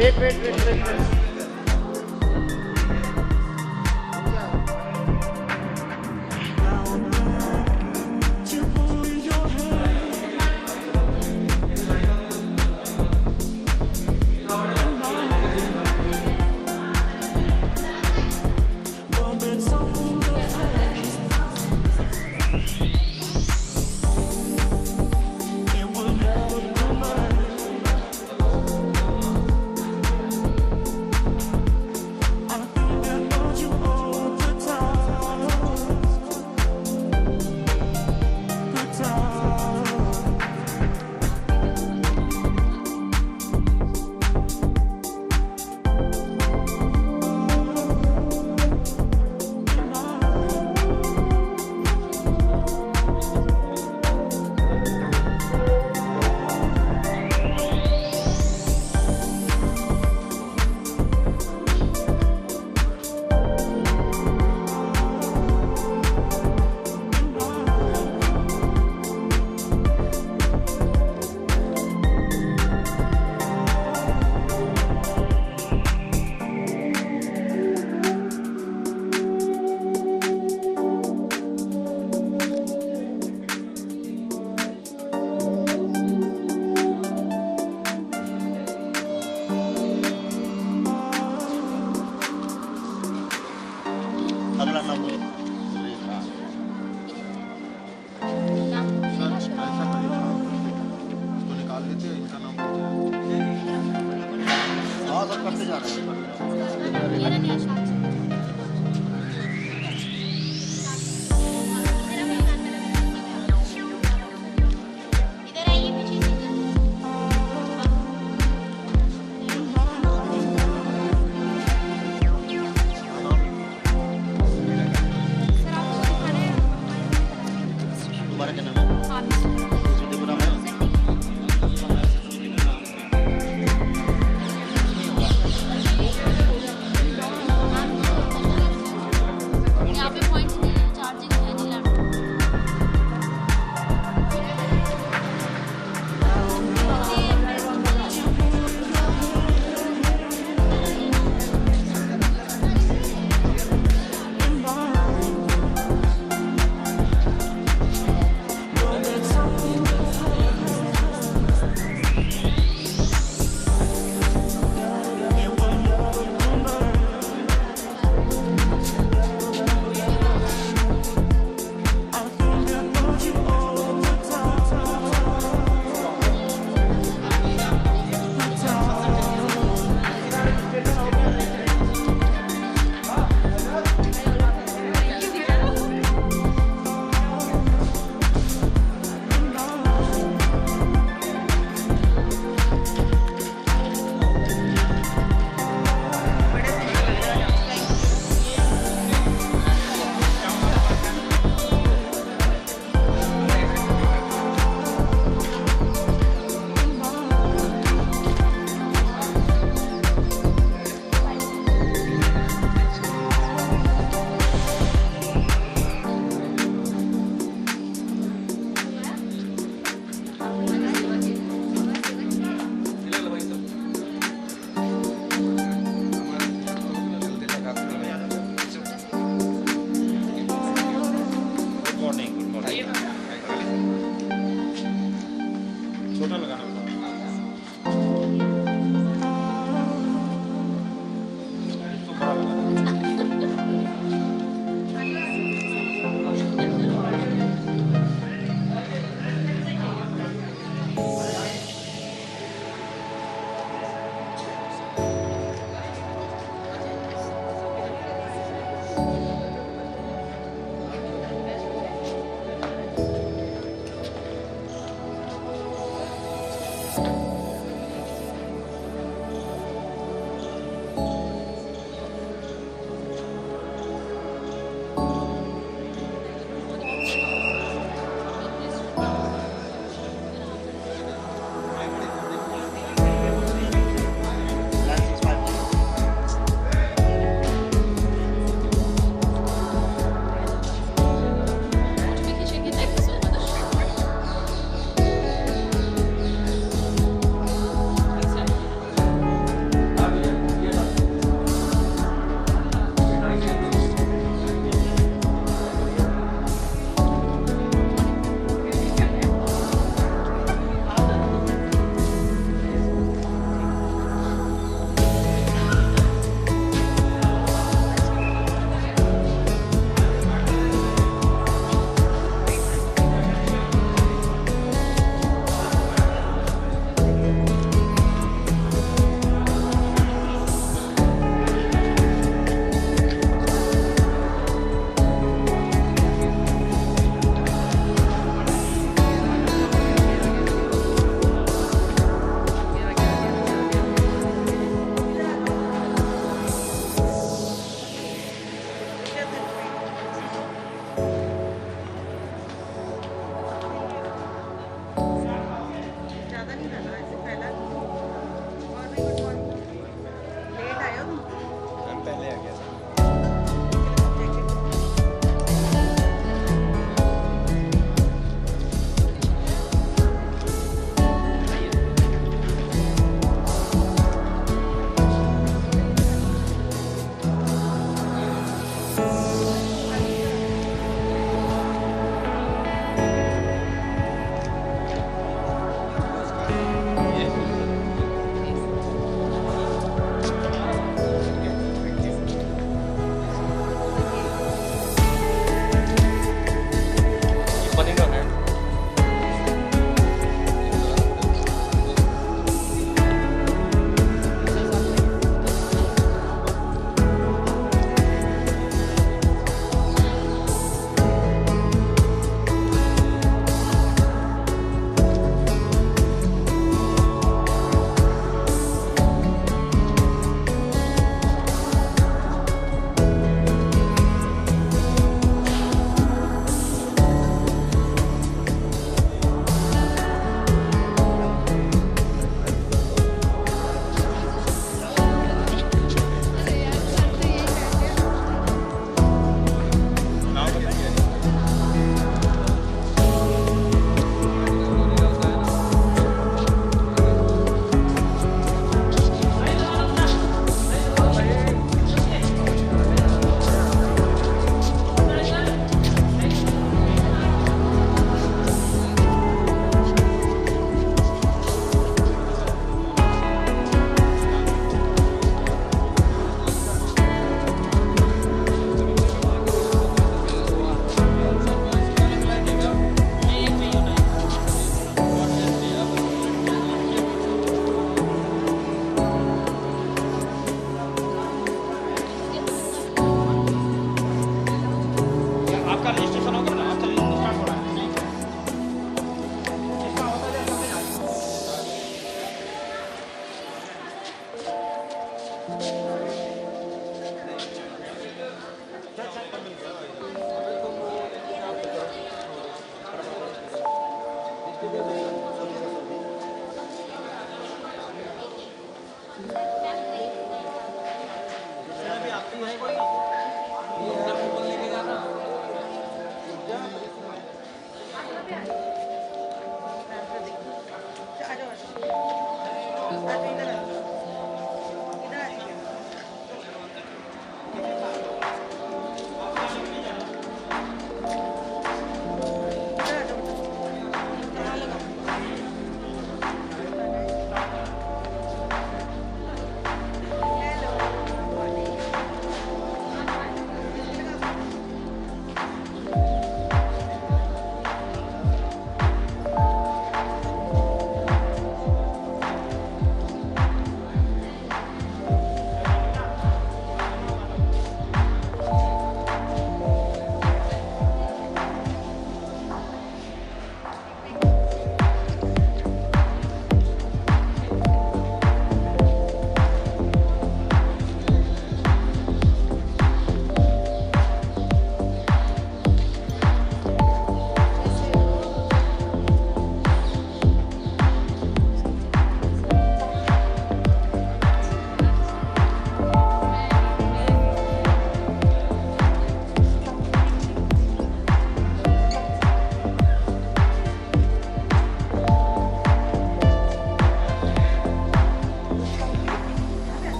wait. अगला number तो निकाल लेते हैं इसका नाम। हाँ सब करते जा रहे हैं। नहीं था ना, ऐसे पहला और भी गुड मॉर्निंग। लेट आए हो तुम? मैम पहले आ गया था।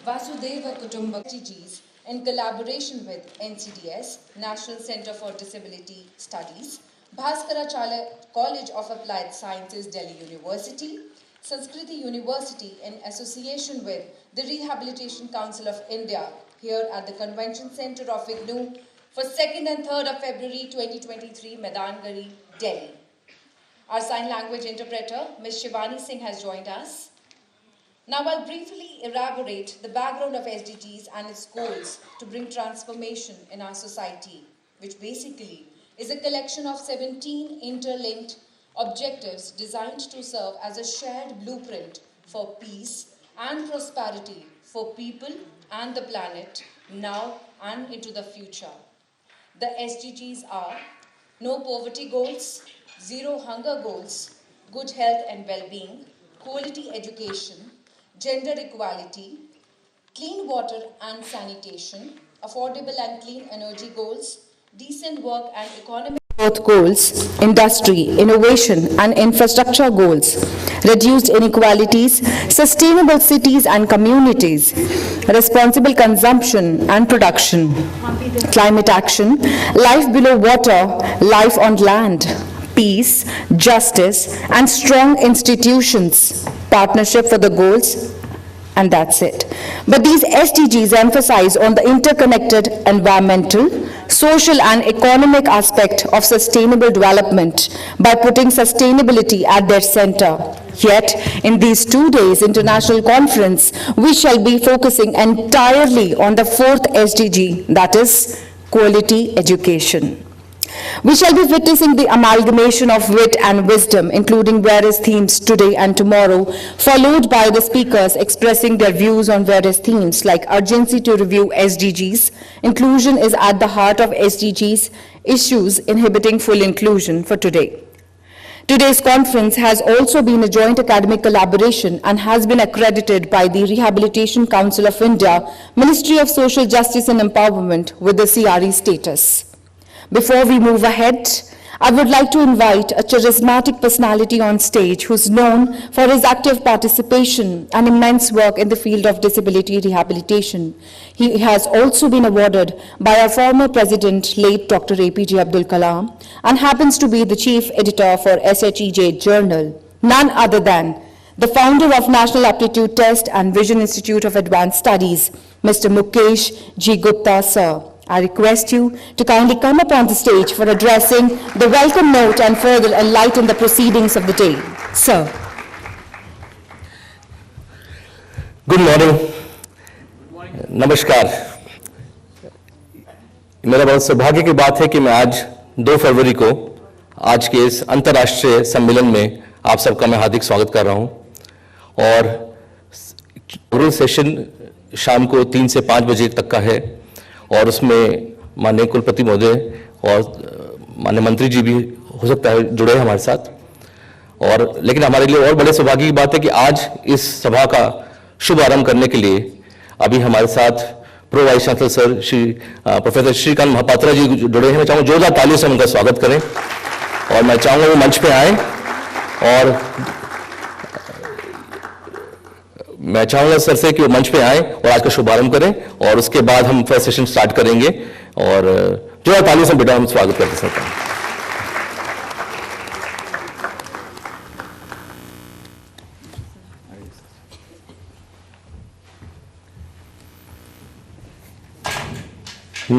Vasudhaiva Kutumbakam SDGs in collaboration with NCDS, National Center for Disability Studies, Bhaskaracharya College of Applied Sciences, Delhi University, Sanskriti University in association with the Rehabilitation Council of India here at the Convention Center of IGNOU for 2nd and 3rd of February 2023, Maidan, Garhi, Delhi. Our sign language interpreter, Ms. Shivani Singh, has joined us. Now I'll briefly elaborate the background of SDGs and its goals to bring transformation in our society, which basically is a collection of 17 interlinked objectives designed to serve as a shared blueprint for peace and prosperity for people and the planet now and into the future. The SDGs are no poverty goals, zero hunger goals, good health and well-being, quality education, gender equality, clean water and sanitation, affordable and clean energy goals, decent work and economic growth goals, industry, innovation and infrastructure goals, reduced inequalities, sustainable cities and communities, responsible consumption and production, climate action, life below water, life on land, peace, justice and strong institutions, partnership for the goals, and that's it. But these SDGs emphasize on the interconnected environmental, social and economic aspect of sustainable development by putting sustainability at their center. Yet, in these 2 days international conference, we shall be focusing entirely on the 4th SDG, that is, quality education. We shall be witnessing the amalgamation of wit and wisdom, including various themes today and tomorrow, followed by the speakers expressing their views on various themes like urgency to review SDGs, inclusion is at the heart of SDGs, issues inhibiting full inclusion for today. Today's conference has also been a joint academic collaboration and has been accredited by the Rehabilitation Council of India, Ministry of Social Justice and Empowerment with the CRE status. Before we move ahead, I would like to invite a charismatic personality on stage who's known for his active participation and immense work in the field of disability rehabilitation. He has also been awarded by our former president, late Dr. APJ Abdul Kalam, and happens to be the chief editor for SHEJ Journal, none other than the founder of National Aptitude Test and Vision Institute of Advanced Studies, Mr. Mukesh G. Gupta, sir. I request you to kindly come up on the stage for addressing the welcome note and further enlighten the proceedings of the day. Sir. Good morning. नमस्कार. मेरा बहुत सौभाग्य की बात है कि मैं आज 2 फरवरी को आज के इस अंतर्राष्ट्रीय सम्मेलन में आप सबका मैं हार्दिक स्वागत कर रहा हूं और ओरल सेशन शाम को 3 से 5 बजे तक का है और उसमें माननीय कुलपति महोदय और माननीय मंत्री जी भी हो सकता है जुड़े हैं हमारे साथ और लेकिन हमारे लिए और बड़े सौभाग्य की बात है कि आज इस सभा का शुभारंभ करने के लिए अभी हमारे साथ pro vice chancellor sir Shri professor Srikant Mahapatra ji जुड़े हैं। मैं चाहूँगा जोरदार तालियों से उनका स्वागत करें और मैं चाहूँगा वो मंच पे आए और मैं चाहूंगा सर से कि वो मंच पे आए और आज का शुभारंभ करें और उसके बाद हम फर्स्ट सेशन स्टार्ट करेंगे और जो तालियों से बेटा हम स्वागत करते सर का।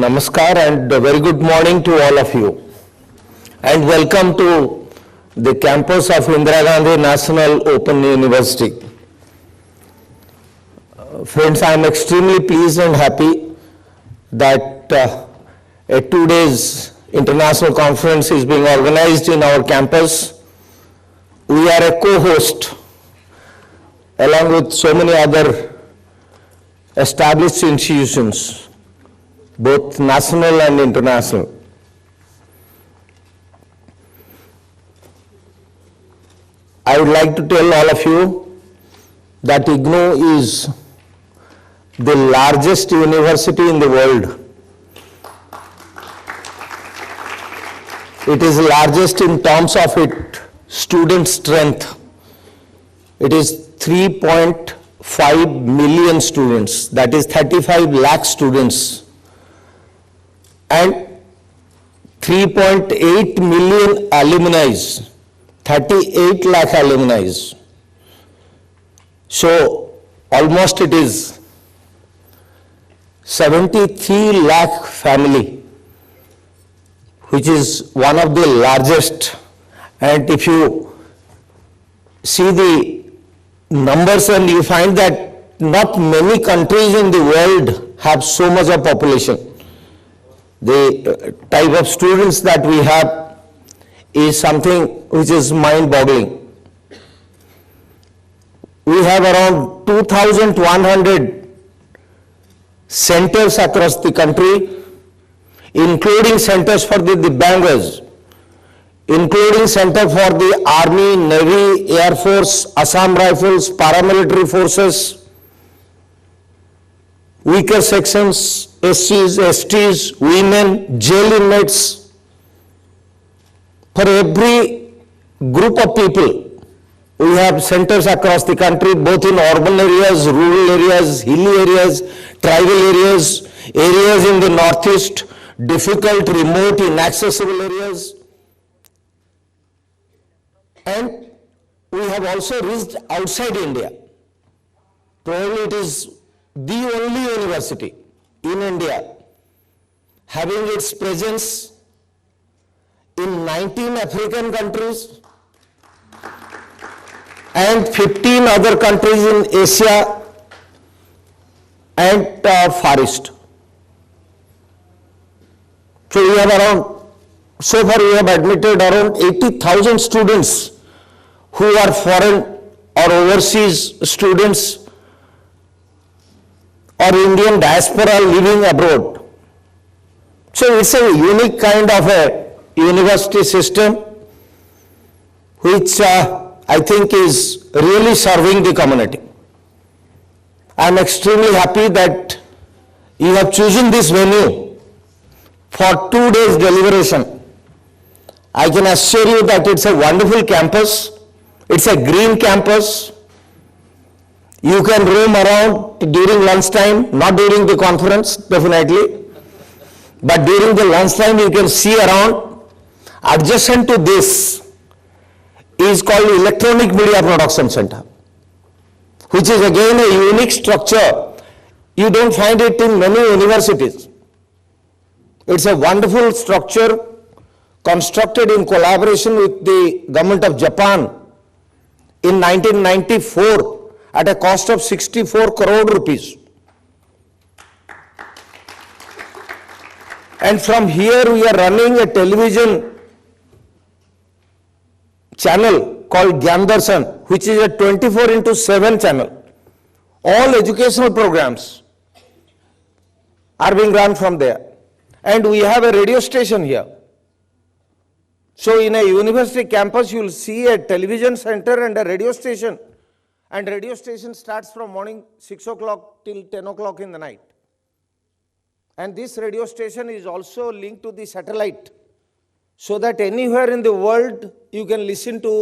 Namaskar and a very good morning to all of you and welcome to the campus of Indira Gandhi National Open University. Friends, I am extremely pleased and happy that a 2 days international conference is being organized in our campus. We are a co-host along with so many other established institutions, both national and international. I would like to tell all of you that IGNOU is the largest university in the world. It is largest in terms of its student strength. It is 3.5 5 million students, that is 35 lakh students, and 3.8 million alumni, 38 lakh alumni. So almost it is 73 lakh family, which is one of the largest. And if you see the numbers, and you find that not many countries in the world have so much of population. The type of students that we have is something which is mind-boggling. We have around 2,100 centers across the country, including centers for the Dibyangas, including center for the Army, Navy, Air Force, Assam Rifles, paramilitary forces, weaker sections, SCs, STs, women, jail inmates. For every group of people, we have centers across the country, both in urban areas, rural areas, hilly areas, tribal areas, areas in the northeast, difficult, remote, inaccessible areas. And we have also reached outside India. Probably it is the only university in India having its presence in 19 African countries and 15 other countries in Asia and Far East. So we have so far we have admitted around 80,000 students who are foreign or overseas students or Indian diaspora living abroad. So it's a unique kind of a university system which I think is really serving the community. I am extremely happy that you have chosen this venue for 2 days deliberation. I can assure you that it's a wonderful campus. It's a green campus. You can roam around during lunchtime, not during the conference, definitely. But during the lunchtime, you can see around. Adjacent to this is called Electronic Media Production Center, which is again a unique structure. You don't find it in many universities. It's a wonderful structure constructed in collaboration with the government of Japan in 1994 at a cost of 64 crore rupees. And from here we are running a television channel called Gyandarshan, which is a 24/7 channel. All educational programs are being run from there. And we have a radio station here. So in a university campus, you will see a television center and a radio station. And radio station starts from morning 6 o'clock till 10 o'clock in the night. And this radio station is also linked to the satellite, so that anywhere in the world you can listen to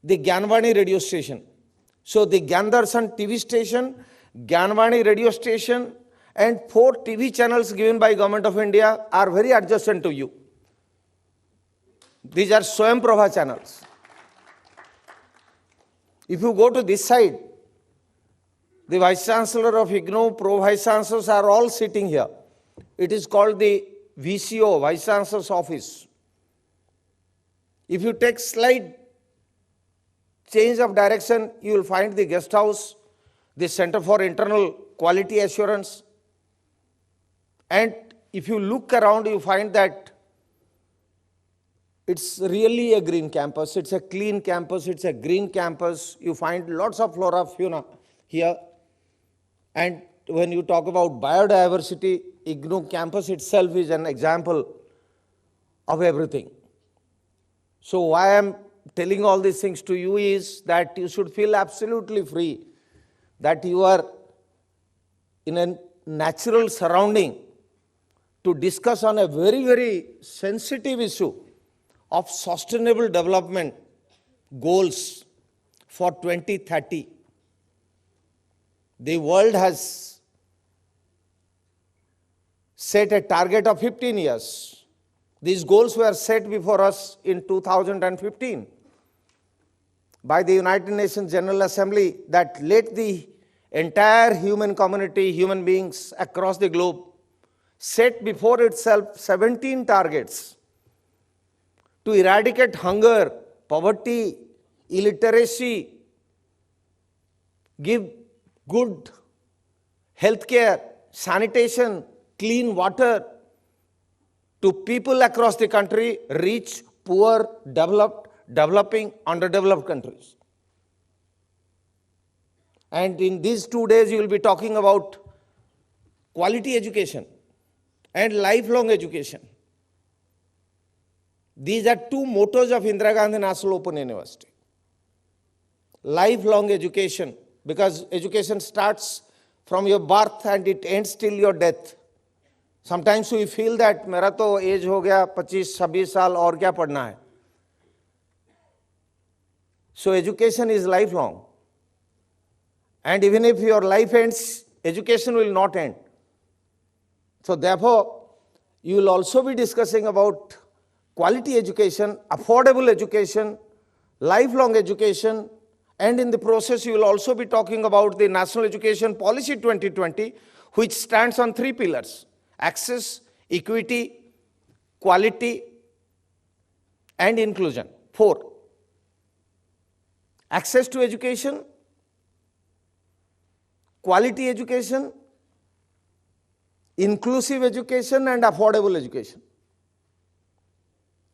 the Gyanvani radio station. So the Gyandarshan TV station, Gyanvani radio station, and 4 TV channels given by Government of India are very adjacent to you. These are Swayam Prabha channels. If you go to this side, the Vice Chancellor of IGNOU, Pro Vice Chancellors are all sitting here. It is called the VCO, Vice Chancellor's Office. If you take slight change of direction, you will find the guest house, the Center for Internal Quality Assurance. And if you look around, you find that it's really a green campus. It's a clean campus. It's a green campus. You find lots of flora, fauna here. And when you talk about biodiversity, IGNOU campus itself is an example of everything. So why I am telling all these things to you is that you should feel absolutely free, that you are in a natural surrounding to discuss on a very, very sensitive issue of sustainable development goals for 2030. the world has set a target of 15 years. These goals were set before us in 2015 by the United Nations General Assembly that let the entire human community, human beings across the globe, set before itself 17 targets to eradicate hunger, poverty, illiteracy, give good healthcare, sanitation, clean water to people across the country, rich, poor, developed, developing, underdeveloped countries. And in these 2 days, you will be talking about quality education and lifelong education. These are two mottos of Indira Gandhi National Open University. Lifelong education, because education starts from your birth and it ends till your death. Sometimes we feel that मेरा तो age हो गया 25-26 साल और क्या पढ़ना है. So education is lifelong. And even if your life ends, education will not end. So therefore, you will also be discussing about quality education, affordable education, lifelong education, and in the process you will also be talking about the National Education Policy 2020, which stands on 3 pillars: access, equity, quality, and inclusion. 4. Access to education, quality education, inclusive education, and affordable education.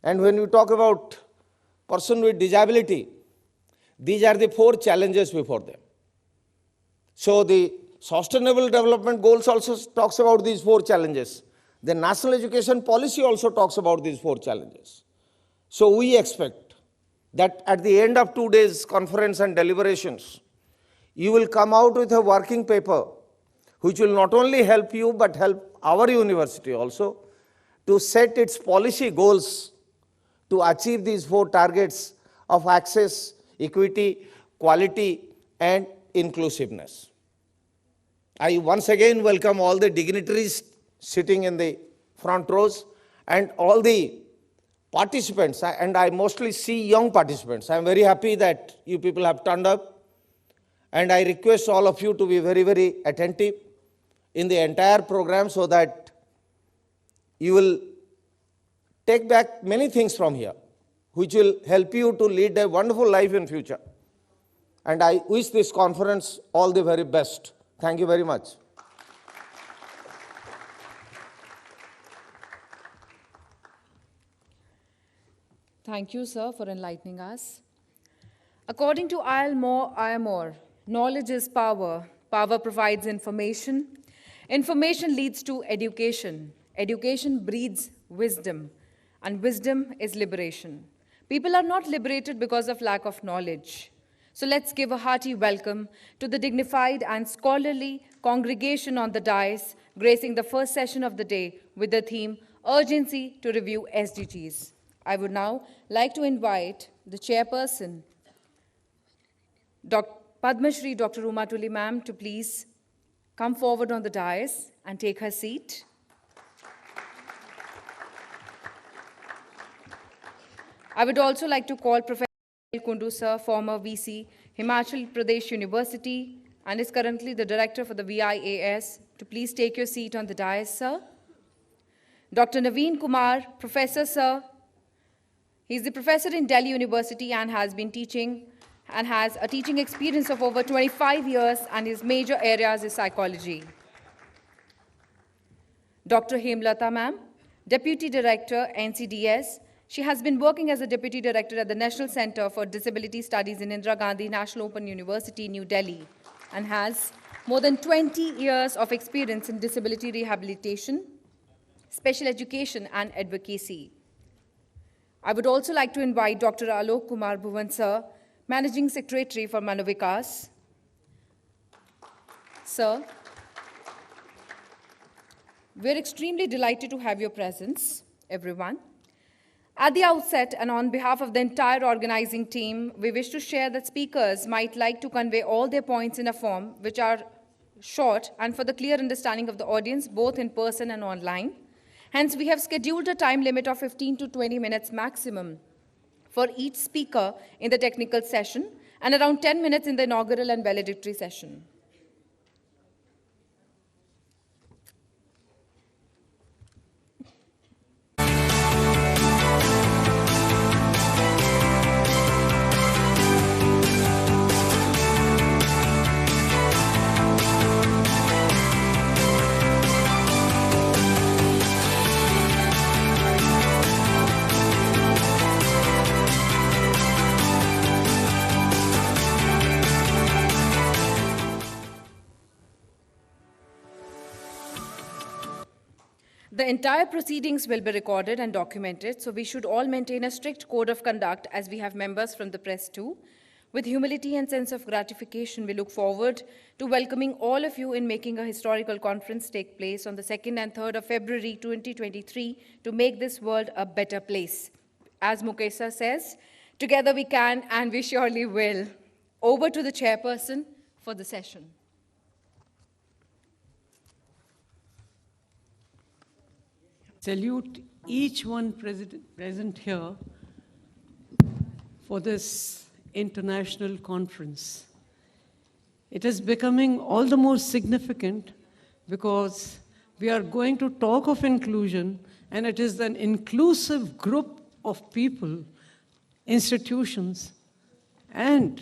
And when you talk about person with disability, these are the 4 challenges before them. So the Sustainable Development Goals also talks about these 4 challenges. The National Education Policy also talks about these 4 challenges. So we expect that at the end of 2 days conference and deliberations, you will come out with a working paper which will not only help you but help our university also to set its policy goals to achieve these 4 targets of access, equity, quality, and inclusiveness. I once again welcome all the dignitaries sitting in the front rows and all the participants, and I mostly see young participants. I am very happy that you people have turned up, and I request all of you to be very, very attentive in the entire program so that you will take back many things from here, which will help you to lead a wonderful life in future. And I wish this conference all the very best. Thank you very much. Thank you, sir, for enlightening us. According to Moore, knowledge is power. Power provides information. Information leads to education. Education breeds wisdom. And wisdom is liberation. People are not liberated because of lack of knowledge. So let's give a hearty welcome to the dignified and scholarly congregation on the dais, gracing the first session of the day with the theme, Urgency to Review SDGs. I would now like to invite the chairperson, Padma Shri Dr. Uma Tuli ma'am, to please come forward on the dais and take her seat. I would also like to call Professor Kundu sir, former VC, Himachal Pradesh University, and is currently the director for the VIAS, to please take your seat on the dais, sir. Dr. Naveen Kumar, Professor sir. He is the professor in Delhi University and has been teaching and has a teaching experience of over 25 years, and his major areas is psychology. Dr. Hemlata ma'am, Deputy Director, NCDS. She has been working as a Deputy Director at the National Center for Disability Studies in Indira Gandhi National Open University, New Delhi, and has more than 20 years of experience in disability rehabilitation, special education, and advocacy. I would also like to invite Dr. Alok Kumar Bhuvan sir, Managing Secretary for Manovikas. Sir, we're extremely delighted to have your presence, everyone. At the outset, and on behalf of the entire organizing team, we wish to share that speakers might like to convey all their points in a form which are short and for the clear understanding of the audience, both in person and online. Hence, we have scheduled a time limit of 15 to 20 minutes maximum for each speaker in the technical session and around 10 minutes in the inaugural and valedictory session. The entire proceedings will be recorded and documented, so we should all maintain a strict code of conduct as we have members from the press too. With humility and sense of gratification, we look forward to welcoming all of you in making a historical conference take place on the 2nd and 3rd of February 2023 to make this world a better place. As Mukesa says, together we can and we surely will. Over to the chairperson for the session. Salute each one present here for this international conference. It is becoming all the more significant because we are going to talk of inclusion, and it is an inclusive group of people, institutions, and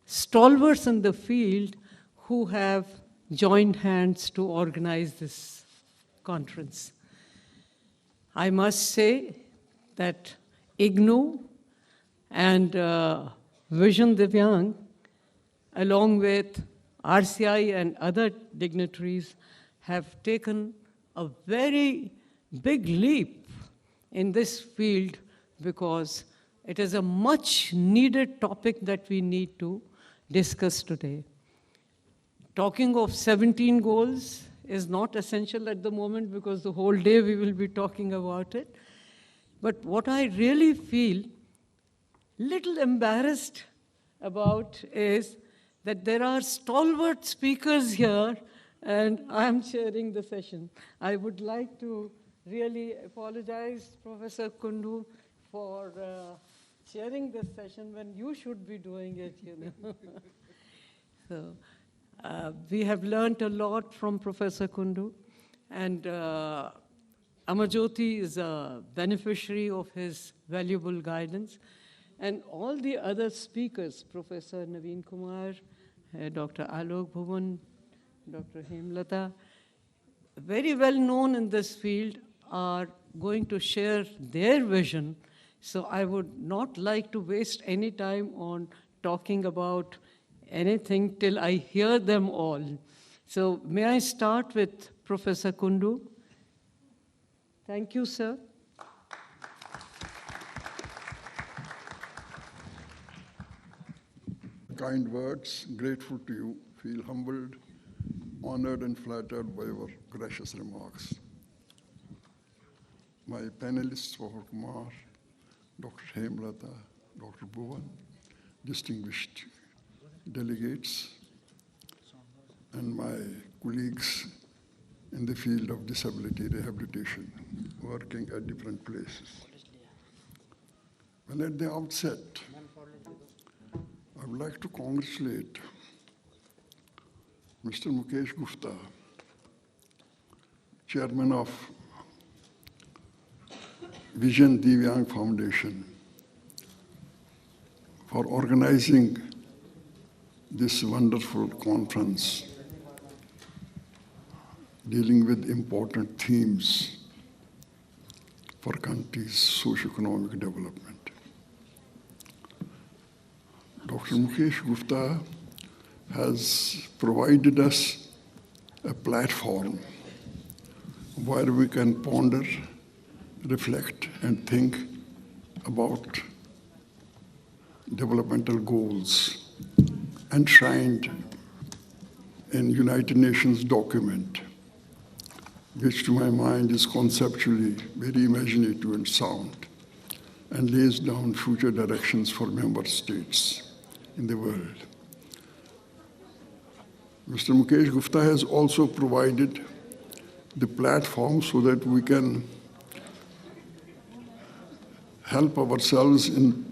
stalwarts in the field who have joined hands to organize this conference. I must say that IGNOU and Vision Divyang, along with RCI and other dignitaries, have taken a very big leap in this field because it is a much needed topic that we need to discuss today. Talking of 17 goals is not essential at the moment because the whole day we will be talking about it. But what I really feel little embarrassed about is that there are stalwart speakers here and I'm chairing the session. I would like to really apologize, Professor Kundu, for chairing this session when you should be doing it, you know. So, we have learned a lot from Professor Kundu, and Amajoti is a beneficiary of his valuable guidance. And all the other speakers, Professor Naveen Kumar, Dr. Alok Bhuvan, Dr. Hemlata, very well known in this field, are going to share their vision. So I would not like to waste any time on talking about anything till I hear them all. So may I start with Professor Kundu? Thank you, sir. Kind words, grateful to you, feel humbled, honored and flattered by your gracious remarks. My panelists, Professor Kumar, Dr. Hemlata, Dr. Bhuvan, distinguished delegates, and my colleagues in the field of disability rehabilitation, working at different places. Well, at the outset, I would like to congratulate Mr. Mukesh Gupta, chairman of Vision Divyang Foundation, for organizing this wonderful conference dealing with important themes for country's socio-economic development. Dr. Mukesh Gupta has provided us a platform where we can ponder, reflect, and think about developmental goals enshrined in United Nations document, which to my mind is conceptually very imaginative and sound, and lays down future directions for member states in the world. Mr. Mukesh Gupta has also provided the platform so that we can help ourselves in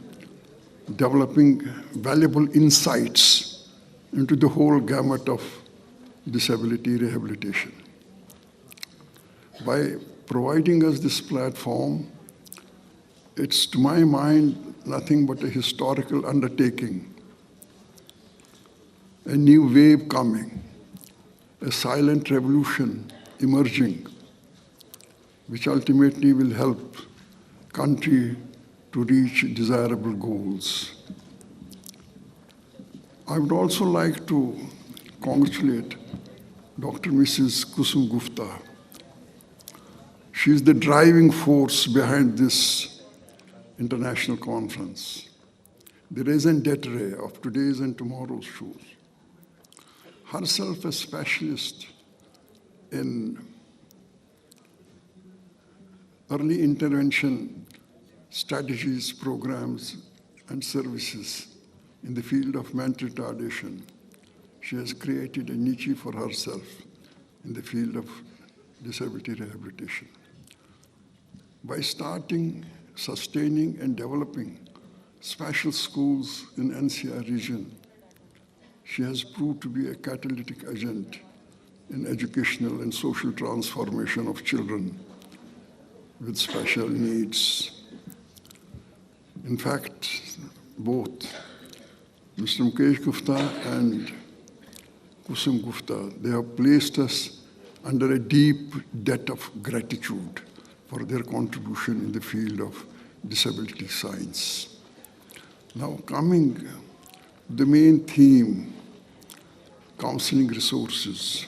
developing valuable insights into the whole gamut of disability rehabilitation. By providing us this platform, it's, to my mind, nothing but a historical undertaking, a new wave coming, a silent revolution emerging, which ultimately will help country to reach desirable goals. I would also like to congratulate Dr. Mrs. Kusum Gupta. She is the driving force behind this international conference, the raison d'etre of today's and tomorrow's shows. Herself a specialist in early intervention strategies, programs, and services in the field of mental retardation, she has created a niche for herself in the field of disability rehabilitation. By starting, sustaining, and developing special schools in NCR region, she has proved to be a catalytic agent in educational and social transformation of children with special needs. In fact, both Mr. Mukesh Gupta and Kusum Gupta, they have placed us under a deep debt of gratitude for their contribution in the field of disability science. Now coming to the main theme, counseling resources.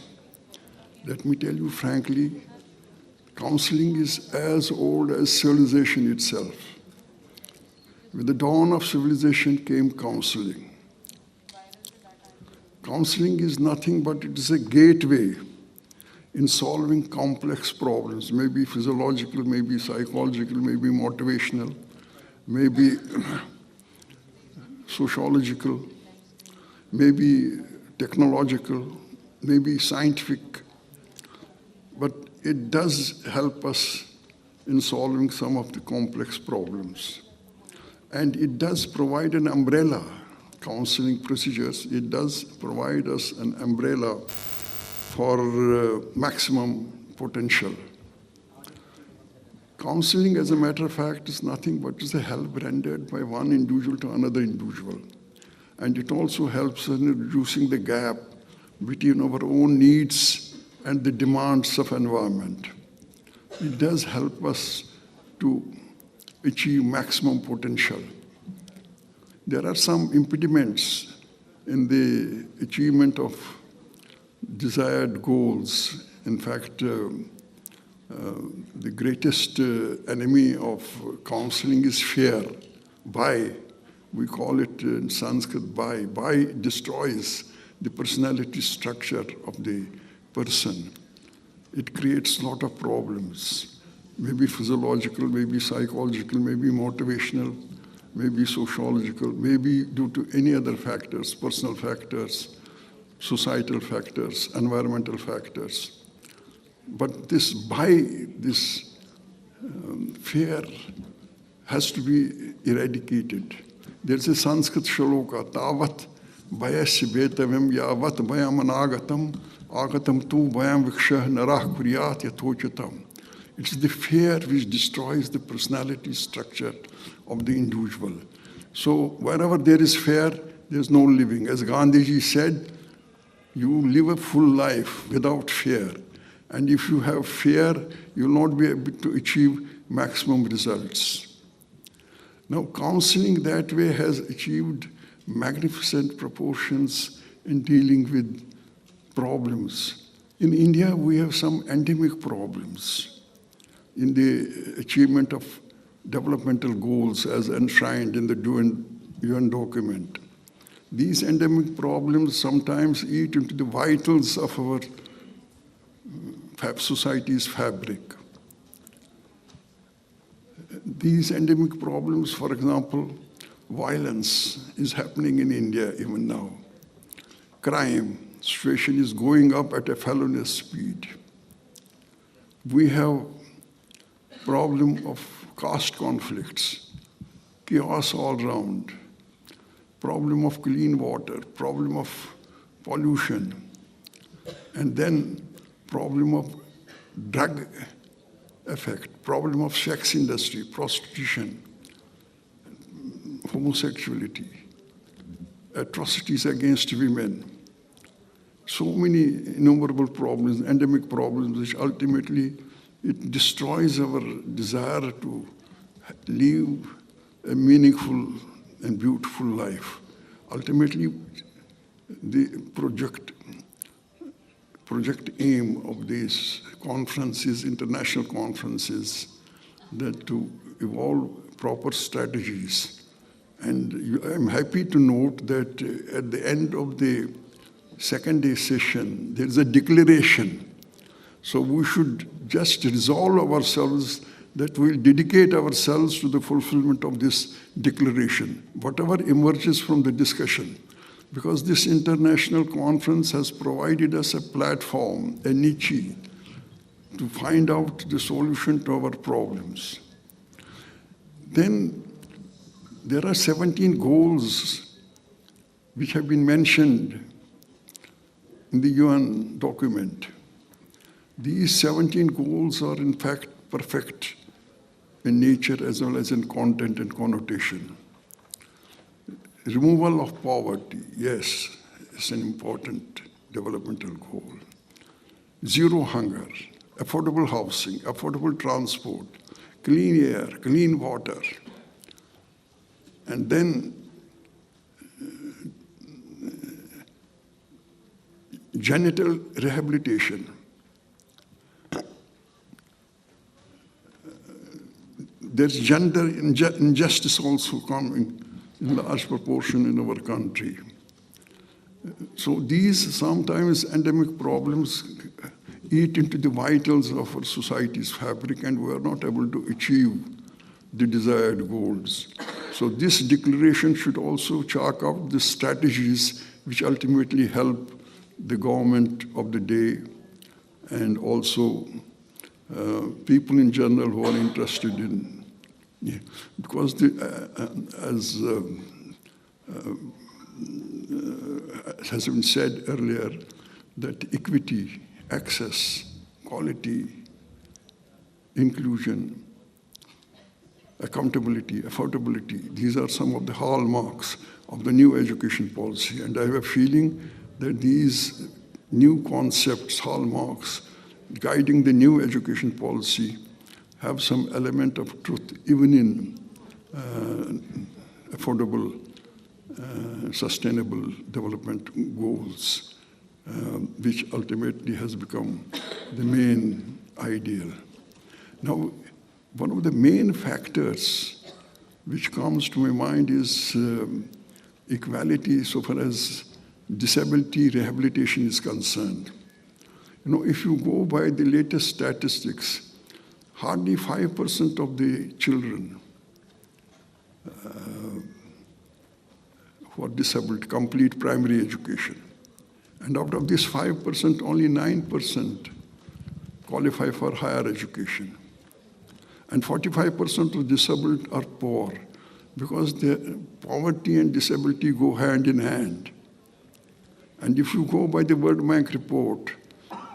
Let me tell you frankly, counseling is as old as civilization itself. With the dawn of civilization came counseling. Counseling is nothing but it is a gateway in solving complex problems, maybe physiological, maybe psychological, maybe motivational, maybe sociological, maybe technological, maybe scientific, but it does help us in solving some of the complex problems. And it does provide an umbrella, counseling procedures, it does provide us an umbrella for maximum potential. Counseling, as a matter of fact, is nothing but is a help rendered by one individual to another individual. And it also helps in reducing the gap between our own needs and the demands of environment. It does help us to achieve maximum potential. There are some impediments in the achievement of desired goals. In fact, the greatest enemy of counseling is fear. Bhai, we call it in Sanskrit bhai. Bhai destroys the personality structure of the person. It creates a lot of problems, maybe physiological, maybe psychological, maybe motivational, maybe sociological, maybe due to any other factors, personal factors, societal factors, environmental factors. But this fear has to be eradicated. There's a Sanskrit shloka, tavat bhayasya betavam yavat bhayam anagatam agatam tu bhayam vikshah narah kuryat yathochatam. It's the fear which destroys the personality structure of the individual. So wherever there is fear, there's no living. As Gandhi said, you live a full life without fear. And if you have fear, you will not be able to achieve maximum results. Now, counseling that way has achieved magnificent proportions in dealing with problems. In India, we have some endemic problems in the achievement of developmental goals as enshrined in the UN document. These endemic problems sometimes eat into the vitals of our society's fabric. These endemic problems, for example, violence is happening in India even now. Crime, situation is going up at a felonious speed. We have problem of caste conflicts, chaos all around, problem of clean water, problem of pollution, and then problem of drug effect, problem of sex industry, prostitution, homosexuality, atrocities against women. So many innumerable problems, endemic problems, which ultimately it destroys our desire to live a meaningful and beautiful life. Ultimately, the project aim of these conferences, international conferences, that to evolve proper strategies. And I'm happy to note that at the end of the second day session, there's a declaration. So we should just resolve ourselves that we'll dedicate ourselves to the fulfillment of this declaration, whatever emerges from the discussion. Because this international conference has provided us a platform, a niche, to find out the solution to our problems. Then there are 17 goals which have been mentioned in the UN document. These 17 goals are in fact perfect in nature as well as in content and connotation. Removal of poverty, yes, is an important developmental goal. Zero hunger, affordable housing, affordable transport, clean air, clean water. And then genital rehabilitation. There's gender injustice also coming in large proportion in our country. So these sometimes endemic problems eat into the vitals of our society's fabric, and we are not able to achieve the desired goals. So this declaration should also chalk out the strategies which ultimately help the government of the day and also people in general who are interested in. Yeah, because as has been said earlier, that equity, access, quality, inclusion, accountability, affordability, these are some of the hallmarks of the new education policy. And I have a feeling that these new concepts, hallmarks, guiding the new education policy have some element of truth, even in affordable, sustainable development goals, which ultimately has become the main ideal. Now, one of the main factors which comes to my mind is equality so far as disability rehabilitation is concerned. You know, if you go by the latest statistics, hardly 5% of the children who are disabled complete primary education. And out of this 5%, only 9% qualify for higher education. And 45% of disabled are poor because poverty and disability go hand in hand. And if you go by the World Bank report,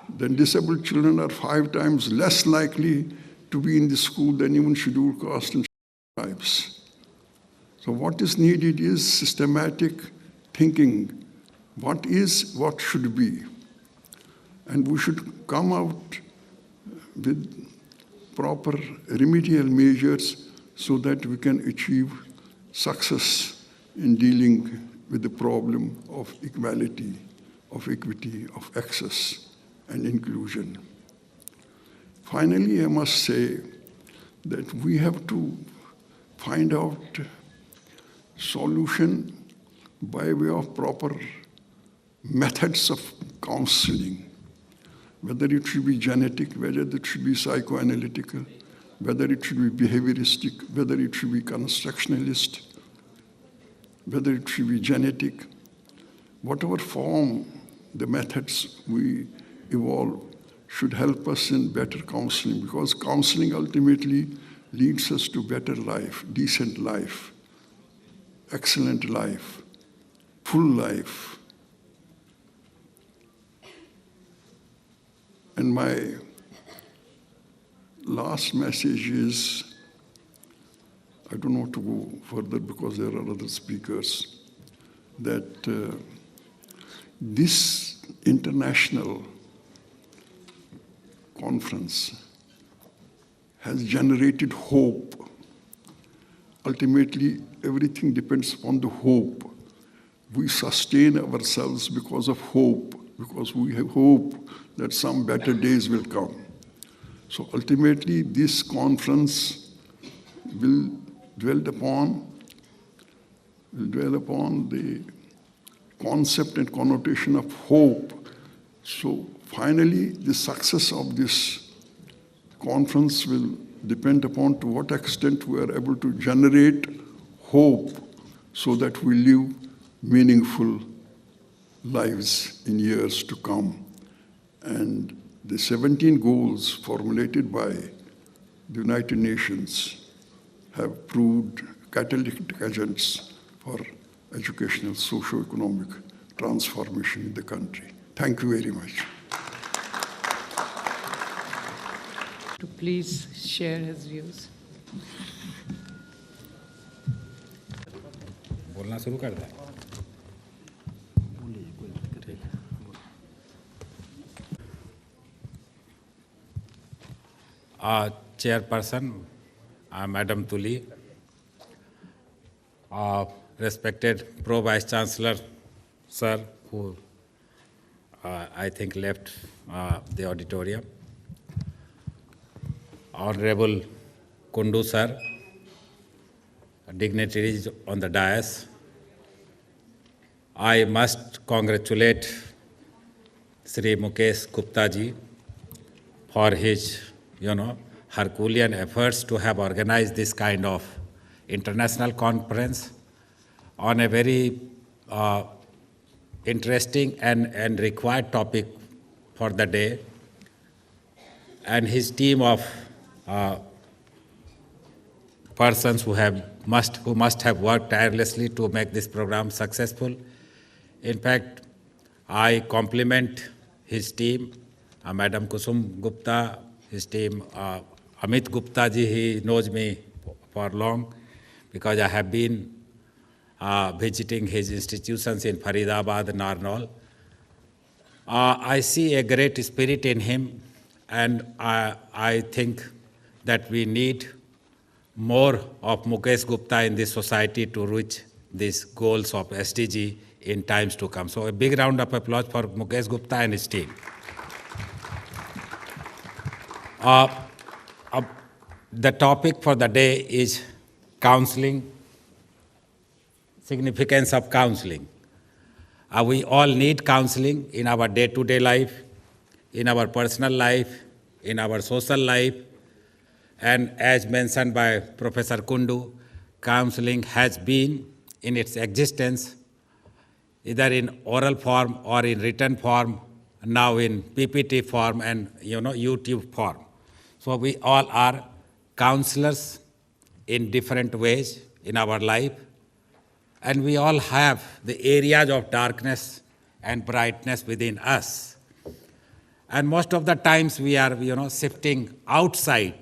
then disabled children are 5 times less likely to be in the school than even scheduled caste and tribes. So what is needed is systematic thinking. What is, what should be? And we should come out with proper remedial measures so that we can achieve success in dealing with the problem of equality, of equity, of access and inclusion. Finally, I must say that we have to find out solution by way of proper methods of counseling, whether it should be genetic, whether it should be psychoanalytical, whether it should be behavioristic, whether it should be constructionalist, whether it should be genetic, whatever form the methods we evolve should help us in better counseling, because counseling ultimately leads us to better life, decent life, excellent life, full life. And my last message is, I don't want to go further because there are other speakers, that this international conference has generated hope. Ultimately, everything depends upon the hope. We sustain ourselves because of hope, because we have hope that some better days will come. So ultimately, this conference will dwell upon the concept and connotation of hope. So finally, the success of this conference will depend upon to what extent we are able to generate hope so that we live meaningful lives in years to come. And the 17 goals formulated by the United Nations have proved catalytic agents for educational, socio-economic transformation in the country. Thank you very much. To please share his views. बोलना शुरू कर दें। Chairperson, Madam Tuli, respected Pro Vice Chancellor, sir, who I think left the auditorium, Honorable Kundu sir, dignitaries on the dais, I must congratulate Sri Mukesh Gupta ji for his, Herculean efforts to have organized this kind of international conference on a very interesting and required topic for the day, and his team of persons who must have worked tirelessly to make this program successful. In fact, I compliment his team, Madam Kusum Gupta, his team, Amit Gupta ji, he knows me for long because I have been visiting his institutions in Faridabad and Narnaul. I see a great spirit in him, and I think that we need more of Mukesh Gupta in this society to reach these goals of SDG in times to come. So a big round of applause for Mukesh Gupta and his team. The topic for the day is counseling, significance of counseling. We all need counseling in our day-to-day life, in our personal life, in our social life. And as mentioned by Professor Kundu, counseling has been in its existence either in oral form or in written form, now in PPT form and YouTube form. So we all are counselors in different ways in our life, and we all have the areas of darkness and brightness within us. And most of the times we are, shifting outside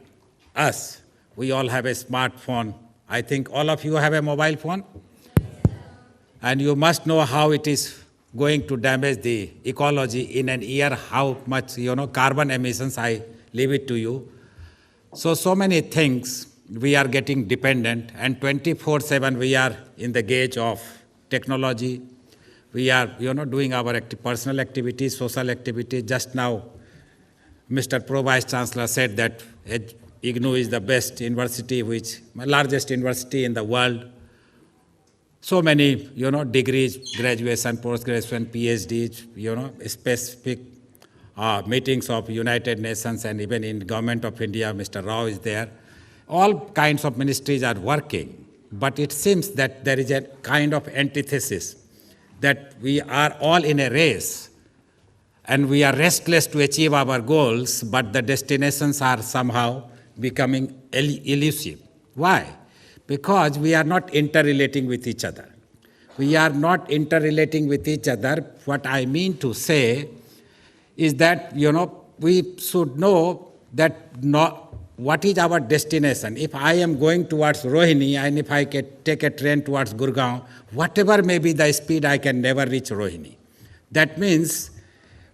us. We all have a smartphone. I think all of you have a mobile phone. And you must know how it is going to damage the ecology in an year, how much, carbon emissions, I leave it to you. So many things we are getting dependent, and 24/7 we are in the gauge of technology. We are, doing our personal activities, social activities. Just now, Mr. Pro Vice Chancellor said that IGNOU is the best university, largest university in the world. So many, degrees, graduation, post-graduation, PhDs, specific meetings of United Nations, and even in Government of India, Mr. Rao is there. All kinds of ministries are working, but it seems that there is a kind of antithesis, that we are all in a race and we are restless to achieve our goals, but the destinations are somehow becoming elusive. Why? Because we are not interrelating with each other. We are not interrelating with each other. What I mean to say is that, we should know that what is our destination. If I am going towards Rohini and if I can take a train towards Gurgaon, whatever may be the speed, I can never reach Rohini. That means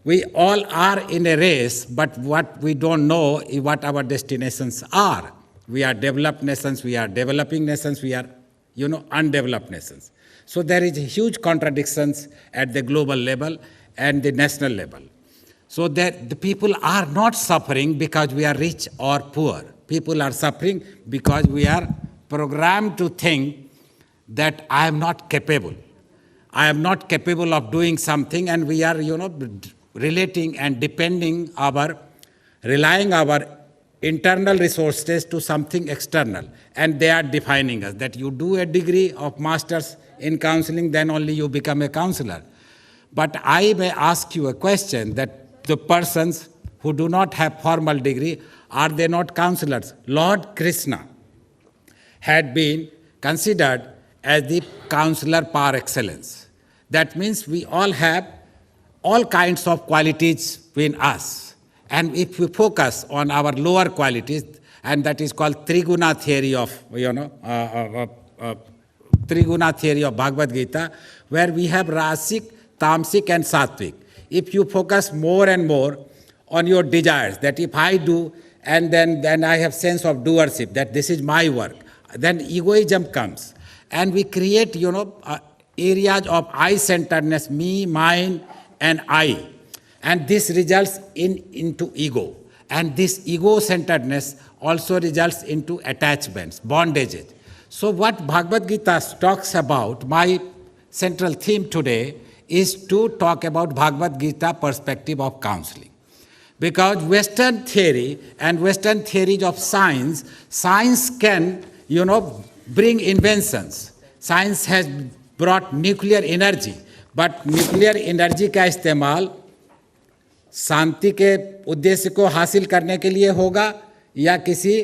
we all are in a race, but what we don't know is what our destinations are. We are developed nations, we are developing nations, we are, undeveloped nations. So there is huge contradictions at the global level and the national level. So that the people are not suffering because we are rich or poor. People are suffering because we are programmed to think that I am not capable. I am not capable of doing something, and we are, relating and relying our internal resources to something external, and they are defining us, that you do a degree of master's in counseling, then only you become a counselor. But I may ask you a question, that the persons who do not have formal degree, are they not counselors? Lord Krishna had been considered as the counselor par excellence. That means we all have all kinds of qualities in us. And if we focus on our lower qualities, and that is called Triguna theory of, Triguna theory of Bhagavad Gita, where we have Rasik, Tamsik and Sattvic. If you focus more and more on your desires, that if I do, and then I have sense of doership, that this is my work, then egoism comes. And we create, areas of I-centeredness, me, mine, and I. And this results into ego. And this ego-centeredness also results into attachments, bondages. So what Bhagavad Gita talks about, my central theme today, is to talk about Bhagavad Gita perspective of counseling. Because Western theory and Western theories of science can, bring inventions. Science has brought nuclear energy, but nuclear energy का इस्तेमाल शांति के उद्देश्य को हासिल करने के लिए होगा या किसी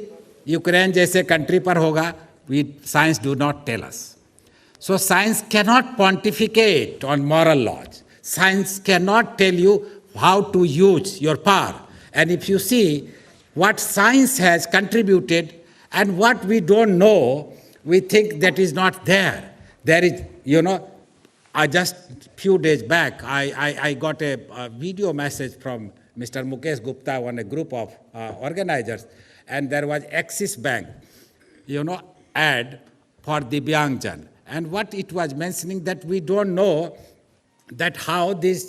यूक्रेन जैसे कंट्री पर होगा, science do not tell us. So science cannot pontificate on moral laws. Science cannot tell you how to use your power. And if you see what science has contributed and what we don't know, we think that is not there. There is, just few days back, I got a video message from Mr. Mukesh Gupta on a group of organizers, and there was Axis Bank, ad for Divyangjan. And what it was mentioning, that we don't know that how these,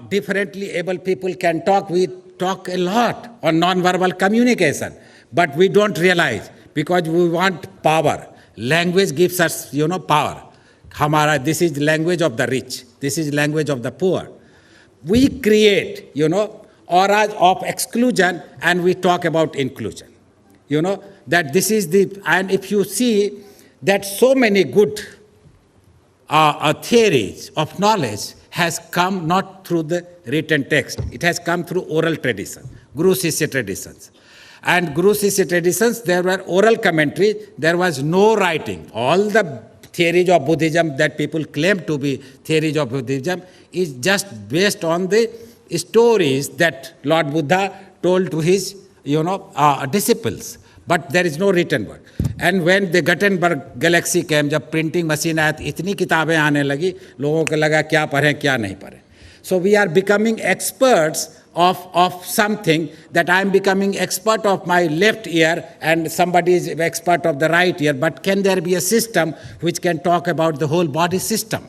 differently able people can talk. We talk a lot on non-verbal communication, but we don't realize, because we want power. Language gives us, power. This is language of the rich. This is language of the poor. We create, auras of exclusion, and we talk about inclusion. That this is and if you see that so many good theories of knowledge has come not through the written text. It has come through oral tradition, Guru Shishya traditions. And Guru Shishya traditions, there were oral commentaries, there was no writing. All the theories of Buddhism that people claim to be theories of Buddhism is just based on the stories that Lord Buddha told to his, disciples. But there is no written word. And when the Gutenberg galaxy came, जब printing machine आया तो इतनी किताबें आने लगी, लोगों को लगा क्या पढ़ें क्या नहीं पढ़ें. So we are becoming experts of something, that I am becoming expert of my left ear and somebody is expert of the right ear. But can there be a system which can talk about the whole body system?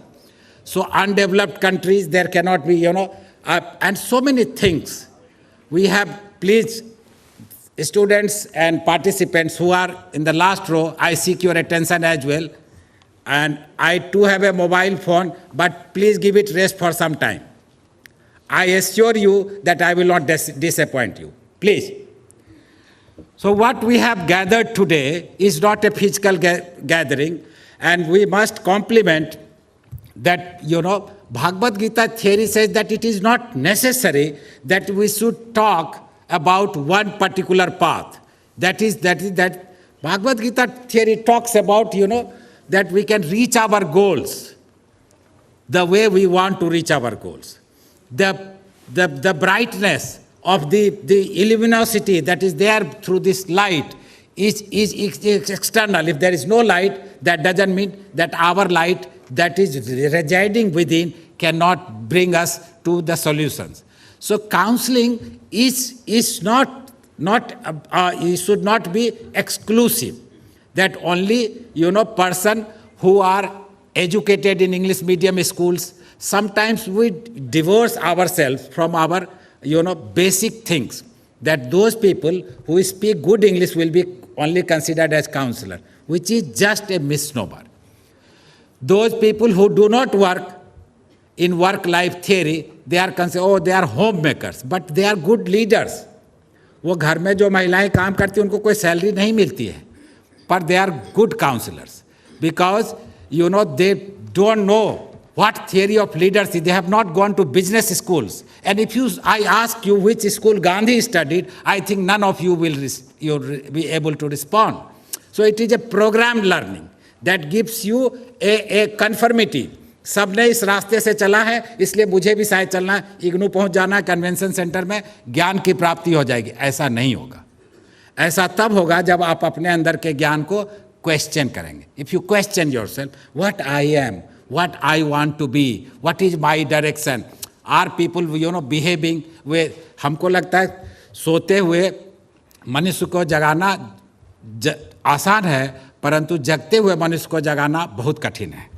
So undeveloped countries, there cannot be, and so many things. We have, please, students and participants who are in the last row, I seek your attention as well. And I too have a mobile phone, but please give it rest for some time. I assure you that I will not disappoint you. Please. So what we have gathered today is not a physical gathering, and we must compliment that, Bhagavad Gita theory says that it is not necessary that we should talk about one particular path. That Bhagavad Gita theory talks about, that we can reach our goals the way we want to reach our goals. The brightness of the luminosity that is there through this light is external. If there is no light, that doesn't mean that our light that is residing within cannot bring us to the solutions. So counseling is not it should not be exclusive. That only person who are educated in English medium schools, sometimes we divorce ourselves from our basic things. That those people who speak good English will be only considered as counselor, which is just a misnomer. Those people who do not work in work-life theory, they are considered, they are homemakers, but they are good leaders. वो घर में जो महिलाएं काम करती हैं उनको कोई सैलरी नहीं मिलती है, पर they are good counselors because they don't know what theory of leadership. They have not gone to business schools. And if I ask you which school Gandhi studied, I think none of you will be able to respond. So it is a programmed learning that gives you a conformity. सबने इस रास्ते से चला है, इसलिए मुझे भी शायद चलना है, इग्नू पहुंच जाना है कन्वेंशन सेंटर में, ज्ञान की प्राप्ति हो जाएगी. ऐसा नहीं होगा. ऐसा तब होगा जब आप अपने अंदर के ज्ञान को क्वेश्चन करेंगे. If you question yourself, what I am, what I want to be, what is my direction, are people behaving with, हमको लगता है सोते हुए मनुष्य को जगाना आसान है, परंतु जगते हुए मनुष्य को जगाना बहुत कठिन है.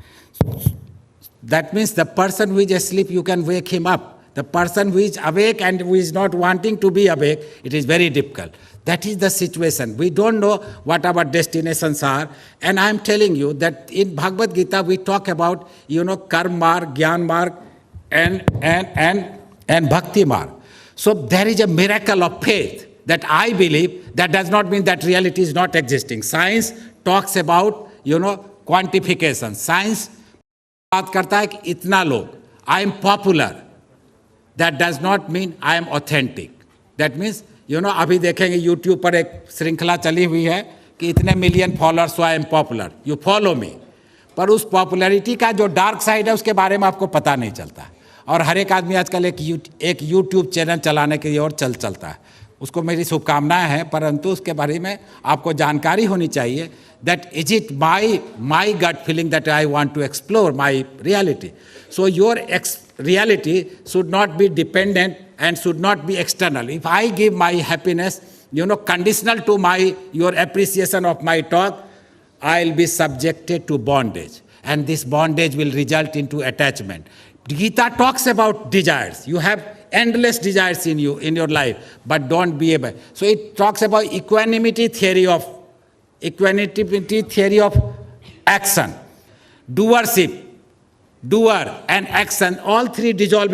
That means the person who is asleep, you can wake him up. The person who is awake and who is not wanting to be awake, it is very difficult. That is the situation. We don't know what our destinations are. And I am telling you that in Bhagavad Gita, we talk about, karma marg, gyan marg, and bhakti marg. So there is a miracle of faith that I believe. That does not mean that reality is not existing. Science talks about, quantification. Science बात करता है कि इतना लोग, I am popular. That does not mean I am authentic. That means, अभी देखेंगे YouTube पर एक श्रृंखला चली हुई है कि इतने million followers, so I am popular. You follow me. पर उस पॉपुलैरिटी का जो डार्क साइड है उसके बारे में आपको पता नहीं चलता. और हर एक आदमी आजकल एक YouTube चैनल चलाने के लिए और चलता है. उसको मेरी शुभकामनाएं हैं, परंतु उसके बारे में आपको जानकारी होनी चाहिए. That is it my gut feeling that I want to explore my reality. So your reality should not be dependent and should not be external. If I give my happiness, conditional to your appreciation of my talk, I'll be subjected to bondage. And this bondage will result into attachment. Gita talks about desires. You have endless desires in your life, but don't be able. So it talks about equanimity theory of action, doer and action, all three dissolve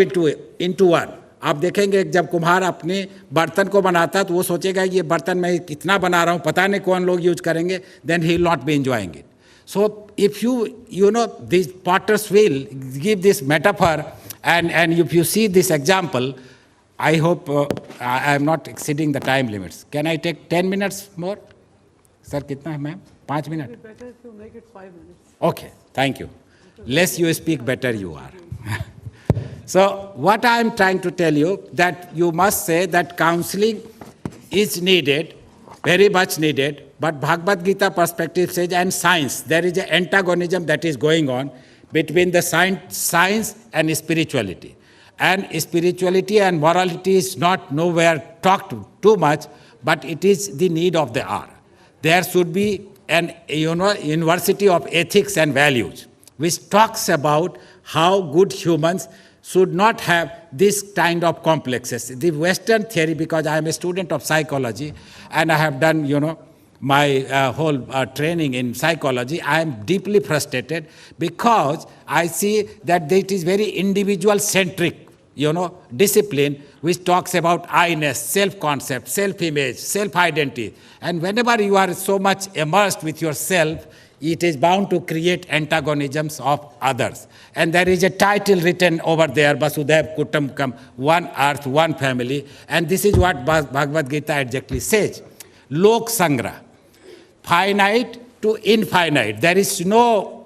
into one. आप देखेंगे जब कुम्हार अपने बर्तन को बनाता है तो वो सोचेगा ये बर्तन मैं इतना बना रहा हूँ, पता नहीं कौन लोग यूज करेंगे, then he will not be enjoying it. So if these potters will give this metaphor, and if you see this example, I hope I am not exceeding the time limits. Can I take 10 minutes more? Sir, कितना है ma'am? 5 minutes? Better if you make it 5 minutes. Okay, thank you. Less you speak, better you are. So what I am trying to tell you, that you must say that counseling is needed, very much needed, but Bhagavad Gita perspective says, and science, there is an antagonism that is going on between the science and spirituality. And spirituality and morality is not nowhere talked too much, but it is the need of the hour. There should be an university of ethics and values, which talks about how good humans should not have this kind of complexes. The Western theory, because I am a student of psychology and I have done, my whole training in psychology, I am deeply frustrated because I see that it is very individual-centric, discipline, which talks about I-ness, self-concept, self-image, self-identity. And whenever you are so much immersed with yourself, it is bound to create antagonisms of others. And there is a title written over there, Vasudhaiv Kutumbakam, one earth, one family. And this is what Bhagavad Gita exactly says. Lok Sangra, finite to infinite. There is no,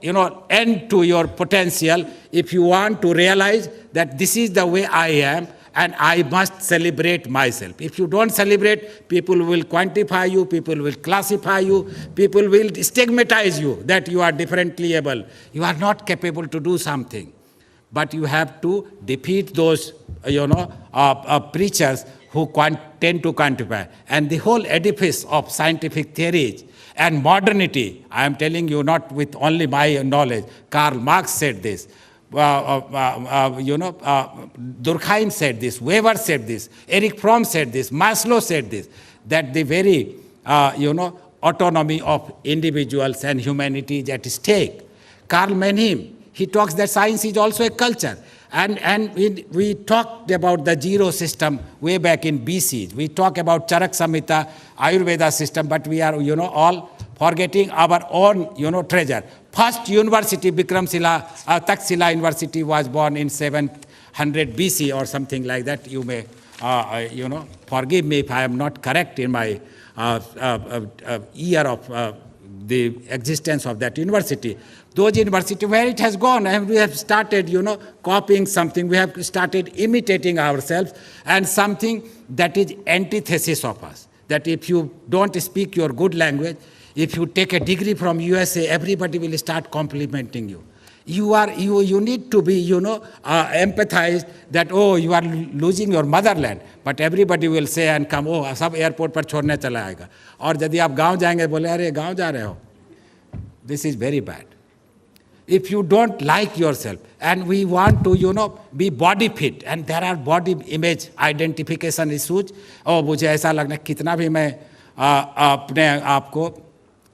end to your potential if you want to realize that this is the way I am, and I must celebrate myself. If you don't celebrate, people will quantify you, people will classify you, people will stigmatize you that you are differently able. You are not capable to do something. But you have to defeat those, preachers who tend to quantify. And the whole edifice of scientific theories and modernity, I am telling you not with only my knowledge, Karl Marx said this, Durkheim said this, Weber said this, Erich Fromm said this, Maslow said this, that the very, autonomy of individuals and humanity is at stake. Karl Menem, he talks that science is also a culture. And we talked about the zero system way back in BC. We talk about Charak Samhita, Ayurveda system, but we are, all forgetting our own, treasure. First university, Taxila University was born in 700 BC or something like that. You may, forgive me if I am not correct in my year of the existence of that university. Those universities where it has gone, and we have started, copying something, we have started imitating ourselves, and something that is antithesis of us. That if you don't speak your good language, if you take a degree from USA, everybody will start complimenting you. You need to be, empathized that, oh, you are losing your motherland. But everybody will say and come, oh, सब airport पर छोड़ने चला आएगा. और यदि आप गांव जाएंगे, बोले, अरे गांव जा रहे हो. This is very bad. If you don't like yourself, and we want to, be body fit, and there are body image identification issues, oh, मुझे ऐसा लगना कितना भी मैं अपने आप को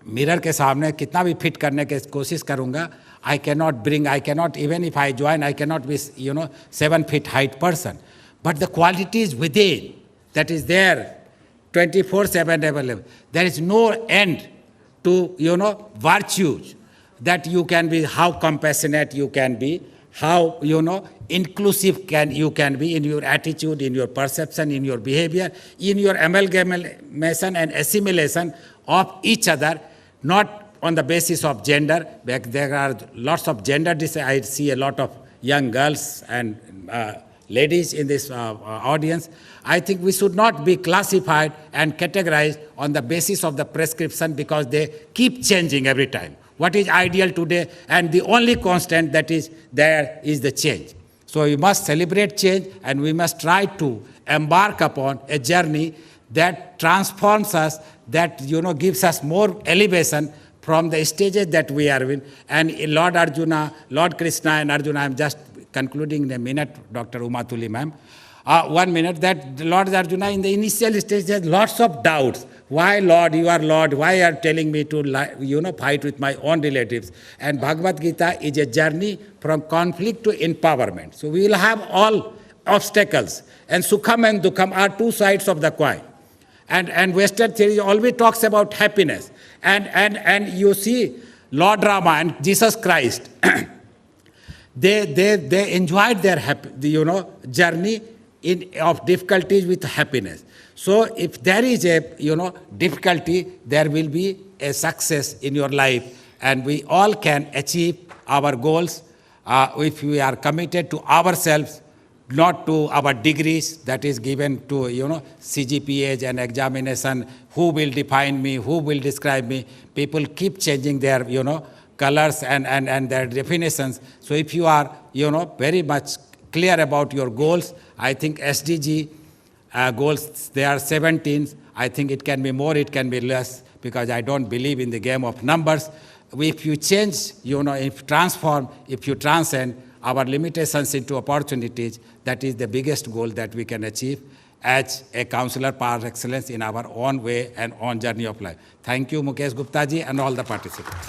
मिरर के सामने कितना भी फिट करने की कोशिश करूंगा, I cannot, even if I join, I cannot be, 7 feet height person. But the quality is within, that is there, 24/7 available. There is no end to, virtues, that you can be, how compassionate you can be, how, inclusive you can be in your attitude, in your perception, in your behavior, in your amalgamation and assimilation of each other, not on the basis of gender. There are lots of gender. I see a lot of young girls and ladies in this audience. I think we should not be classified and categorized on the basis of the prescription, because they keep changing every time. What is ideal today, and the only constant that is there is the change. So we must celebrate change, and we must try to embark upon a journey that transforms us, that gives us more elevation from the stages that we are in. And Lord Krishna and Arjuna, I am just concluding in a minute, Dr. Umatuli ma'am, 1 minute, that Lord Arjuna in the initial stage has lots of doubts. Why, Lord, you are Lord? Why are you telling me to, fight with my own relatives? And Bhagavad Gita is a journey from conflict to empowerment. So we will have all obstacles. And Sukham and Dukham are two sides of the coin. And Western theory always talks about happiness. And you see, Lord Rama and Jesus Christ, they enjoyed their journey of difficulties with happiness. So if there is a difficulty, there will be a success in your life, and we all can achieve our goals if we are committed to ourselves, not to our degrees that is given to CGPAs and examination. Who will define me? Who will describe me? People keep changing their colors and their definitions. So if you are very much clear about your goals, I think SDG goals, they are 17. I think it can be more, it can be less, because I don't believe in the game of numbers. If you change, if transform, if you transcend our limitations into opportunities, that is the biggest goal that we can achieve as a counselor par excellence in our own way and own journey of life. Thank you, Mukesh Gupta ji, and all the participants.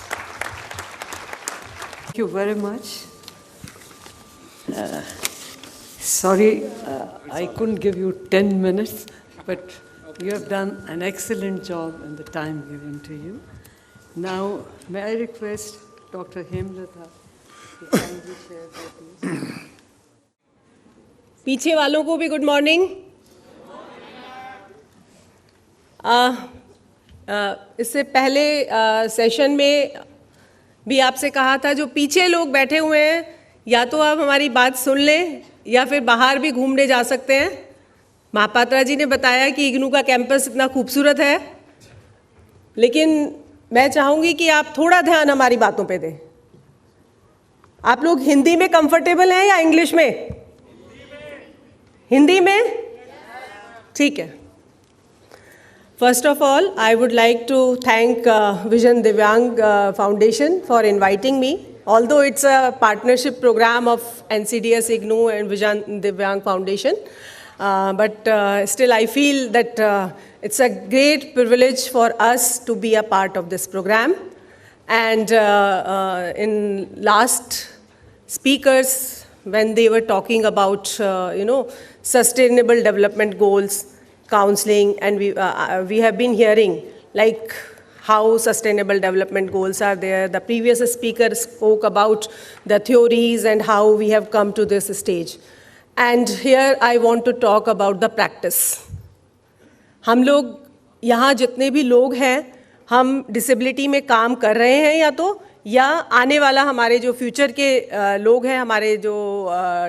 Thank you very much. Sorry, I couldn't give you 10 minutes, but you have done an excellent job in the time given to you. Now, may I request Dr. Hemlata to kindly share her views? पीछे वालों को भी good morning. इससे पहले session में भी आपसे कहा था, जो पीछे लोग बैठे हुए हैं या तो आप हमारी बात सुन लें या फिर बाहर भी घूमने जा सकते हैं। महापात्रा जी ने बताया कि इग्नू का कैंपस इतना खूबसूरत है, लेकिन मैं चाहूँगी कि आप थोड़ा ध्यान हमारी बातों पे दें। आप लोग हिंदी में कंफर्टेबल हैं या इंग्लिश में? हिंदी में? ठीक है। First of all, I would like to thank Vision Divyang Foundation for inviting me. Although it's a partnership program of NCDS IGNOU and Vision Divyang Foundation, but still I feel that it's a great privilege for us to be a part of this program. And in last speakers, when they were talking about sustainable development goals, counseling, and we have been hearing like how sustainable development goals are there. The previous speaker spoke about the theories and how we have come to this stage. And here I want to talk about the practice. हम लोग यहाँ जितने भी लोग हैं, हम disability में काम कर रहे हैं या आने वाला हमारे जो फ्यूचर के लोग हैं, हमारे जो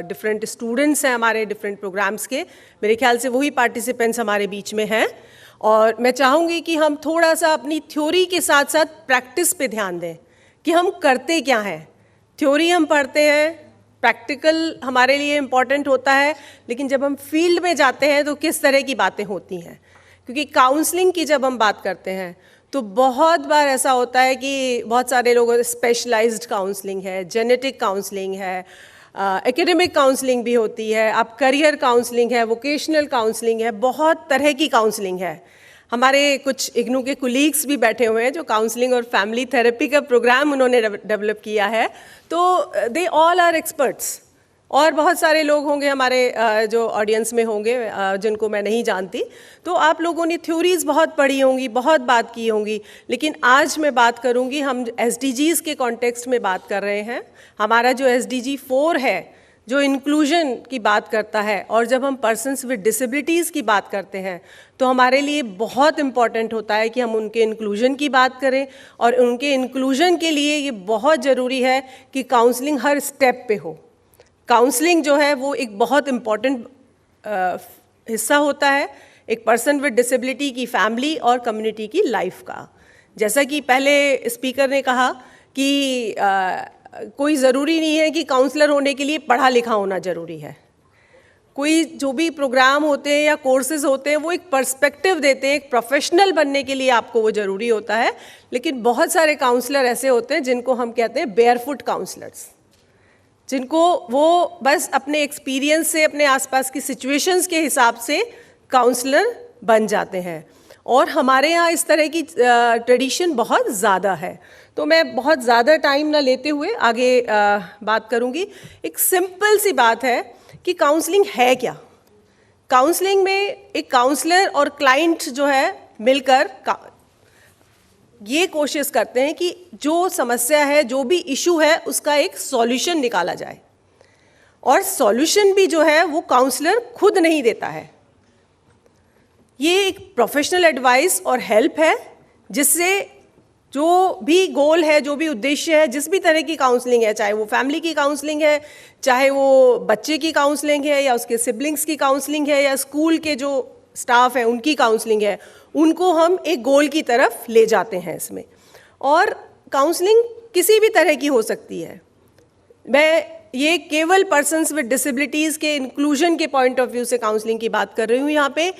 डिफरेंट स्टूडेंट्स हैं हमारे डिफरेंट प्रोग्राम्स के, मेरे ख्याल से वही पार्टिसिपेंट्स हमारे बीच में हैं। और मैं चाहूँगी कि हम थोड़ा सा अपनी थ्योरी के साथ साथ प्रैक्टिस पे ध्यान दें कि हम करते क्या हैं। थ्योरी हम पढ़ते हैं, प्रैक्टिकल हमारे लिए इम्पॉर्टेंट होता है, लेकिन जब हम फील्ड में जाते हैं तो किस तरह की बातें होती हैं। क्योंकि काउंसलिंग की जब हम बात करते हैं तो बहुत बार ऐसा होता है कि बहुत सारे लोगों स्पेशलाइज्ड काउंसलिंग है, जेनेटिक काउंसलिंग है, एकेडमिक काउंसलिंग भी होती है, अब करियर काउंसलिंग है, वोकेशनल काउंसलिंग है, बहुत तरह की काउंसलिंग है। हमारे कुछ इग्नू के कुलीग्स भी बैठे हुए हैं जो काउंसलिंग और फैमिली थेरेपी का प्रोग्राम उन्होंने डेवलप किया है, तो दे ऑल आर एक्सपर्ट्स। और बहुत सारे लोग होंगे हमारे जो ऑडियंस में होंगे जिनको मैं नहीं जानती, तो आप लोगों ने थ्योरीज बहुत पढ़ी होंगी, बहुत बात की होंगी, लेकिन आज मैं बात करूंगी, हम SDGs के कॉन्टेक्स्ट में बात कर रहे हैं। हमारा जो SDG 4 है जो इंक्लूजन की बात करता है, और जब हम पर्सन्स विद डिसेबिलिटीज़ की बात करते हैं तो हमारे लिए बहुत इम्पॉर्टेंट होता है कि हम उनके इंक्लूजन की बात करें। और उनके इंक्लूजन के लिए ये बहुत ज़रूरी है कि काउंसलिंग हर स्टेप पे हो। काउंसलिंग जो है वो एक बहुत इम्पॉर्टेंट हिस्सा होता है एक पर्सन विद डिसेबिलिटी की फैमिली और कम्युनिटी की लाइफ का। जैसा कि पहले स्पीकर ने कहा कि कोई ज़रूरी नहीं है कि काउंसलर होने के लिए पढ़ा लिखा होना ज़रूरी है। कोई जो भी प्रोग्राम होते हैं या कोर्सेज होते हैं वो एक पर्सपेक्टिव देते हैं, एक प्रोफेशनल बनने के लिए आपको वो ज़रूरी होता है। लेकिन बहुत सारे काउंसलर ऐसे होते हैं जिनको हम कहते हैं बेयरफुट काउंसलर्स, जिनको वो बस अपने एक्सपीरियंस से, अपने आसपास की सिचुएशंस के हिसाब से काउंसलर बन जाते हैं। और हमारे यहाँ इस तरह की ट्रेडिशन बहुत ज़्यादा है। तो मैं बहुत ज़्यादा टाइम ना लेते हुए आगे बात करूँगी। एक सिंपल सी बात है कि काउंसलिंग है क्या। काउंसलिंग में एक काउंसलर और क्लाइंट जो है मिलकर ये कोशिश करते हैं कि जो समस्या है, जो भी इशू है, उसका एक सॉल्यूशन निकाला जाए। और सॉल्यूशन भी जो है वो काउंसलर खुद नहीं देता है, ये एक प्रोफेशनल एडवाइस और हेल्प है, जिससे जो भी गोल है, जो भी उद्देश्य है, जिस भी तरह की काउंसलिंग है, चाहे वो फैमिली की काउंसलिंग है, चाहे वो बच्चे की काउंसलिंग है, या उसके सिबलिंग्स की काउंसलिंग है, या स्कूल के जो स्टाफ है उनकी काउंसलिंग है, उनको हम एक गोल की तरफ ले जाते हैं इसमें। और काउंसलिंग किसी भी तरह की हो सकती है। मैं ये केवल पर्सन्स विद डिसेबिलिटीज़ के इंक्लूजन के पॉइंट ऑफ व्यू से काउंसलिंग की बात कर रही हूँ यहाँ पे।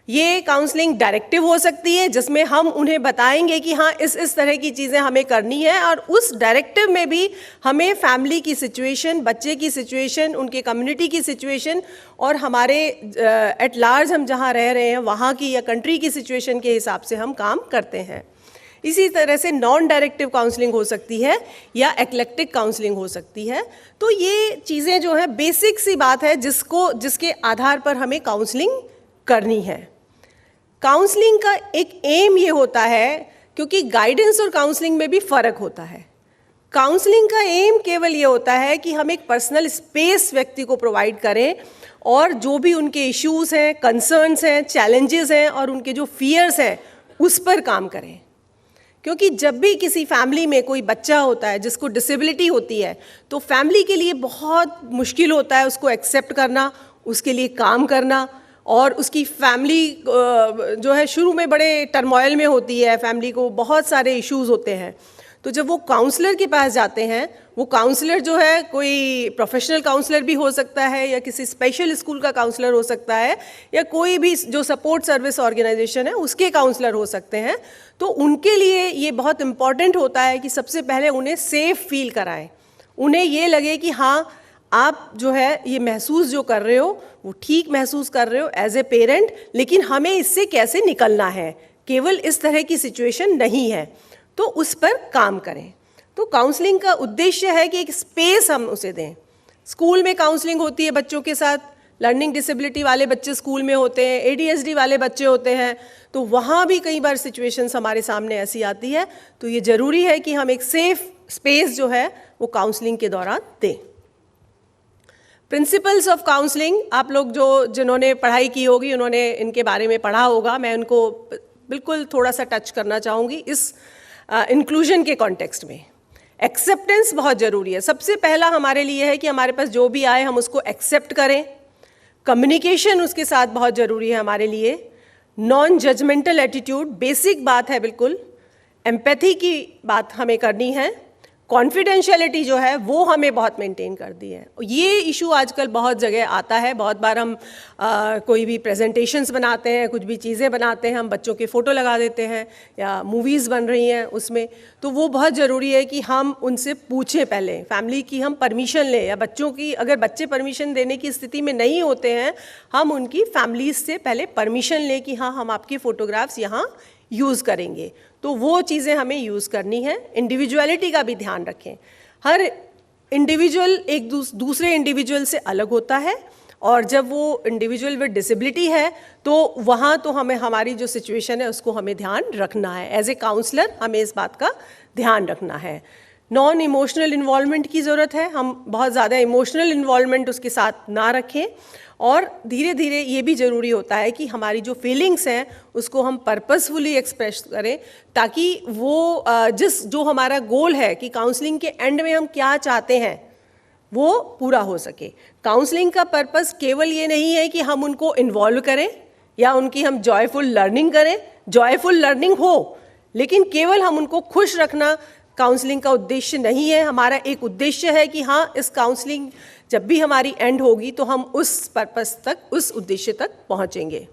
ये काउंसलिंग डायरेक्टिव हो सकती है जिसमें हम उन्हें बताएंगे कि हाँ इस तरह की चीज़ें हमें करनी है, और उस डायरेक्टिव में भी हमें फैमिली की सिचुएशन, बच्चे की सिचुएशन, उनके कम्युनिटी की सिचुएशन, और हमारे एट लार्ज हम जहाँ रह रहे हैं वहाँ की या कंट्री की सिचुएशन के हिसाब से हम काम करते हैं। इसी तरह से नॉन डायरेक्टिव काउंसलिंग हो सकती है या एक्लेक्टिक काउंसलिंग हो सकती है। तो ये चीज़ें जो है बेसिक सी बात है जिसके आधार पर हमें काउंसलिंग करनी है। काउंसलिंग का एक एम ये होता है क्योंकि गाइडेंस और काउंसलिंग में भी फ़र्क होता है। काउंसलिंग का एम केवल ये होता है कि हम एक पर्सनल स्पेस व्यक्ति को प्रोवाइड करें और जो भी उनके इश्यूज़ हैं, कंसर्न्स हैं, चैलेंजेस हैं और उनके जो फियर्स हैं उस पर काम करें। क्योंकि जब भी किसी फैमिली में कोई बच्चा होता है जिसको डिसेबिलिटी होती है तो फैमिली के लिए बहुत मुश्किल होता है उसको एक्सेप्ट करना, उसके लिए काम करना, और उसकी फैमिली जो है शुरू में बड़े टर्मोइल में होती है, फैमिली को बहुत सारे इश्यूज़ होते हैं। तो जब वो काउंसलर के पास जाते हैं, वो काउंसलर जो है कोई प्रोफेशनल काउंसलर भी हो सकता है या किसी स्पेशल स्कूल का काउंसलर हो सकता है या कोई भी जो सपोर्ट सर्विस ऑर्गेनाइजेशन है उसके काउंसलर हो सकते हैं। तो उनके लिए ये बहुत इम्पॉर्टेंट होता है कि सबसे पहले उन्हें सेफ फील कराएं, उन्हें ये लगे कि हाँ आप जो है ये महसूस जो कर रहे हो वो ठीक महसूस कर रहे हो एज ए पेरेंट, लेकिन हमें इससे कैसे निकलना है, केवल इस तरह की सिचुएशन नहीं है, तो उस पर काम करें। तो काउंसलिंग का उद्देश्य है कि एक स्पेस हम उसे दें। स्कूल में काउंसलिंग होती है बच्चों के साथ, लर्निंग डिसेबिलिटी वाले बच्चे स्कूल में होते हैं, ADHD वाले बच्चे होते हैं, तो वहाँ भी कई बार सिचुएशंस हमारे सामने ऐसी आती है। तो ये ज़रूरी है कि हम एक सेफ स्पेस जो है वो काउंसलिंग के दौरान दें। प्रिंसिपल्स ऑफ काउंसलिंग, आप लोग जिन्होंने पढ़ाई की होगी उन्होंने इनके बारे में पढ़ा होगा, मैं उनको बिल्कुल थोड़ा सा टच करना चाहूँगी इस इंक्लूजन के कॉन्टेक्स्ट में। एक्सेप्टेंस बहुत ज़रूरी है। सबसे पहला हमारे लिए है कि हमारे पास जो भी आए हम उसको एक्सेप्ट करें। कम्युनिकेशन उसके साथ बहुत ज़रूरी है हमारे लिए। नॉन जजमेंटल एटीट्यूड बेसिक बात है बिल्कुल। एम्पैथी की बात हमें करनी है। कॉन्फिडेंशियलिटी जो है वो हमें बहुत मेंटेन कर दी है। ये इशू आजकल बहुत जगह आता है। बहुत बार हम कोई भी प्रेजेंटेशंस बनाते हैं, कुछ भी चीज़ें बनाते हैं, हम बच्चों के फ़ोटो लगा देते हैं या मूवीज़ बन रही हैं उसमें, तो वो बहुत ज़रूरी है कि हम उनसे पूछें पहले, फैमिली की हम परमिशन लें, या बच्चों की अगर बच्चे परमिशन देने की स्थिति में नहीं होते हैं हम उनकी फैमिलीज से पहले परमिशन लें कि हाँ हम आपकी फ़ोटोग्राफ्स यहाँ यूज़ करेंगे। तो वो चीज़ें हमें यूज़ करनी है। इंडिविजुअलिटी का भी ध्यान रखें। हर इंडिविजुअल एक दूसरे इंडिविजुअल से अलग होता है, और जब वो इंडिविजुअल विद डिसेबिलिटी है तो वहाँ तो हमें हमारी जो सिचुएशन है उसको हमें ध्यान रखना है। एज ए काउंसलर हमें इस बात का ध्यान रखना है। नॉन इमोशनल इन्वॉल्वमेंट की ज़रूरत है। हम बहुत ज़्यादा इमोशनल इन्वॉल्वमेंट उसके साथ ना रखें, और धीरे धीरे ये भी ज़रूरी होता है कि हमारी जो फीलिंग्स हैं उसको हम पर्पसफुली एक्सप्रेस करें, ताकि वो जो हमारा गोल है कि काउंसलिंग के एंड में हम क्या चाहते हैं वो पूरा हो सके। काउंसलिंग का पर्पस केवल ये नहीं है कि हम उनको इन्वॉल्व करें या उनकी हम जॉयफुल लर्निंग करें। जॉयफुल लर्निंग हो, लेकिन केवल हम उनको खुश रखना काउंसलिंग का उद्देश्य नहीं है। हमारा एक उद्देश्य है कि हाँ इस काउंसलिंग जब भी हमारी एंड होगी तो हम उस पर्पस तक, उस उद्देश्य तक पहुँचेंगे।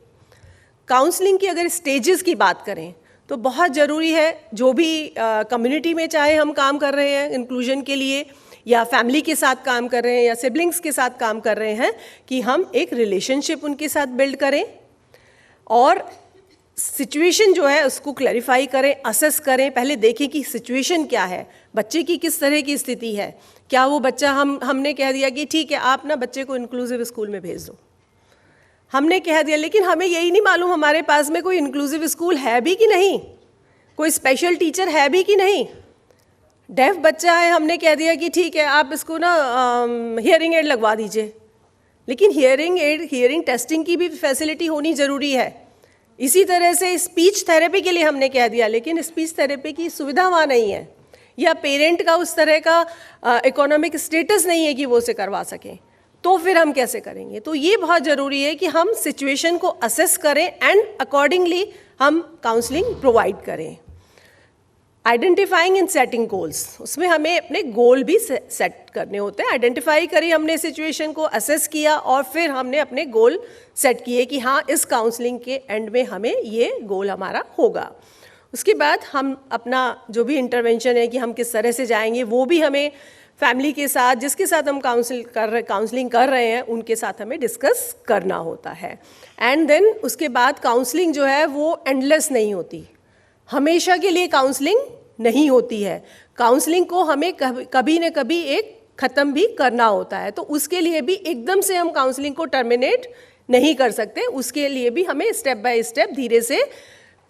काउंसलिंग की अगर स्टेजेस की बात करें तो बहुत ज़रूरी है, जो भी कम्युनिटी में चाहे हम काम कर रहे हैं इंक्लूजन के लिए, या फैमिली के साथ काम कर रहे हैं या सिबलिंग्स के साथ काम कर रहे हैं, कि हम एक रिलेशनशिप उनके साथ बिल्ड करें और सिचुएशन जो है उसको क्लैरिफाई करें, असेस करें। पहले देखें कि सिचुएशन क्या है, बच्चे की किस तरह की स्थिति है। क्या वो बच्चा हमने कह दिया कि ठीक है आप ना बच्चे को इंक्लूसिव स्कूल में भेज दो, हमने कह दिया, लेकिन हमें यही नहीं मालूम हमारे पास में कोई इंक्लूसिव स्कूल है भी कि नहीं, कोई स्पेशल टीचर है भी कि नहीं। डेफ बच्चा है, हमने कह दिया कि ठीक है आप इसको ना हियरिंग एड लगवा दीजिए, लेकिन हियरिंग टेस्टिंग की भी फैसिलिटी होनी ज़रूरी है। इसी तरह से स्पीच थेरेपी के लिए हमने कह दिया, लेकिन स्पीच थेरेपी की सुविधा वहाँ नहीं है, या पेरेंट का उस तरह का इकोनॉमिक स्टेटस नहीं है कि वो उसे करवा सकें, तो फिर हम कैसे करेंगे। तो ये बहुत ज़रूरी है कि हम सिचुएशन को असेस करें एंड अकॉर्डिंगली हम काउंसलिंग प्रोवाइड करें। आइडेंटिफाइंग एंड सेटिंग गोल्स, उसमें हमें अपने गोल भी सेट करने होते हैं। आइडेंटिफाई करी हमने सिचुएशन को, असेस किया, और फिर हमने अपने गोल सेट किए कि हाँ इस काउंसलिंग के एंड में हमें ये गोल हमारा होगा। उसके बाद हम अपना जो भी इंटरवेंशन है कि हम किस तरह से जाएंगे, वो भी हमें फैमिली के साथ, जिसके साथ हम काउंसलिंग कर रहे हैं उनके साथ हमें डिस्कस करना होता है। एंड देन उसके बाद काउंसलिंग जो है वो एंडलेस नहीं होती, हमेशा के लिए काउंसलिंग नहीं होती है। काउंसलिंग को हमें कभी न कभी एक ख़त्म भी करना होता है, तो उसके लिए भी एकदम से हम काउंसलिंग को टर्मिनेट नहीं कर सकते। उसके लिए भी हमें स्टेप बाय स्टेप धीरे से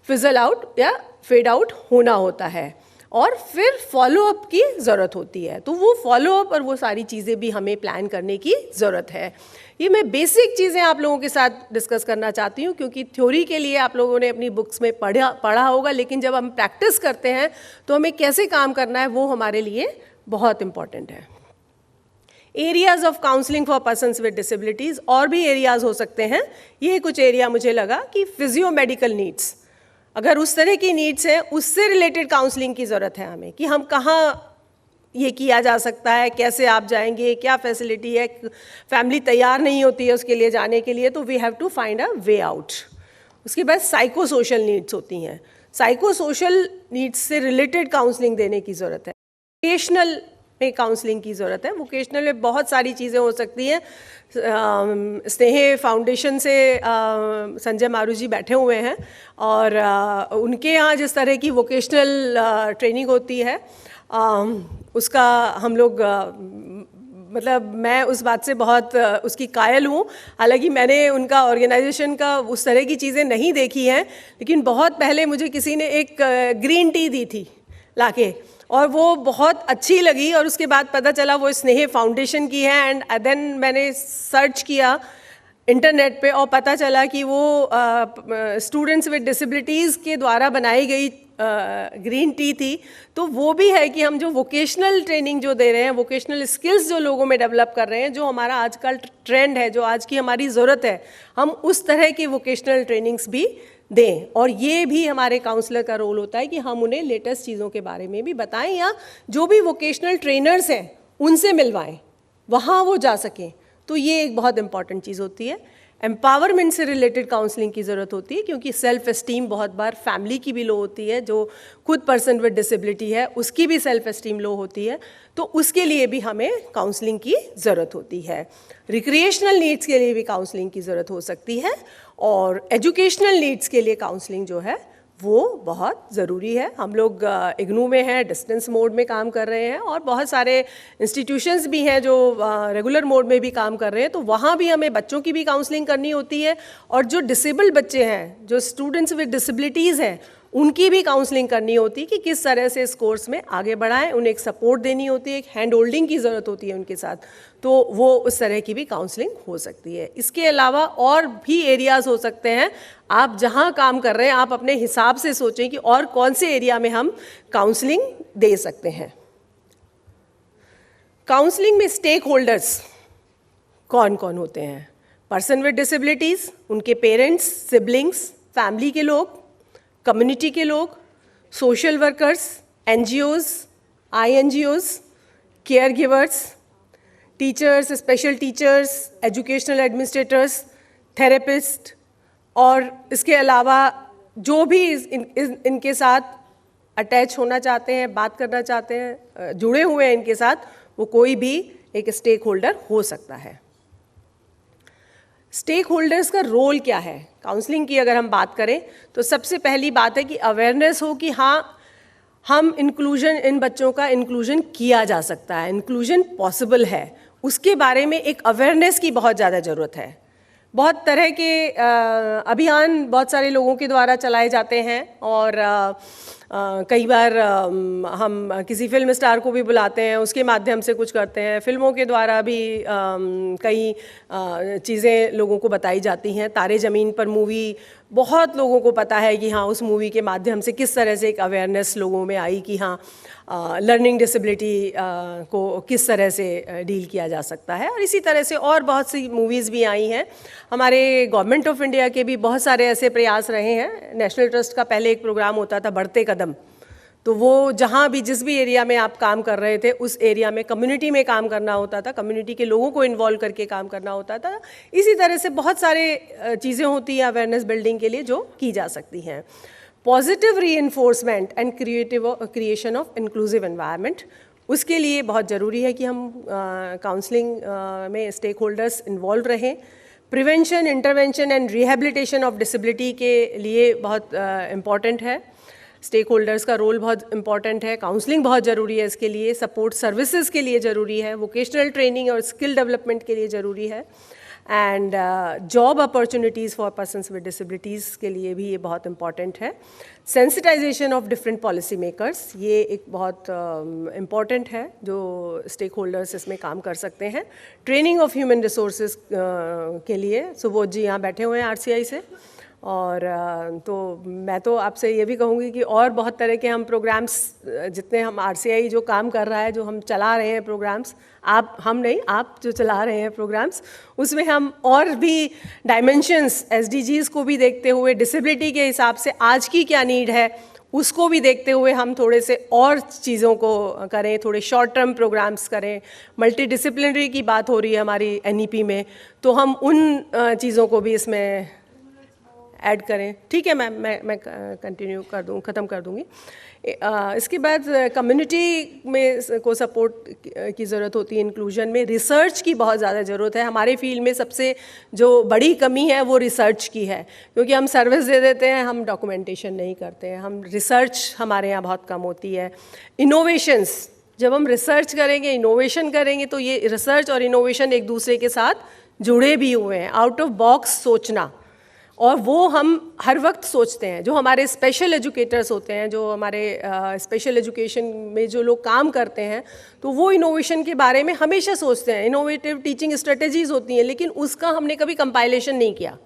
फिजल आउट या फेड आउट होना होता है, और फिर फॉलो अप की ज़रूरत होती है। तो वो फॉलो अप और वो सारी चीज़ें भी हमें प्लान करने की ज़रूरत है। ये मैं बेसिक चीज़ें आप लोगों के साथ डिस्कस करना चाहती हूँ, क्योंकि थ्योरी के लिए आप लोगों ने अपनी बुक्स में पढ़ा होगा, लेकिन जब हम प्रैक्टिस करते हैं तो हमें कैसे काम करना है वो हमारे लिए बहुत इम्पॉर्टेंट है। Areas of counselling for persons with disabilities, और भी एरियाज़ हो सकते हैं। ये कुछ एरिया मुझे लगा कि फिजियो मेडिकल नीड्स, अगर उस तरह की नीड्स हैं, उससे रिलेटेड काउंसलिंग की ज़रूरत है हमें, कि हम कहाँ ये किया जा सकता है, कैसे आप जाएंगे, क्या फैसिलिटी है, फैमिली तैयार नहीं होती है उसके लिए जाने के लिए, तो we have to find a way out. उसके बाद साइको सोशल नीड्स होती हैं, साइको सोशल नीड्स से रिलेटेड काउंसलिंग देने की ज़रूरत है। वोकेशनल में काउंसलिंग की ज़रूरत है। वोकेशनल में बहुत सारी चीज़ें हो सकती हैं। स्नेह फाउंडेशन से संजय मारू जी बैठे हुए हैं, और उनके यहाँ जिस तरह की वोकेशनल ट्रेनिंग होती है, उसका हम लोग मतलब मैं उस बात से बहुत उसकी कायल हूँ। हालांकि मैंने उनका ऑर्गेनाइजेशन का उस तरह की चीज़ें नहीं देखी हैं, लेकिन बहुत पहले मुझे किसी ने एक ग्रीन टी दी थी लाके, और वो बहुत अच्छी लगी, और उसके बाद पता चला वो स्नेह फाउंडेशन की है। एंड देन मैंने सर्च किया इंटरनेट पे, और पता चला कि वो स्टूडेंट्स विद डिसेबिलिटीज़ के द्वारा बनाई गई ग्रीन टी थी। तो वो भी है कि हम जो वोकेशनल ट्रेनिंग जो दे रहे हैं, वोकेशनल स्किल्स जो लोगों में डेवलप कर रहे हैं, जो हमारा आजकल ट्रेंड है, जो आज की हमारी ज़रूरत है, हम उस तरह की वोकेशनल ट्रेनिंग्स भी दें। और ये भी हमारे काउंसलर का रोल होता है कि हम उन्हें लेटेस्ट चीज़ों के बारे में भी बताएं, या जो भी वोकेशनल ट्रेनर्स हैं उनसे मिलवाएं, वहाँ वो जा सकें। तो ये एक बहुत इंपॉर्टेंट चीज़ होती है। एम्पावरमेंट से रिलेटेड काउंसलिंग की ज़रूरत होती है, क्योंकि सेल्फ एस्टीम बहुत बार फैमिली की भी लो होती है, जो खुद पर्सन विद डिसेबिलिटी है उसकी भी सेल्फ एस्टीम लो होती है, तो उसके लिए भी हमें काउंसलिंग की ज़रूरत होती है। रिक्रिएशनल नीड्स के लिए भी काउंसलिंग की ज़रूरत हो सकती है, और एजुकेशनल नीड्स के लिए काउंसलिंग जो है वो बहुत ज़रूरी है। हम लोग इग्नू में हैं, डिस्टेंस मोड में काम कर रहे हैं, और बहुत सारे इंस्टीट्यूशंस भी हैं जो रेगुलर मोड में भी काम कर रहे हैं, तो वहाँ भी हमें बच्चों की भी काउंसलिंग करनी होती है, और जो डिसेबल्ड बच्चे हैं, जो स्टूडेंट्स विद डिसेबिलिटीज़ हैं, उनकी भी काउंसलिंग करनी होती है कि किस तरह से इस कोर्स में आगे बढ़ाएं। उन्हें एक सपोर्ट देनी होती है, एक हैंड होल्डिंग की ज़रूरत होती है उनके साथ, तो वो उस तरह की भी काउंसलिंग हो सकती है। इसके अलावा और भी एरियाज़ हो सकते हैं। आप जहाँ काम कर रहे हैं, आप अपने हिसाब से सोचें कि और कौन से एरिया में हम काउंसलिंग दे सकते हैं। काउंसलिंग में स्टेक होल्डर्स कौन कौन होते हैं? पर्सन विद डिसेबिलिटीज़, उनके पेरेंट्स, सिबलिंग्स, फैमिली के लोग, कम्युनिटी के लोग, social workers, NGOs, INGOs, care givers, teachers, special teachers, educational administrators, therapist, और इसके अलावा जो भी इनके साथ अटैच होना चाहते हैं, बात करना चाहते हैं, जुड़े हुए हैं इनके साथ, वो कोई भी एक स्टेक होल्डर हो सकता है। स्टेक होल्डर्स का रोल क्या है? काउंसलिंग की अगर हम बात करें तो सबसे पहली बात है कि अवेयरनेस हो कि हाँ, हम इंक्लूजन, इन बच्चों का इंक्लूजन किया जा सकता है, इंक्लूजन पॉसिबल है, उसके बारे में एक अवेयरनेस की बहुत ज़्यादा ज़रूरत है। बहुत तरह के अभियान बहुत सारे लोगों के द्वारा चलाए जाते हैं, और कई बार हम किसी फिल्म स्टार को भी बुलाते हैं, उसके माध्यम से कुछ करते हैं। फिल्मों के द्वारा भी कई चीज़ें लोगों को बताई जाती हैं। तारे ज़मीन पर मूवी, बहुत लोगों को पता है कि हाँ, उस मूवी के माध्यम से किस तरह से एक अवेयरनेस लोगों में आई कि हाँ, लर्निंग डिसेबिलिटी को किस तरह से डील किया जा सकता है। और इसी तरह से और बहुत सी मूवीज़ भी आई हैं। हमारे गवर्नमेंट ऑफ इंडिया के भी बहुत सारे ऐसे प्रयास रहे हैं। नेशनल ट्रस्ट का पहले एक प्रोग्राम होता था, बढ़ते कदम, तो वो जहाँ भी जिस भी एरिया में आप काम कर रहे थे, उस एरिया में कम्युनिटी में काम करना होता था, कम्युनिटी के लोगों को इन्वॉल्व करके काम करना होता था। इसी तरह से बहुत सारे चीज़ें होती हैं अवेयरनेस बिल्डिंग के लिए जो की जा सकती हैं। Positive reinforcement and creation of inclusive environment, उसके लिए बहुत ज़रूरी है कि हम काउंसलिंग में स्टेक होल्डर्स इन्वॉल्व रहें। Prevention, intervention and rehabilitation of disability के लिए बहुत इम्पॉर्टेंट है। स्टेक होल्डर्स का रोल बहुत इम्पॉर्टेंट है। काउंसलिंग बहुत ज़रूरी है इसके लिए। सपोर्ट सर्विसेज के लिए ज़रूरी है। वोकेशनल ट्रेनिंग और स्किल डेवलपमेंट के लिए ज़रूरी है। And job opportunities for persons with disabilities के लिए भी ये बहुत इम्पॉर्टेंट है। Sensitization of different policy makers, ये एक बहुत इम्पॉर्टेंट है जो स्टेक होल्डर्स इसमें काम कर सकते हैं। ट्रेनिंग ऑफ ह्यूमन रिसोर्सेज के लिए सुबोध जी यहाँ बैठे हुए हैं RCI से, और तो मैं तो आपसे ये भी कहूँगी कि और बहुत तरह के हम प्रोग्राम्स, जितने हम RCI जो काम कर रहा है, जो हम चला रहे हैं प्रोग्राम्स, हम नहीं, आप जो चला रहे हैं प्रोग्राम्स, उसमें हम और भी डायमेंशंस SDGs को भी देखते हुए, डिसेबिलिटी के हिसाब से आज की क्या नीड है उसको भी देखते हुए हम थोड़े से और चीज़ों को करें, थोड़े शॉर्ट टर्म प्रोग्राम्स करें। मल्टी डिसिप्लिनरी की बात हो रही है हमारी NEP में, तो हम उन चीज़ों को भी इसमें ऐड करें। ठीक है मैम, मैं कंटिन्यू कर दूँ, ख़त्म कर दूँगी। इसके बाद कम्युनिटी में को सपोर्ट की ज़रूरत होती है। इंक्लूजन में रिसर्च की बहुत ज़्यादा ज़रूरत है। हमारे फील्ड में सबसे जो बड़ी कमी है वो रिसर्च की है, क्योंकि हम सर्विस दे देते हैं, हम डॉक्यूमेंटेशन नहीं करते हैं, हम रिसर्च हमारे यहाँ बहुत कम होती है। इनोवेशंस, जब हम रिसर्च करेंगे, इनोवेशन करेंगे, तो ये रिसर्च और इनोवेशन एक दूसरे के साथ जुड़े भी हुए हैं। आउट ऑफ बॉक्स सोचना, और वो हम हर वक्त सोचते हैं। जो हमारे स्पेशल एजुकेटर्स होते हैं, जो हमारे स्पेशल एजुकेशन में जो लोग काम करते हैं, तो वो इनोवेशन के बारे में हमेशा सोचते हैं। इनोवेटिव टीचिंग स्ट्रेटजीज़ होती हैं, लेकिन उसका हमने कभी कंपाइलेशन नहीं किया।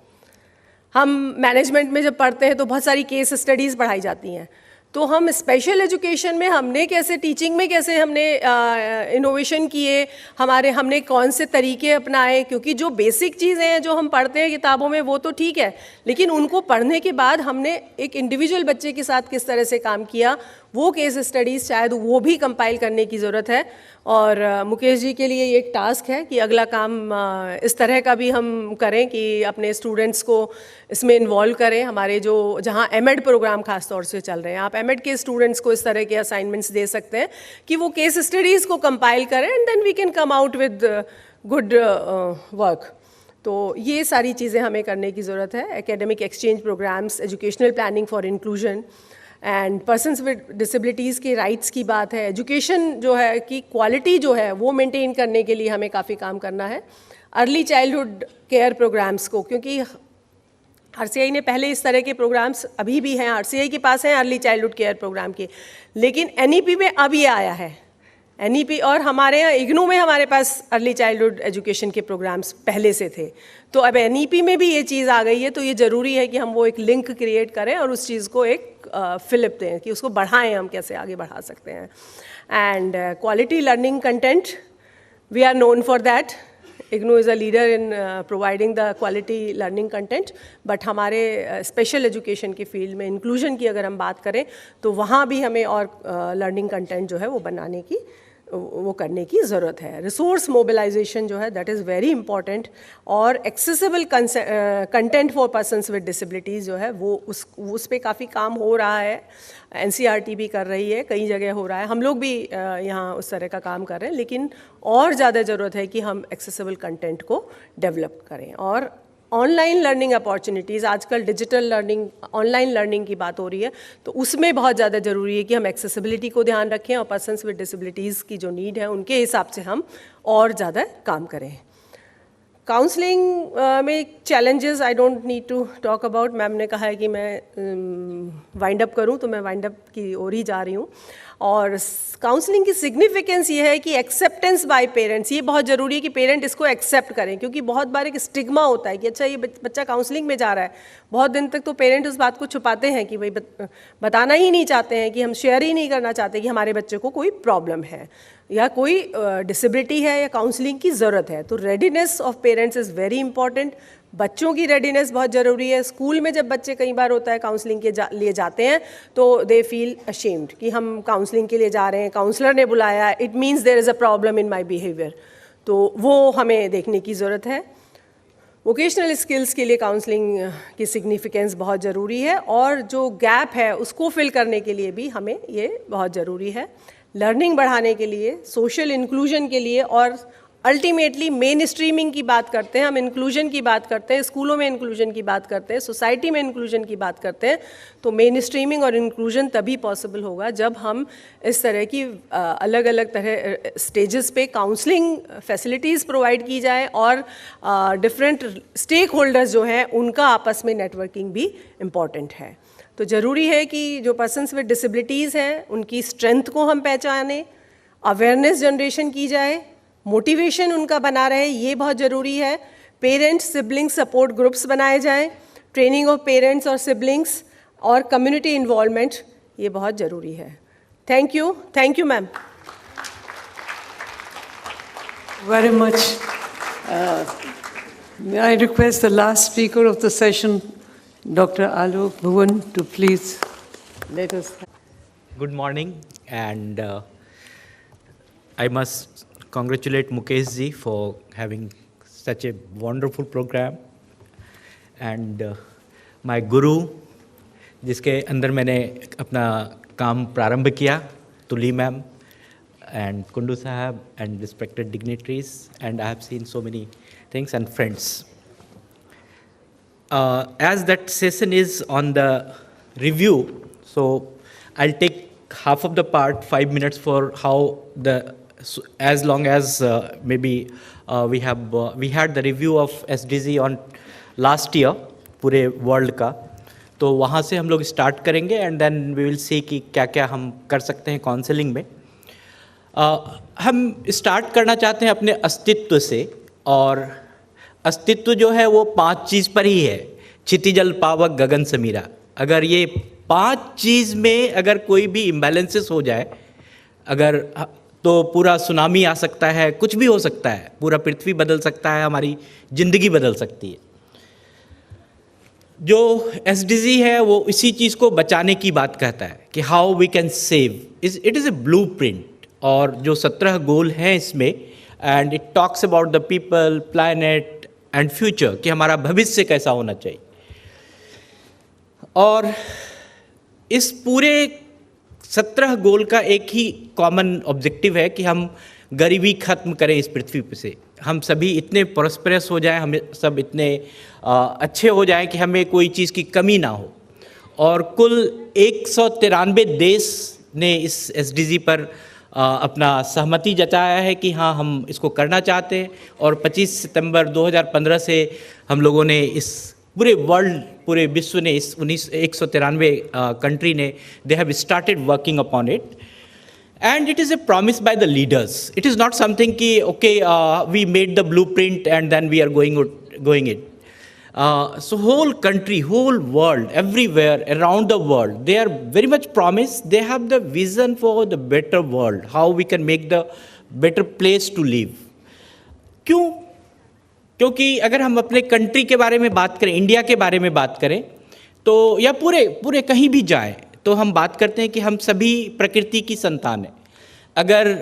हम मैनेजमेंट में जब पढ़ते हैं तो बहुत सारी केस स्टडीज़ पढ़ाई जाती हैं, तो हम स्पेशल एजुकेशन में हमने कैसे, टीचिंग में कैसे हमने इनोवेशन किए, हमने कौन से तरीके अपनाए, क्योंकि जो बेसिक चीज़ें हैं जो हम पढ़ते हैं किताबों में वो तो ठीक है, लेकिन उनको पढ़ने के बाद हमने एक इंडिविजुअल बच्चे के साथ किस तरह से काम किया, वो केस स्टडीज़ शायद वो भी कंपाइल करने की ज़रूरत है। और मुकेश जी के लिए ये एक टास्क है कि अगला काम इस तरह का भी हम करें कि अपने स्टूडेंट्स को इसमें इन्वॉल्व करें। हमारे जो जहाँ एमएड प्रोग्राम खास तौर से चल रहे हैं, आप एमएड के स्टूडेंट्स को इस तरह के असाइनमेंट्स दे सकते हैं कि वो केस स्टडीज़ को कंपाइल करें, and then we can come out with good work. तो ये सारी चीज़ें हमें करने की ज़रूरत है। Academic exchange programmes, educational planning for inclusion and persons with disabilities के राइट्स की बात है। एजुकेशन जो है कि क्वालिटी जो है वो मेंटेन करने के लिए हमें काफ़ी काम करना है। अर्ली चाइल्डहुड केयर प्रोग्राम्स को, क्योंकि RCI ने पहले इस तरह के प्रोग्राम्स अभी भी हैं, RCI के पास हैं अर्ली चाइल्डहुड केयर प्रोग्राम के, लेकिन NEP में अब ये आया है। NEP और हमारे यहाँ IGNOU में हमारे पास अर्ली चाइल्डहुड एजुकेशन के प्रोग्राम्स पहले से थे, तो अब NEP में भी ये चीज़ आ गई है, तो ये ज़रूरी है कि हम वो एक लिंक क्रिएट करें और उस चीज़ को एक फिलिप दें कि उसको बढ़ाएं, हम कैसे आगे बढ़ा सकते हैं। And quality learning content, we are known for that. IGNOU is a leader in providing the quality learning content, but हमारे स्पेशल एजुकेशन के फील्ड में इंक्लूजन की अगर हम बात करें तो वहाँ भी हमें और लर्निंग कंटेंट जो है वो बनाने की, वो करने की ज़रूरत है। रिसोर्स मोबिलाइजेशन जो है दैट इज़ वेरी इंपॉर्टेंट, और accessible content for persons with disabilities जो है वो उस पर काफ़ी काम हो रहा है। NCERT भी कर रही है, कई जगह हो रहा है, हम लोग भी यहाँ उस तरह का काम कर रहे हैं, लेकिन और ज़्यादा ज़रूरत है कि हम एक्सेसिबल कंटेंट को डेवलप करें। और ऑनलाइन लर्निंग अपॉर्चुनिटीज़, आजकल डिजिटल लर्निंग, ऑनलाइन लर्निंग की बात हो रही है, तो उसमें बहुत ज़्यादा ज़रूरी है कि हम एक्सेसिबिलिटी को ध्यान रखें और पर्सन्स विद डिसेबिलिटीज़ की जो नीड है उनके हिसाब से हम और ज़्यादा काम करें। काउंसलिंग में challenges I don't need to talk about. Ma'am ने कहा है कि मैं वाइंड अप करूं, तो मैं वाइंड अप की ओर ही जा रही हूं। और काउंसलिंग की सिग्निफिकेंस ये है कि एक्सेप्टेंस बाय पेरेंट्स, ये बहुत ज़रूरी है कि पेरेंट इसको एक्सेप्ट करें, क्योंकि बहुत बार एक स्टिग्मा होता है कि अच्छा ये बच्चा काउंसलिंग में जा रहा है, बहुत दिन तक तो पेरेंट उस बात को छुपाते हैं कि भाई बताना ही नहीं चाहते हैं, कि हम शेयर ही नहीं करना चाहते कि हमारे बच्चे को कोई प्रॉब्लम है या कोई डिसेबिलिटी है या काउंसलिंग की ज़रूरत है। तो readiness of parents is very important. बच्चों की रेडीनेस बहुत ज़रूरी है। स्कूल में जब बच्चे कई बार होता है काउंसलिंग के लिए जाते हैं तो दे फील अशेम्ड कि हम काउंसलिंग के लिए जा रहे हैं, काउंसलर ने बुलाया, it means there is a problem in my behaviour. तो वो हमें देखने की ज़रूरत है। वोकेशनल स्किल्स के लिए काउंसलिंग की सिग्निफिकेंस बहुत ज़रूरी है, और जो गैप है उसको फिल करने के लिए भी हमें ये बहुत ज़रूरी है। लर्निंग बढ़ाने के लिए, सोशल इंक्लूजन के लिए और अल्टीमेटली मेन स्ट्रीमिंग की बात करते हैं, हम इंक्लूजन की बात करते हैं, स्कूलों में इंक्लूजन की बात करते हैं, सोसाइटी में इंक्लूजन की बात करते हैं, तो मेन स्ट्रीमिंग और इंक्लूजन तभी पॉसिबल होगा जब हम इस तरह की अलग अलग तरह स्टेजेस पे काउंसलिंग फैसिलिटीज़ प्रोवाइड की जाए और डिफरेंट स्टेक होल्डर्स जो हैं उनका आपस में नेटवर्किंग भी इम्पॉर्टेंट है। तो ज़रूरी है कि जो पर्सन्स विद डिसेबिलिटीज़ हैं उनकी स्ट्रेंथ को हम पहचानें, अवेयरनेस जनरेशन की जाए, मोटिवेशन उनका बना रहे, ये बहुत ज़रूरी है। पेरेंट्स सिबलिंग सपोर्ट ग्रुप्स बनाए जाएं, ट्रेनिंग ऑफ पेरेंट्स और सिबलिंग्स और कम्युनिटी इन्वॉल्वमेंट, ये बहुत ज़रूरी है। Thank you ma'am. Very much. May I request the last speaker of the session, Dr. Alok Bhuvan, to please let us. Good morning, and I must congratulate Mukesh ji for having such a wonderful program, and my guru, जिसके अंदर मैंने अपना काम प्रारंभ किया, तुली ma'am and Kundu Sahab and respected dignitaries, and I have seen so many things and friends. As that session is on the review, so I'll take half of the part, 5 minutes for how as long as maybe we had the review of SDG on last year, पूरे world का, तो वहाँ से हम लोग start करेंगे and then we will see कि क्या क्या हम कर सकते हैं काउंसलिंग में। हम स्टार्ट करना चाहते हैं अपने अस्तित्व से, और अस्तित्व जो है वो 5 चीज़ पर ही है, क्षिति जल पावक गगन समीरा। अगर ये 5 चीज़ में अगर कोई भी इम्बैलेंसेस हो जाए, अगर तो पूरा सुनामी आ सकता है, कुछ भी हो सकता है, पूरा पृथ्वी बदल सकता है, हमारी ज़िंदगी बदल सकती है। जो SDG है वो इसी चीज़ को बचाने की बात कहता है कि how we can save, it is a blueprint. और जो 17 गोल हैं इसमें, and it talks about the people, planet and future, कि हमारा भविष्य कैसा होना चाहिए। और इस पूरे 17 गोल का एक ही कॉमन ऑब्जेक्टिव है कि हम गरीबी खत्म करें इस पृथ्वी पे से, हम सभी इतने प्रॉस्पेरस हो जाएं, हम सब इतने अच्छे हो जाएं कि हमें कोई चीज़ की कमी ना हो। और कुल 193 देश ने इस SDG पर अपना सहमति जताया है कि हाँ हम इसको करना चाहते हैं। और 25 सितंबर 2015 से हम लोगों ने इस पूरे वर्ल्ड, पूरे विश्व ने, इस 193 कंट्री ने, they have started working upon it, and it is a promise by the leaders. It is not something कि okay we made the blueprint and then we are going it. So whole country, whole world, everywhere around the world, they are very much promised. They have the vision for the better world, how we can make the better place to live. क्यों? क्योंकि अगर हम अपने country के बारे में बात करें, इंडिया के बारे में बात करें, तो या पूरे कहीं भी जाएं, तो हम बात करते हैं कि हम सभी प्रकृति की संतान हैं। अगर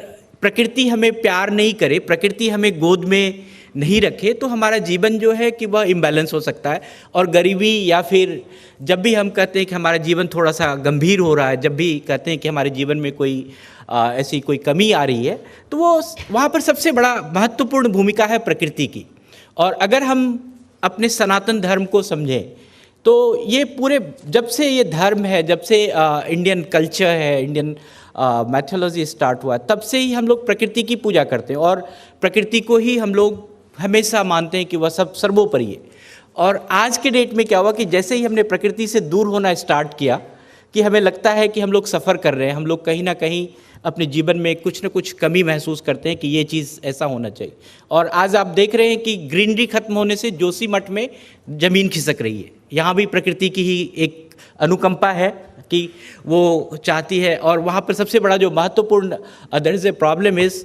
प्रकृति हमें प्यार नहीं करे, प्रकृति हमें गोद में नहीं रखे, तो हमारा जीवन जो है कि वह इम्बैलेंस हो सकता है। और गरीबी, या फिर जब भी हम कहते हैं कि हमारा जीवन थोड़ा सा गंभीर हो रहा है, जब भी कहते हैं कि हमारे जीवन में कोई ऐसी कोई कमी आ रही है, तो वो वहाँ पर सबसे बड़ा महत्वपूर्ण भूमिका है प्रकृति की। और अगर हम अपने सनातन धर्म को समझें, तो ये पूरे, जब से ये धर्म है, जब से इंडियन कल्चर है, इंडियन मैथोलॉजी स्टार्ट हुआ, तब से ही हम लोग प्रकृति की पूजा करते हैं, और प्रकृति को ही हम लोग हमेशा मानते हैं कि वह सब सर्वोपरि है। और आज के डेट में क्या हुआ कि जैसे ही हमने प्रकृति से दूर होना स्टार्ट किया, कि हमें लगता है कि हम लोग सफ़र कर रहे हैं, हम लोग कहीं ना कहीं अपने जीवन में कुछ न कुछ कमी महसूस करते हैं कि ये चीज़ ऐसा होना चाहिए। और आज आप देख रहे हैं कि ग्रीनरी खत्म होने से जोशीमठ में ज़मीन खिसक रही है। यहाँ भी प्रकृति की ही एक अनुकंपा है कि वो चाहती है। और वहाँ पर सबसे बड़ा जो महत्वपूर्ण there is a problem is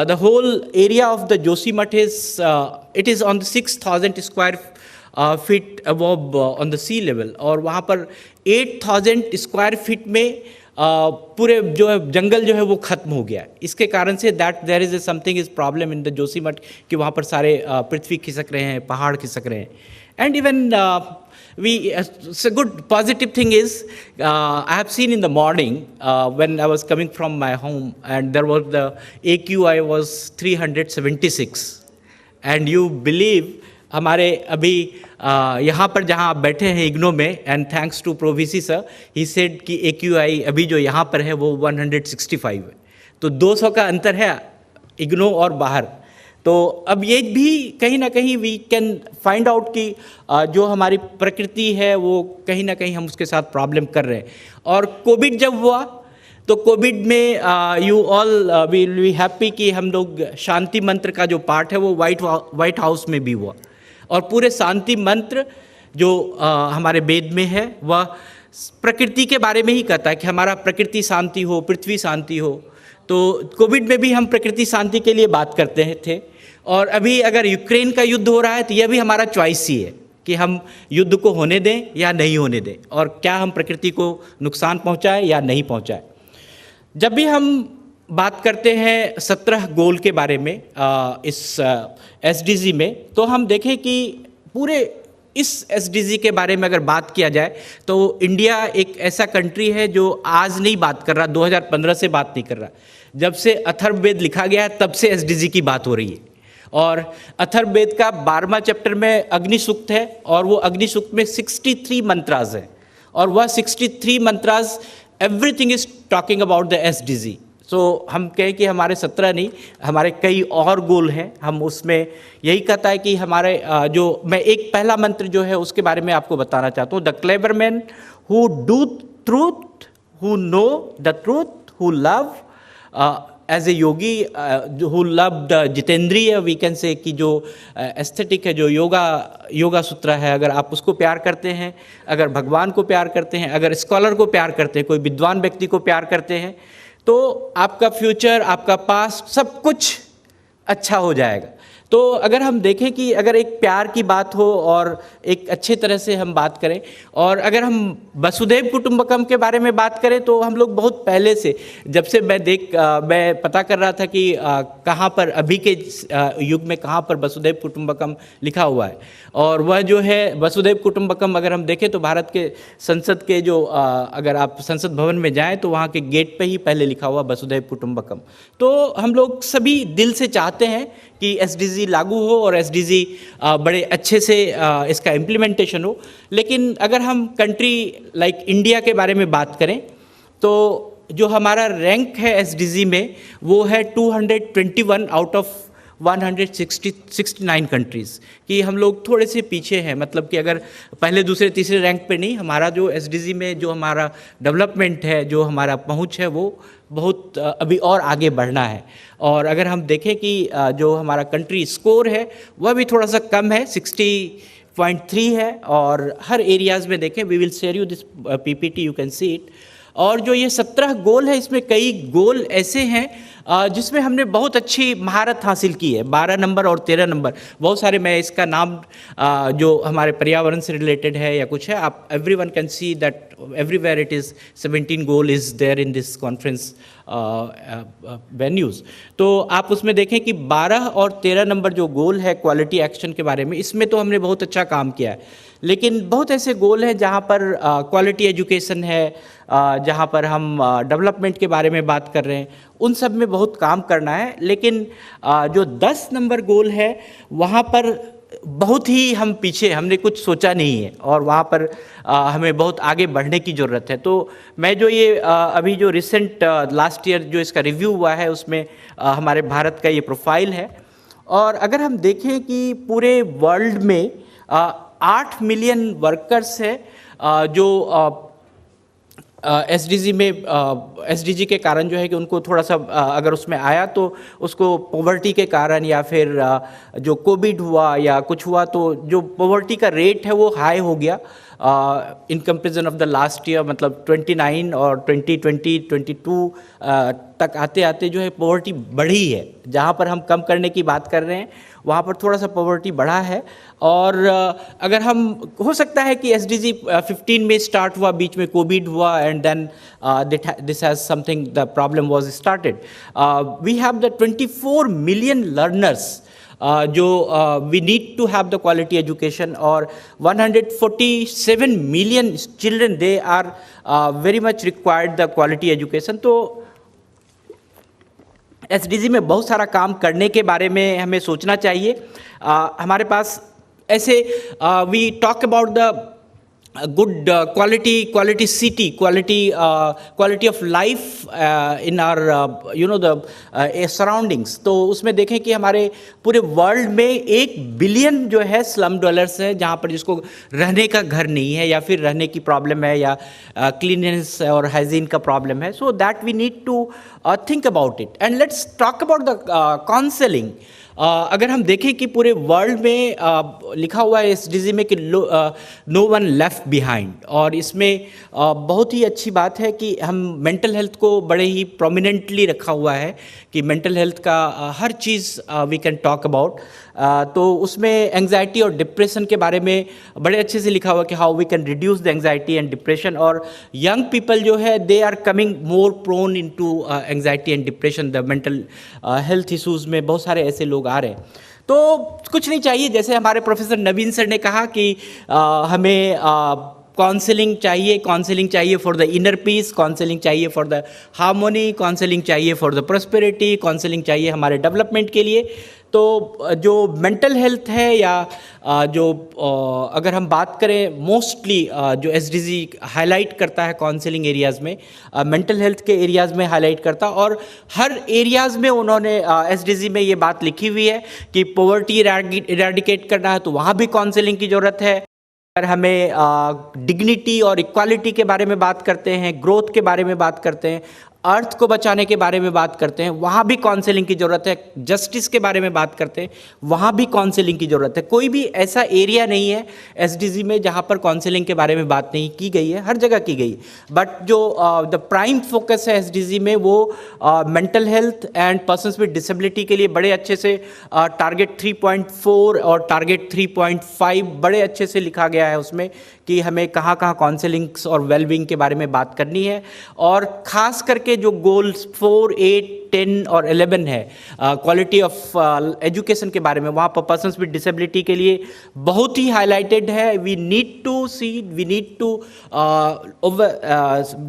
the whole area of the Joshimath it is on the 6000 square feet above on the sea level, और वहाँ पर 8000 स्क्वायर फीट में पूरे जो है जंगल जो है वो ख़त्म हो गया। इसके कारण से that there is a something is problem in the Joshimath, कि वहाँ पर सारे पृथ्वी खिसक रहे हैं, पहाड़ खिसक रहे हैं। And even it's a good positive thing is, I have seen in the morning when I was coming from my home, and there was the AQI was 376, and you believe हमारे अभी यहाँ पर जहाँ आप बैठे हैं इग्नो में, and thanks to pro VC sir, he said कि AQI अभी जो यहाँ पर है वो 165 है, तो 200 का अंतर है इग्नो और बाहर। तो अब ये भी कहीं ना कहीं वी कैन फाइंड आउट कि जो हमारी प्रकृति है वो कहीं ना कहीं हम उसके साथ प्रॉब्लम कर रहे हैं। और कोविड जब हुआ तो कोविड में you all will be happy कि हम लोग शांति मंत्र का जो पार्ट है वो वाइट हाउस में भी हुआ, और पूरे शांति मंत्र जो हमारे वेद में है वह प्रकृति के बारे में ही कहता है कि हमारा प्रकृति शांति हो, पृथ्वी शांति हो। तो कोविड में भी हम प्रकृति शांति के लिए बात करते थे, और अभी अगर यूक्रेन का युद्ध हो रहा है तो यह भी हमारा चॉइस ही है कि हम युद्ध को होने दें या नहीं होने दें, और क्या हम प्रकृति को नुकसान पहुंचाएं या नहीं पहुंचाएं। जब भी हम बात करते हैं 17 गोल के बारे में इस SDG में, तो हम देखें कि पूरे इस SDG के बारे में अगर बात किया जाए तो इंडिया एक ऐसा कंट्री है जो आज नहीं बात कर रहा, 2015 से बात नहीं कर रहा। जब से अथर्ववेद लिखा गया है तब से SDG की बात हो रही है, और अथर्ववेद का 12वां चैप्टर में अग्नि सूक्त है, और वो अग्नि सूक्त में 63 मंत्रास है, और वह 63 mantras everything is talking about the SDG। So हम कहें कि हमारे 17 नहीं, हमारे कई और गोल हैं। हम उसमें यही कहता है कि हमारे जो मैं एक पहला मंत्र जो है उसके बारे में आपको बताना चाहता हूँ। The clever man who do truth, who know the truth, who love as a yogi, who love the जितेंद्रिय, वी कैन से कि जो एस्थेटिक है, जो योगा सूत्र है, अगर आप उसको प्यार करते हैं, अगर भगवान को प्यार करते हैं, अगर स्कॉलर को प्यार करते हैं, कोई विद्वान व्यक्ति को प्यार करते हैं, तो आपका फ्यूचर, आपका पास्ट, सब कुछ अच्छा हो जाएगा। तो अगर हम देखें कि अगर एक प्यार की बात हो और एक अच्छे तरह से हम बात करें, और अगर हम वसुधैव कुटुंबकम के बारे में बात करें तो हम लोग बहुत पहले से, जब से मैं पता कर रहा था कि कहाँ पर अभी के युग में कहाँ पर वसुधैव कुटुंबकम लिखा हुआ है, और वह जो है वसुधैव कुटुंबकम अगर हम देखें तो भारत के संसद के जो अगर आप संसद भवन में जाएं तो वहाँ के गेट पे ही पहले लिखा हुआ वसुधैव कुटुंबकम। तो हम लोग सभी दिल से चाहते हैं कि SDG लागू हो और SDG बड़े अच्छे से इसका इम्प्लीमेंटेशन हो। लेकिन अगर हम कंट्री लाइक इंडिया के बारे में बात करें तो जो हमारा रैंक है SDG में वो है 221 आउट ऑफ 169 कंट्रीज़, कि हम लोग थोड़े से पीछे हैं। मतलब कि अगर पहले दूसरे तीसरे रैंक पे नहीं, हमारा जो SDG में जो हमारा डेवलपमेंट है, जो हमारा पहुंच है, वो बहुत अभी और आगे बढ़ना है। और अगर हम देखें कि जो हमारा कंट्री स्कोर है वह भी थोड़ा सा कम है, 60.3 है, और हर एरियाज़ में देखें, we will share you this PPT, you can see it. और जो ये 17 गोल है, इसमें कई गोल ऐसे हैं जिसमें हमने बहुत अच्छी महारत हासिल की है। 12 नंबर और 13 नंबर, बहुत सारे, मैं इसका नाम जो हमारे पर्यावरण से रिलेटेड है या कुछ है, आप everyone can see that everywhere it is 17 goal is there in this conference venues. तो आप उसमें देखें कि 12 और 13 नंबर जो गोल है क्वालिटी एक्शन के बारे में, इसमें तो हमने बहुत अच्छा काम किया है। लेकिन बहुत ऐसे गोल हैं जहाँ पर क्वालिटी एजुकेशन है, जहाँ पर हम डेवलपमेंट के बारे में बात कर रहे हैं, उन सब में बहुत काम करना है। लेकिन जो 10 नंबर गोल है वहाँ पर बहुत ही हम पीछे, हमने कुछ सोचा नहीं है, और वहाँ पर हमें बहुत आगे बढ़ने की ज़रूरत है। तो मैं जो ये अभी जो रिसेंट लास्ट ईयर जो इसका रिव्यू हुआ है उसमें हमारे भारत का ये प्रोफाइल है। और अगर हम देखें कि पूरे वर्ल्ड में 8 मिलियन वर्कर्स है जो SDG में SDG के कारण जो है कि उनको थोड़ा सा अगर उसमें आया तो उसको पॉवर्टी के कारण या फिर जो कोविड हुआ या कुछ हुआ तो जो पॉवर्टी का रेट है वो हाई हो गया in comparison of the last year. मतलब 29 और 2022 तक आते आते जो है पॉवर्टी बढ़ी है। जहाँ पर हम कम करने की बात कर रहे हैं वहाँ पर थोड़ा सा पॉवर्टी बढ़ा है। और अगर हम, हो सकता है कि SDG 15 में स्टार्ट हुआ, बीच में कोविड हुआ, and then this has something, the problem was started. We have the 24 million learners जो we need to have the quality education, और 147 million children they are very much required the quality education. तो SDG में बहुत सारा काम करने के बारे में हमें सोचना चाहिए। हमारे पास ऐसे we talk about the good quality city, quality of life in our the surroundings। तो उसमें देखें कि हमारे पूरे वर्ल्ड में 1 बिलियन जो है स्लम डवेलर्स है, जहाँ पर जिसको रहने का घर नहीं है, या फिर रहने की प्रॉब्लम है, या क्लीननेस और हाइजीन का प्रॉब्लम है। So that we need to think about it. And let's talk about the counselling. अगर हम देखें कि पूरे वर्ल्ड में लिखा हुआ है एसडीजी में कि नो वन लेफ्ट बिहाइंड, और इसमें बहुत ही अच्छी बात है कि हम मेंटल हेल्थ को बड़े ही प्रोमिनेंटली रखा हुआ है कि मेंटल हेल्थ का हर चीज़ वी कैन टॉक अबाउट। तो उसमें एंग्जाइटी और डिप्रेशन के बारे में बड़े अच्छे से लिखा हुआ कि how we can reduce the anxiety and depression, और यंग पीपल जो है they are coming more prone into anxiety and depression, the mental health issues में बहुत सारे ऐसे लोग आ रहे हैं। तो कुछ नहीं चाहिए, जैसे हमारे प्रोफेसर नवीन सर ने कहा कि हमें काउंसलिंग चाहिए for the inner peace, counselling चाहिए फॉर द हार्मोनी, काउंसलिंग चाहिए फॉर द प्रॉस्पेरिटी, काउंसलिंग चाहिए हमारे डेवलपमेंट के लिए। तो जो मेंटल हेल्थ है, या जो अगर हम बात करें मोस्टली जो एसडीजी हाईलाइट करता है काउंसलिंग एरियाज़ में, मेंटल हेल्थ के एरियाज़ में हाईलाइट करता, और हर एरियाज़ में उन्होंने एसडीजी में ये बात लिखी हुई है कि पॉवर्टी इरेडिकेट करना है तो वहाँ भी काउंसलिंग की ज़रूरत है। अगर हमें डिग्निटी और इक्वालिटी के बारे में बात करते हैं, ग्रोथ के बारे में बात करते हैं, अर्थ को बचाने के बारे में बात करते हैं, वहाँ भी काउंसलिंग की ज़रूरत है। जस्टिस के बारे में बात करते हैं, वहाँ भी काउंसलिंग की ज़रूरत है। कोई भी ऐसा एरिया नहीं है एसडीजी में जहाँ पर काउंसलिंग के बारे में बात नहीं की गई है, हर जगह की गई। बट जो द प्राइम फोकस है एसडीजी में वो mental health and persons with disability के लिए बड़े अच्छे से टारगेट 3.4 और टारगेट 3.5 बड़े अच्छे से लिखा गया है उसमें कि हमें कहाँ कहाँ काउंसलिंग्स और वेलबींग के बारे में बात करनी है। और ख़ास करके जो गोल्स 4, 8, 10 और 11 है क्वालिटी ऑफ एजुकेशन के बारे में, वहाँ पर पर्सन्स विद डिसेबिलिटी के लिए बहुत ही हाईलाइटेड है। We need to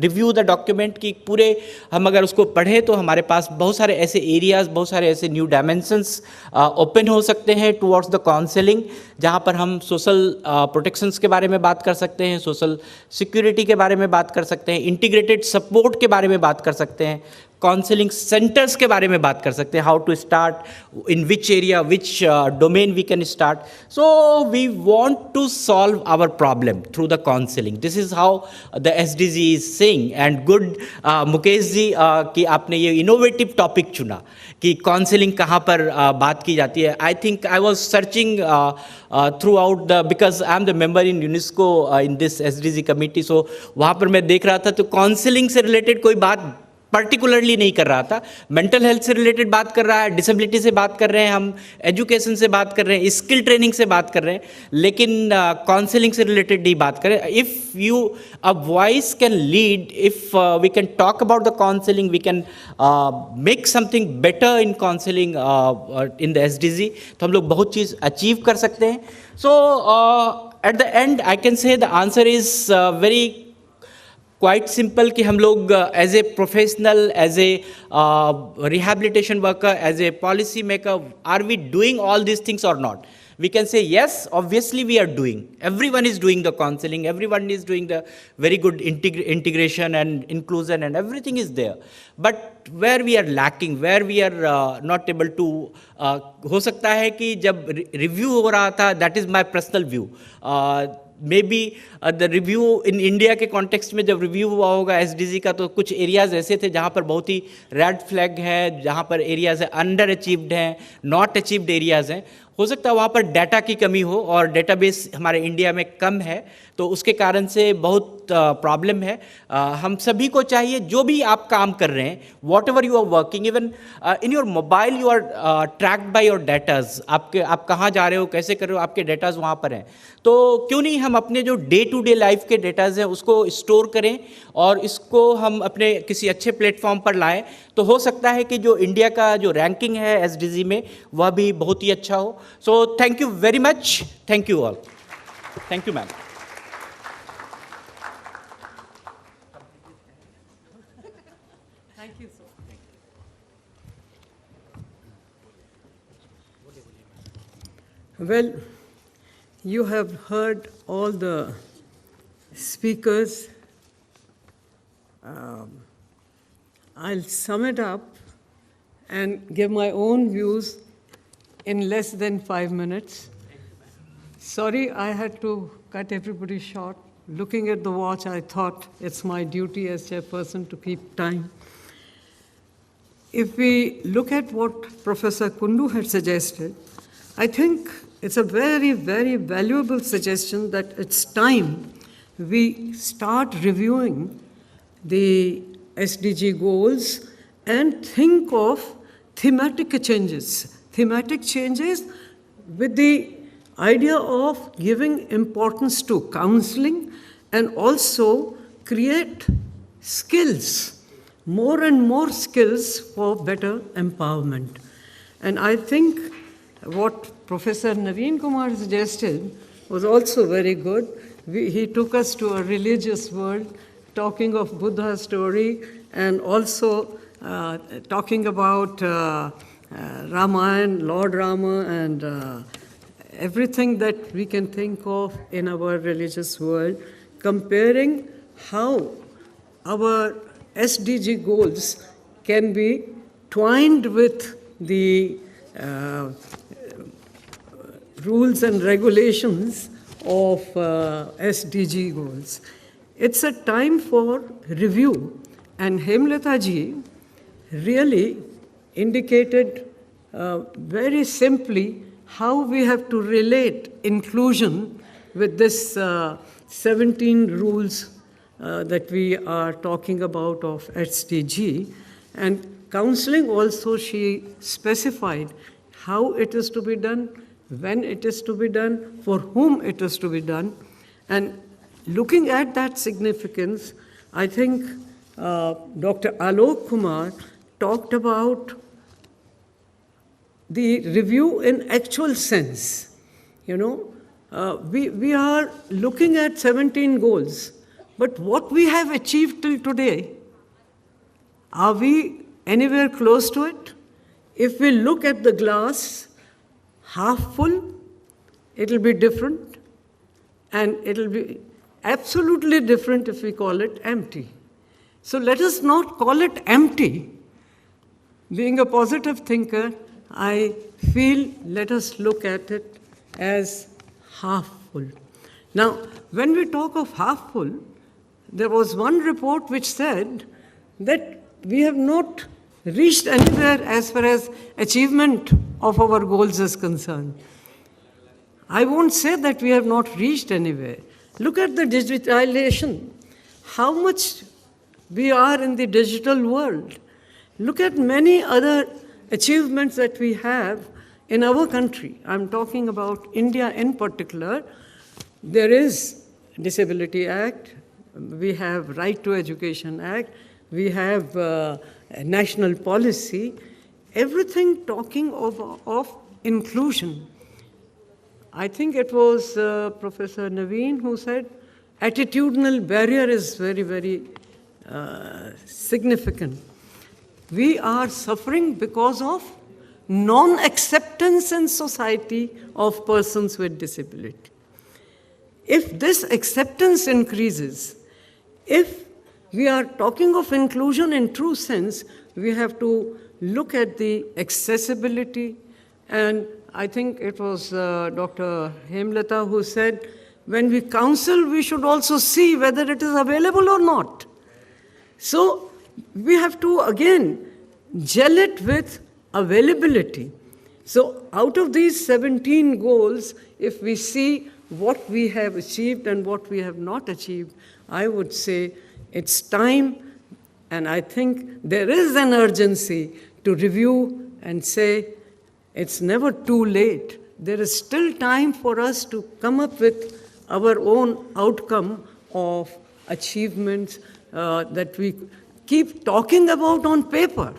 review the document कि पूरे हम अगर उसको पढ़ें तो हमारे पास बहुत सारे ऐसे एरियाज़, बहुत सारे ऐसे न्यू डायमेंशंस ओपन हो सकते हैं टुवर्ड्स द काउंसलिंग, जहाँ पर हम सोशल प्रोटेक्शंस के बारे में बात कर सकते हैं, सोशल सिक्योरिटी के बारे में बात कर सकते हैं, इंटीग्रेटेड सपोर्ट के बारे में बात कर सकते हैं, काउंसलिंग सेंटर्स के बारे में बात कर सकते हैं, how to start, in which area, which domain we can start. So we want to solve our problem through the counselling. This is how the SDG is saying. And good Mukesh ji कि आपने ये इनोवेटिव टॉपिक चुना कि counselling कहाँ पर बात की जाती है। I think I was searching throughout the, because I am the member in UNESCO in this SDG committee, so वहाँ पर मैं देख रहा था तो काउंसलिंग से रिलेटेड कोई बात पर्टिकुलरली नहीं कर रहा था। मेंटल हेल्थ से रिलेटेड बात कर रहा है, डिसेबिलिटी से बात कर रहे हैं, हम एजुकेशन से बात कर रहे हैं, स्किल ट्रेनिंग से बात कर रहे हैं, लेकिन काउंसलिंग से रिलेटेड नहीं बात करें। If you a voice can lead, if we can talk about the counselling, we can make something better in counselling in the SDG, तो हम लोग बहुत चीज़ अचीव कर सकते हैं। So at the end I can say the answer is very quite simple कि हम लोग as a professional, as a rehabilitation worker, as a policy maker, are we doing all this things और not? We can say yes, obviously we are doing. Everyone is doing the counseling, everyone is doing the very good integration and inclusion and everything is there. But where we are lacking, where we are not able to, हो सकता है कि जब review हो रहा था, that is my personal view. May be the review in India के context में जब रिव्यू हुआ होगा एसडीजी का, तो कुछ एरियाज़ ऐसे थे जहाँ पर बहुत ही रेड फ्लैग है, जहाँ पर एरियाज़ है अंडर अचीव्ड हैं, नॉट अचीव्ड एरियाज़ हैं, हो सकता है वहाँ पर डाटा की कमी हो और डेटाबेस हमारे इंडिया में कम है, तो उसके कारण से बहुत प्रॉब्लम है। हम सभी को चाहिए, जो भी आप काम कर रहे हैं, whatever you are working, even in your mobile you are tracked by your datas, आप कहाँ जा रहे हो, कैसे कर रहे हो, आपके डेटाज वहाँ पर हैं। तो क्यों नहीं हम अपने जो डे टू डे लाइफ के डेटाज हैं उसको स्टोर करें और इसको हम अपने किसी अच्छे प्लेटफॉर्म पर लाएं, तो हो सकता है कि जो इंडिया का जो रैंकिंग है एसडीजी में वह भी बहुत ही अच्छा हो। So thank you very much, thank you all, thank you ma'am. Thank you, sir. Well, you have heard all the speakers. I'll sum it up and give my own views in less than 5 minutes. Sorry, I had to cut everybody short. Looking at the watch, I thought it's my duty as chairperson to keep time. If we look at what Professor Kundu had suggested, I think it's a very, very valuable suggestion that it's time we start reviewing the SDG goals and think of thematic changes with the idea of giving importance to counseling and also create skills, more and more skills for better empowerment. And I think what Professor Naveen Kumar suggested was also very good. He took us to a religious world, talking of Buddha's story and also talking about Ramayana, Lord Rama, and everything that we can think of in our religious world, comparing how our SDG goals can be twined with the rules and regulations of SDG goals. It's a time for review, and Hemlata ji really indicated very simply how we have to relate inclusion with this 17 rules that we are talking about of SDG. And counseling also, she specified how it is to be done, when it is to be done, for whom it is to be done. And looking at that significance, I think Dr. Alok Kumar talked about the review in actual sense. You know, we are looking at 17 goals, but what we have achieved till today, are we anywhere close to it? If we look at the glass half full, it'll be different, and it'll be absolutely different if we call it empty. So let us not call it empty. Being a positive thinker, I feel let us look at it as half full. Now, when we talk of half full, there was one report which said that we have not reached anywhere as far as achievement of our goals is concerned. I won't say that we have not reached anywhere. Look at the digitalization, how much we are in the digital world. Look at many other achievements that we have in our country. I'm talking about India in particular. There is Disability Act, we have Right to Education Act, we have national policy, everything talking of inclusion. I think it was Professor Naveen who said attitudinal barrier is very, very significant. We are suffering because of non-acceptance in society of persons with disability. If this acceptance increases, if we are talking of inclusion in true sense, we have to look at the accessibility. And I think it was Dr. Hemlata who said, when we counsel, we should also see whether it is available or not. So we have to, again, gel it with availability. So out of these 17 goals, if we see what we have achieved and what we have not achieved, I would say it's time, and I think there is an urgency to review and say it's never too late. There is still time for us to come up with our own outcome of achievements that we keep talking about on paper.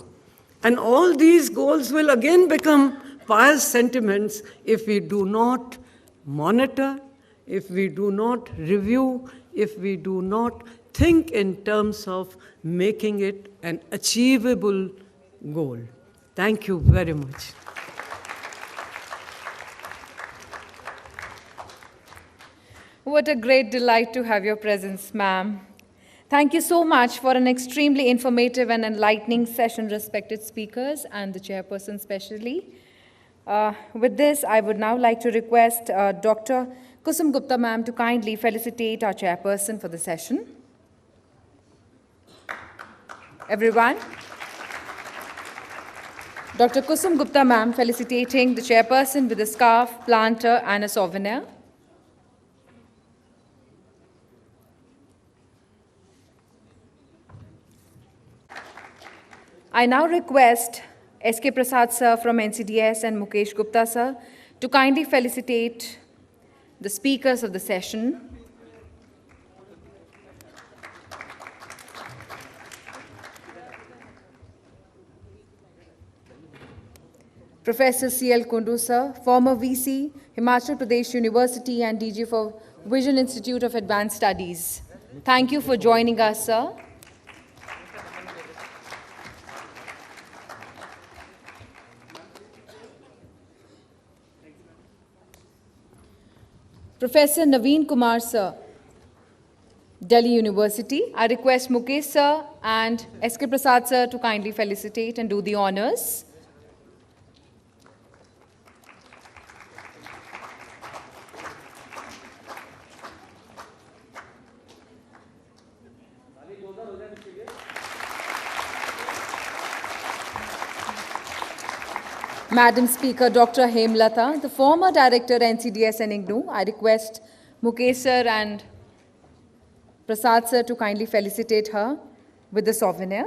And all these goals will again become pious sentiments if we do not monitor, if we do not review, if we do not think in terms of making it an achievable goal. Thank you very much. What a great delight to have your presence, ma'am. Thank you so much for an extremely informative and enlightening session, respected speakers, and the chairperson especially. With this, I would now like to request Dr. Kusum Gupta ma'am to kindly felicitate our chairperson for the session. Everyone. Dr. Kusum Gupta ma'am felicitating the chairperson with a scarf, planter, and a souvenir. I now request S.K. Prasad sir from NCDS and Mukesh Gupta sir to kindly felicitate the speakers of the session. Professor C.L. Kundu sir, former VC, Himachal Pradesh University and DG for Vision Institute of Advanced Studies. Thank you for joining us, sir. Professor Naveen Kumar sir, Delhi University. I request Mukesh sir and S.K. Prasad sir to kindly felicitate and do the honors. Madam Speaker, Dr. Hemlata, the former Director, NCDS and IGNOU, I request Mukesh sir and Prasad sir to kindly felicitate her with the souvenir.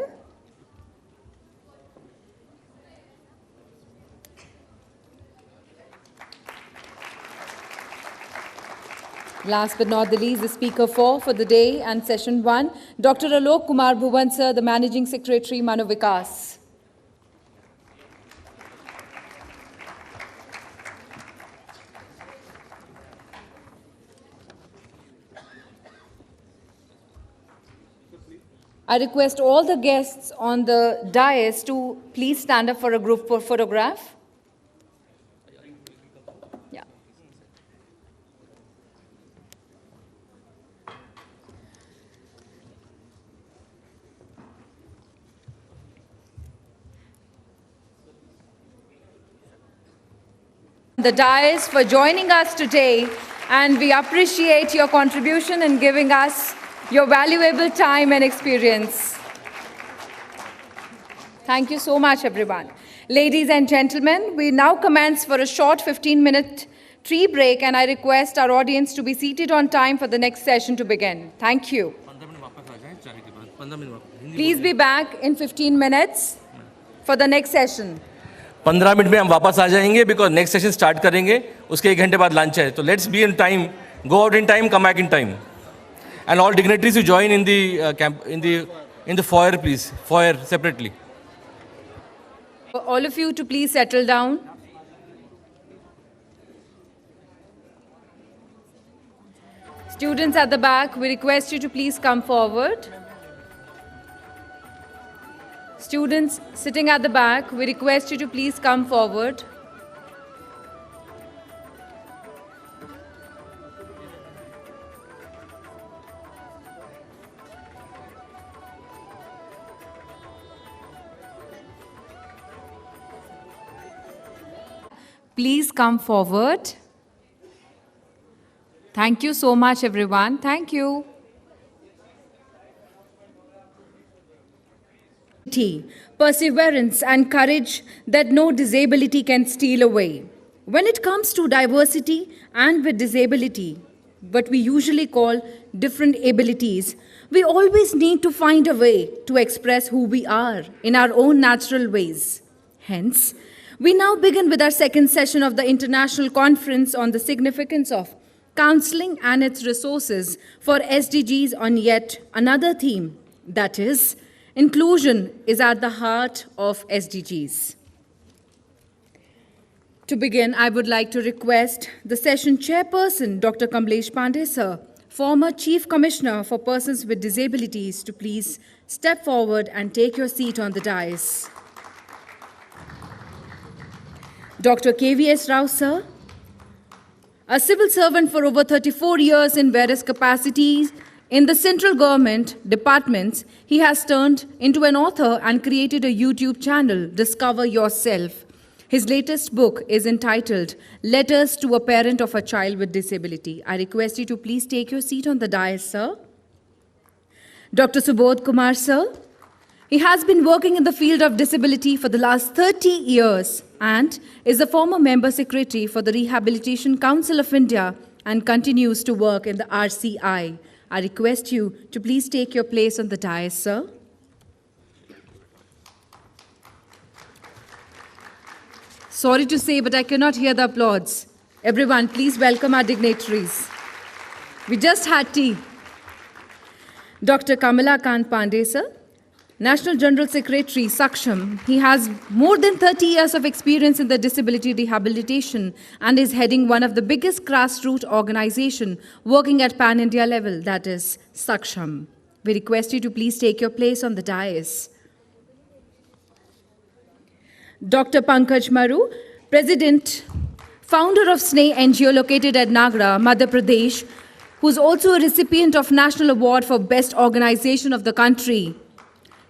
Last but not the least, the Speaker 4 for the day and Session 1, Dr. Alok Kumar Bhuvan sir, the Managing Secretary, Manovikas. I request all the guests on the dais to please stand up for a group photograph. Yeah. The dais for joining us today, and we appreciate your contribution in giving us your valuable time and experience. Thank you so much, everyone. Ladies and gentlemen, we now commence for a short 15-minute tea break, and I request our audience to be seated on time for the next session to begin. Thank you. Please be back in 15 minutes for the next session. 15 minute में हम वापस आ जाएंगे because next session start करेंगे, उसके 1 घंटे बाद lunch है. तो let's be in time, go out in time, come back in time. And all dignitaries who join in the in the foyer, please, foyer separately. For all of you to please settle down. Students at the back, we request you to please come forward. Students sitting at the back, we request you to please come forward. Please come forward. Thank you so much, everyone. Thank you. perseverance, and courage that no disability can steal away. When it comes to diversity and with disability, what we usually call different abilities, we always need to find a way to express who we are in our own natural ways. Hence, we now begin with our second session of the International Conference on the Significance of Counseling and its Resources for SDGs on yet another theme, that is, inclusion is at the heart of SDGs. To begin, I would like to request the session chairperson, Dr. Kamlesh Pandey, sir, former Chief Commissioner for Persons with Disabilities, to please step forward and take your seat on the dais. Dr. KVS Rao, sir, a civil servant for over 34 years in various capacities in the central government departments, he has turned into an author and created a YouTube channel, Discover Yourself. His latest book is entitled Letters to a Parent of a Child with Disability. I request you to please take your seat on the dais, sir. Dr. Subodh Kumar, sir, he has been working in the field of disability for the last 30 years and is a former member secretary for the Rehabilitation Council of India and continues to work in the RCI. I request you to please take your place on the dais, sir. Sorry to say, but I cannot hear the applause. Everyone, please welcome our dignitaries. We just had tea. Dr. Kamala Kant Pandey, sir, National General Secretary, Saksham. He has more than 30 years of experience in the disability rehabilitation and is heading one of the biggest grassroots organizations working at pan-India level, that is Saksham. We request you to please take your place on the dais. Dr. Pankaj Maru, President, founder of SNEH NGO located at Nagra, Madhya Pradesh, who is also a recipient of National Award for Best Organization of the country.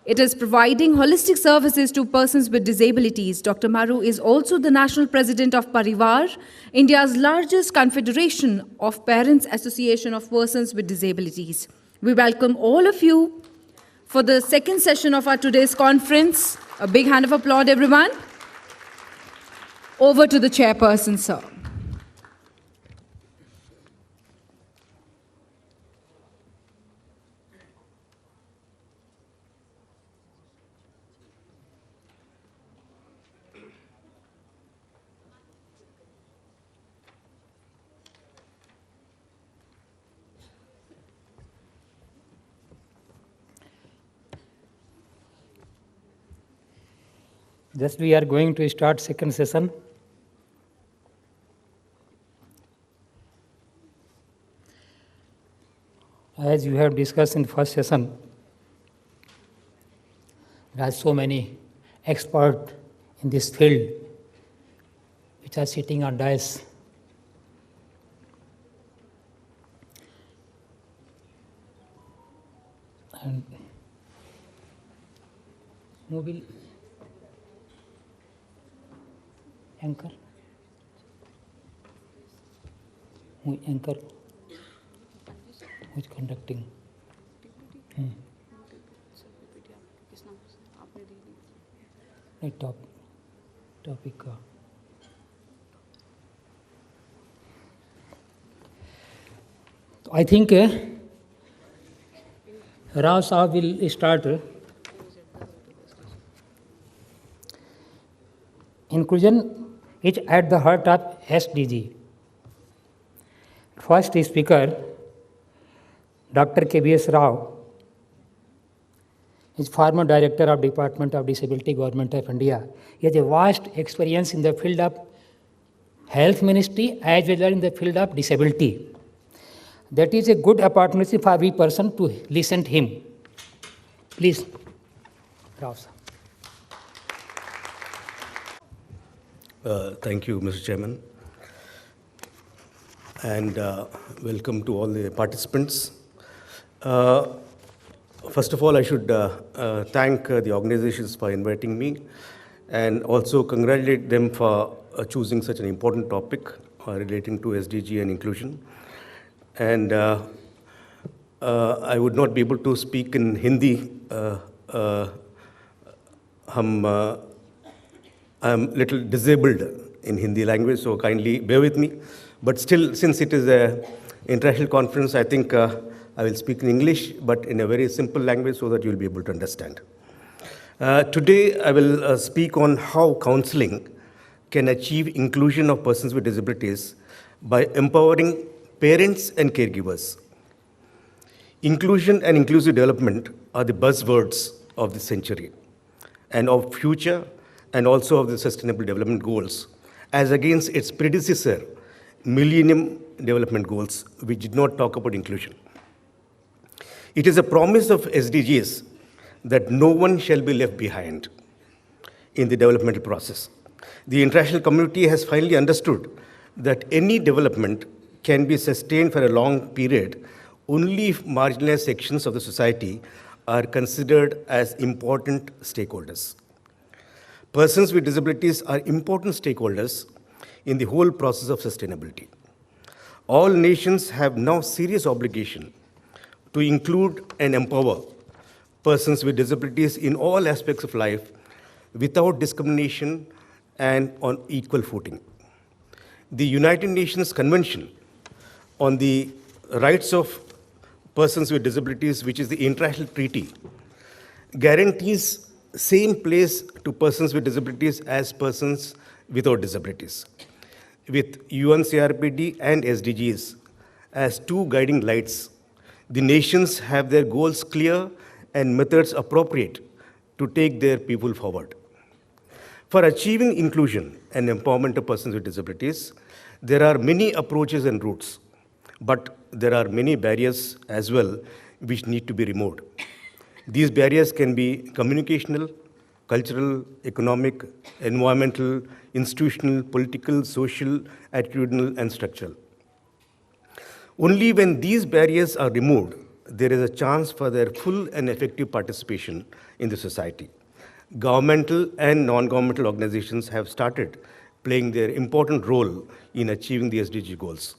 It is providing holistic services to persons with disabilities. Dr. Maru is also the National President of Parivar, India's largest confederation of Parents Association of Persons with Disabilities. We welcome all of you for the second session of our today's conference. A big hand of applause, everyone. Over to the chairperson, sir. Just we are going to start second session. As you have discussed in first session, there are so many experts in this field which are sitting on dais. And mobile anchor, who is conducting? Topic. I think Rao Saab will start. Inclusion is at the heart of SDG. First speaker, Dr. KVS Rao, is former director of Department of Disability, Government of India. He has a vast experience in the field of health ministry as well as in the field of disability. That is a good opportunity for every person to listen to him. Please, Rao sir. Thank you, Mr. Chairman, and welcome to all the participants. First of all, I should thank the organizations for inviting me and also congratulate them for choosing such an important topic relating to SDG and inclusion. And I would not be able to speak in Hindi I'm little disabled in Hindi language, so kindly bear with me. But still, since it is an international conference, I think I will speak in English, but in a very simple language so that you'll be able to understand. Today, I will speak on how counseling can achieve inclusion of persons with disabilities by empowering parents and caregivers. Inclusion and inclusive development are the buzzwords of the century and of future and also of the Sustainable Development Goals, as against its predecessor, Millennium Development Goals, which did not talk about inclusion. It is a promise of SDGs that no one shall be left behind in the developmental process. The international community has finally understood that any development can be sustained for a long period only if marginalized sections of the society are considered as important stakeholders. Persons with disabilities are important stakeholders in the whole process of sustainability. All nations have now serious obligation to include and empower persons with disabilities in all aspects of life without discrimination and on equal footing. The United Nations Convention on the Rights of Persons with Disabilities, which is the international treaty, guarantees same place to persons with disabilities as persons without disabilities. With UNCRPD and SDGs as two guiding lights, the nations have their goals clear and methods appropriate to take their people forward. For achieving inclusion and empowerment of persons with disabilities, there are many approaches and routes, but there are many barriers as well which need to be removed. These barriers can be communicational, cultural, economic, environmental, institutional, political, social, attitudinal, and structural. Only when these barriers are removed, there is a chance for their full and effective participation in the society. Governmental and non-governmental organizations have started playing their important role in achieving the SDG goals.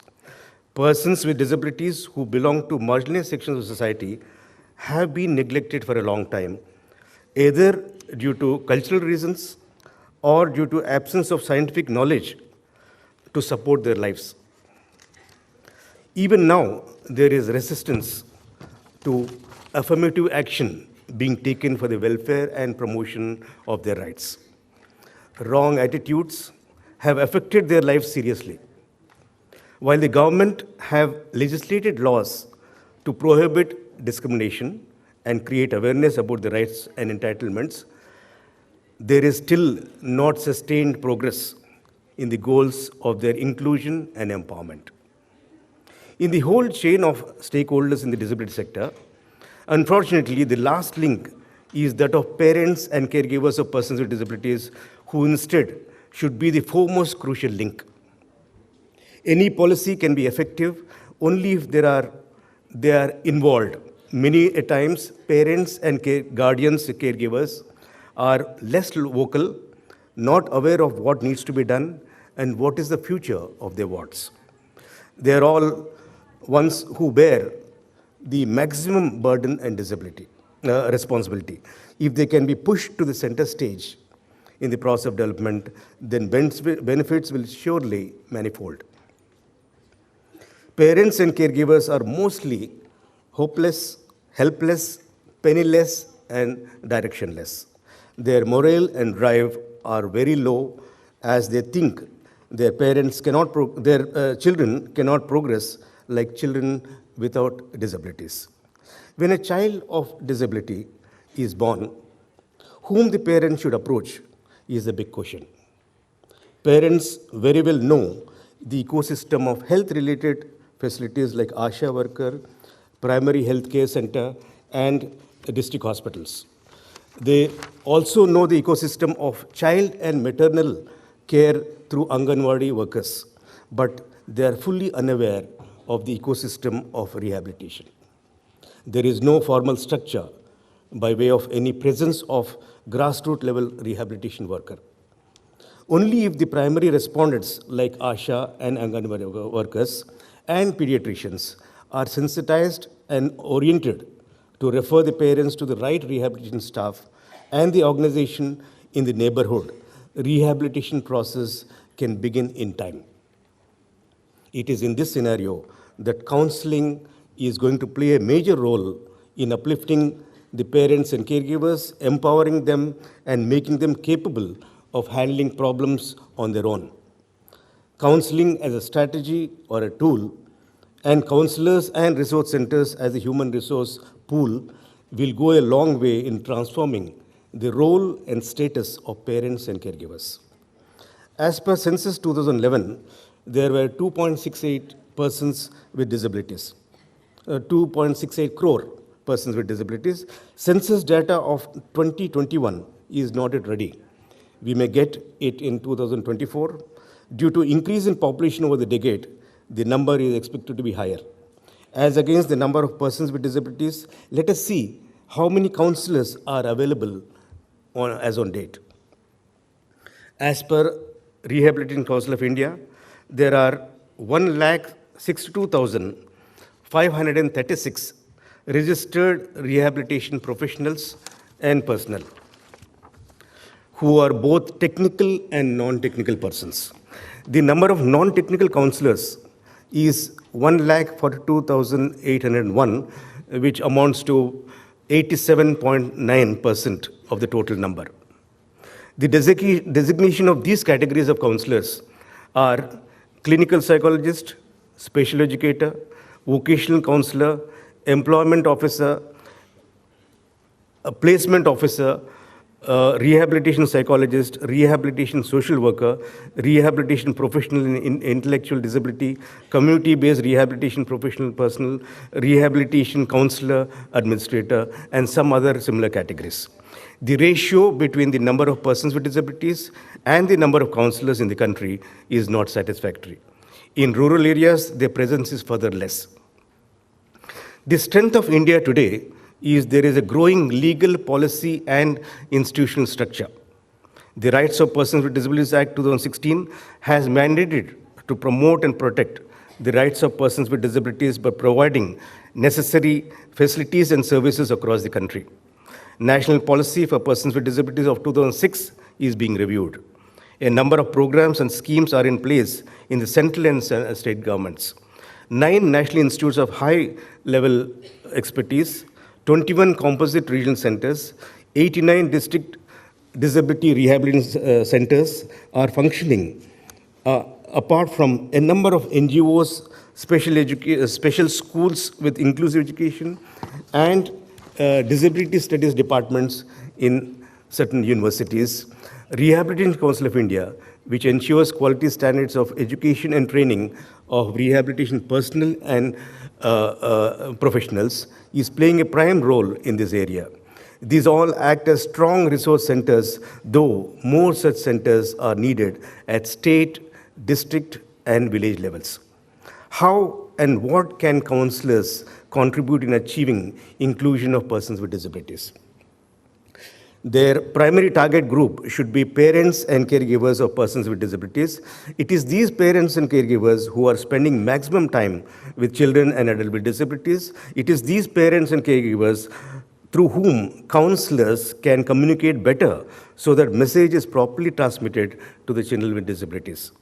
Persons with disabilities who belong to marginalized sections of society have been neglected for a long time, either due to cultural reasons or due to absence of scientific knowledge to support their lives. Even now, there is resistance to affirmative action being taken for the welfare and promotion of their rights. Wrong attitudes have affected their lives seriously. While the government have legislated laws to prohibit discrimination and create awareness about the rights and entitlements, there is still not sustained progress in the goals of their inclusion and empowerment. In the whole chain of stakeholders in the disability sector, unfortunately, the last link is that of parents and caregivers of persons with disabilities, who instead should be the foremost crucial link. Any policy can be effective only if they are involved. Many a times, parents and guardians, caregivers, are less vocal, not aware of what needs to be done and what is the future of their wards. They are all ones who bear the maximum burden and responsibility. If they can be pushed to the center stage in the process of development, then benefits will surely manifold. Parents and caregivers are mostly hopeless, helpless, penniless, and directionless. Their morale and drive are very low, as they think their children cannot progress like children without disabilities. When a child of disability is born, whom the parent should approach is the big question. Parents very well know the ecosystem of health-related facilities like ASHA worker, primary health care center, and district hospitals. They also know the ecosystem of child and maternal care through Anganwadi workers, but they are fully unaware of the ecosystem of rehabilitation. There is no formal structure by way of any presence of grassroots level rehabilitation worker. Only if the primary respondents like ASHA and Anganwadi workers and pediatricians are sensitized and oriented to refer the parents to the right rehabilitation staff, and the organization in the neighborhood, rehabilitation process can begin in time. It is in this scenario that counseling is going to play a major role in uplifting the parents and caregivers, empowering them and making them capable of handling problems on their own. Counseling as a strategy or a tool, and counselors and resource centers as a human resource pool will go a long way in transforming the role and status of parents and caregivers. As per Census 2011, there were 2.68 persons with disabilities, 2.68 crore persons with disabilities. Census data of 2021 is not yet ready. We may get it in 2024. Due to increase in population over the decade, the number is expected to be higher. As against the number of persons with disabilities, let us see how many counselors are available as on date. As per Rehabilitation Council of India, there are 1,62,536 registered rehabilitation professionals and personnel who are both technical and non-technical persons. The number of non-technical counselors is 1,42,801, which amounts to 87.9% of the total number. The designation of these categories of counselors are clinical psychologist, special educator, vocational counselor, employment officer, a placement officer, rehabilitation psychologist, rehabilitation social worker, rehabilitation professional in intellectual disability, community-based rehabilitation professional personnel, rehabilitation counselor, administrator, and some other similar categories. The ratio between the number of persons with disabilities and the number of counselors in the country is not satisfactory. In rural areas, their presence is further less. The strength of India today is there is a growing legal policy and institutional structure. The Rights of Persons with Disabilities Act 2016 has mandated to promote and protect the rights of persons with disabilities by providing necessary facilities and services across the country. National Policy for Persons with Disabilities of 2006 is being reviewed. A number of programs and schemes are in place in the central and state governments. 9 national institutes of high-level expertise, 21 composite regional centers, 89 district disability rehabilitation centers are functioning, apart from a number of NGOs, special schools with inclusive education, and disability studies departments in certain universities. Rehabilitation Council of India, which ensures quality standards of education and training of rehabilitation personnel and professionals, is playing a prime role in this area. These all act as strong resource centers, though more such centers are needed at state, district, and village levels. How and what can counselors contribute in achieving inclusion of persons with disabilities? Their primary target group should be parents and caregivers of persons with disabilities. It is these parents and caregivers who are spending maximum time with children and adults with disabilities. It is these parents and caregivers through whom counselors can communicate better so that message is properly transmitted to the children with disabilities.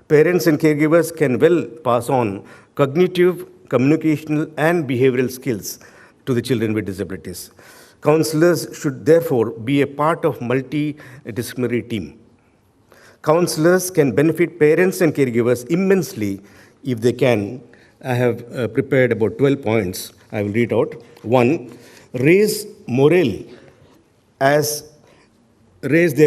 Parents and caregivers can well pass on cognitive, communicational, and behavioral skills to the children with disabilities. Counselors should therefore be a part of multidisciplinary team. Counselors can benefit parents and caregivers immensely if they can. I have prepared about 12 points. I will read out. 1, raise their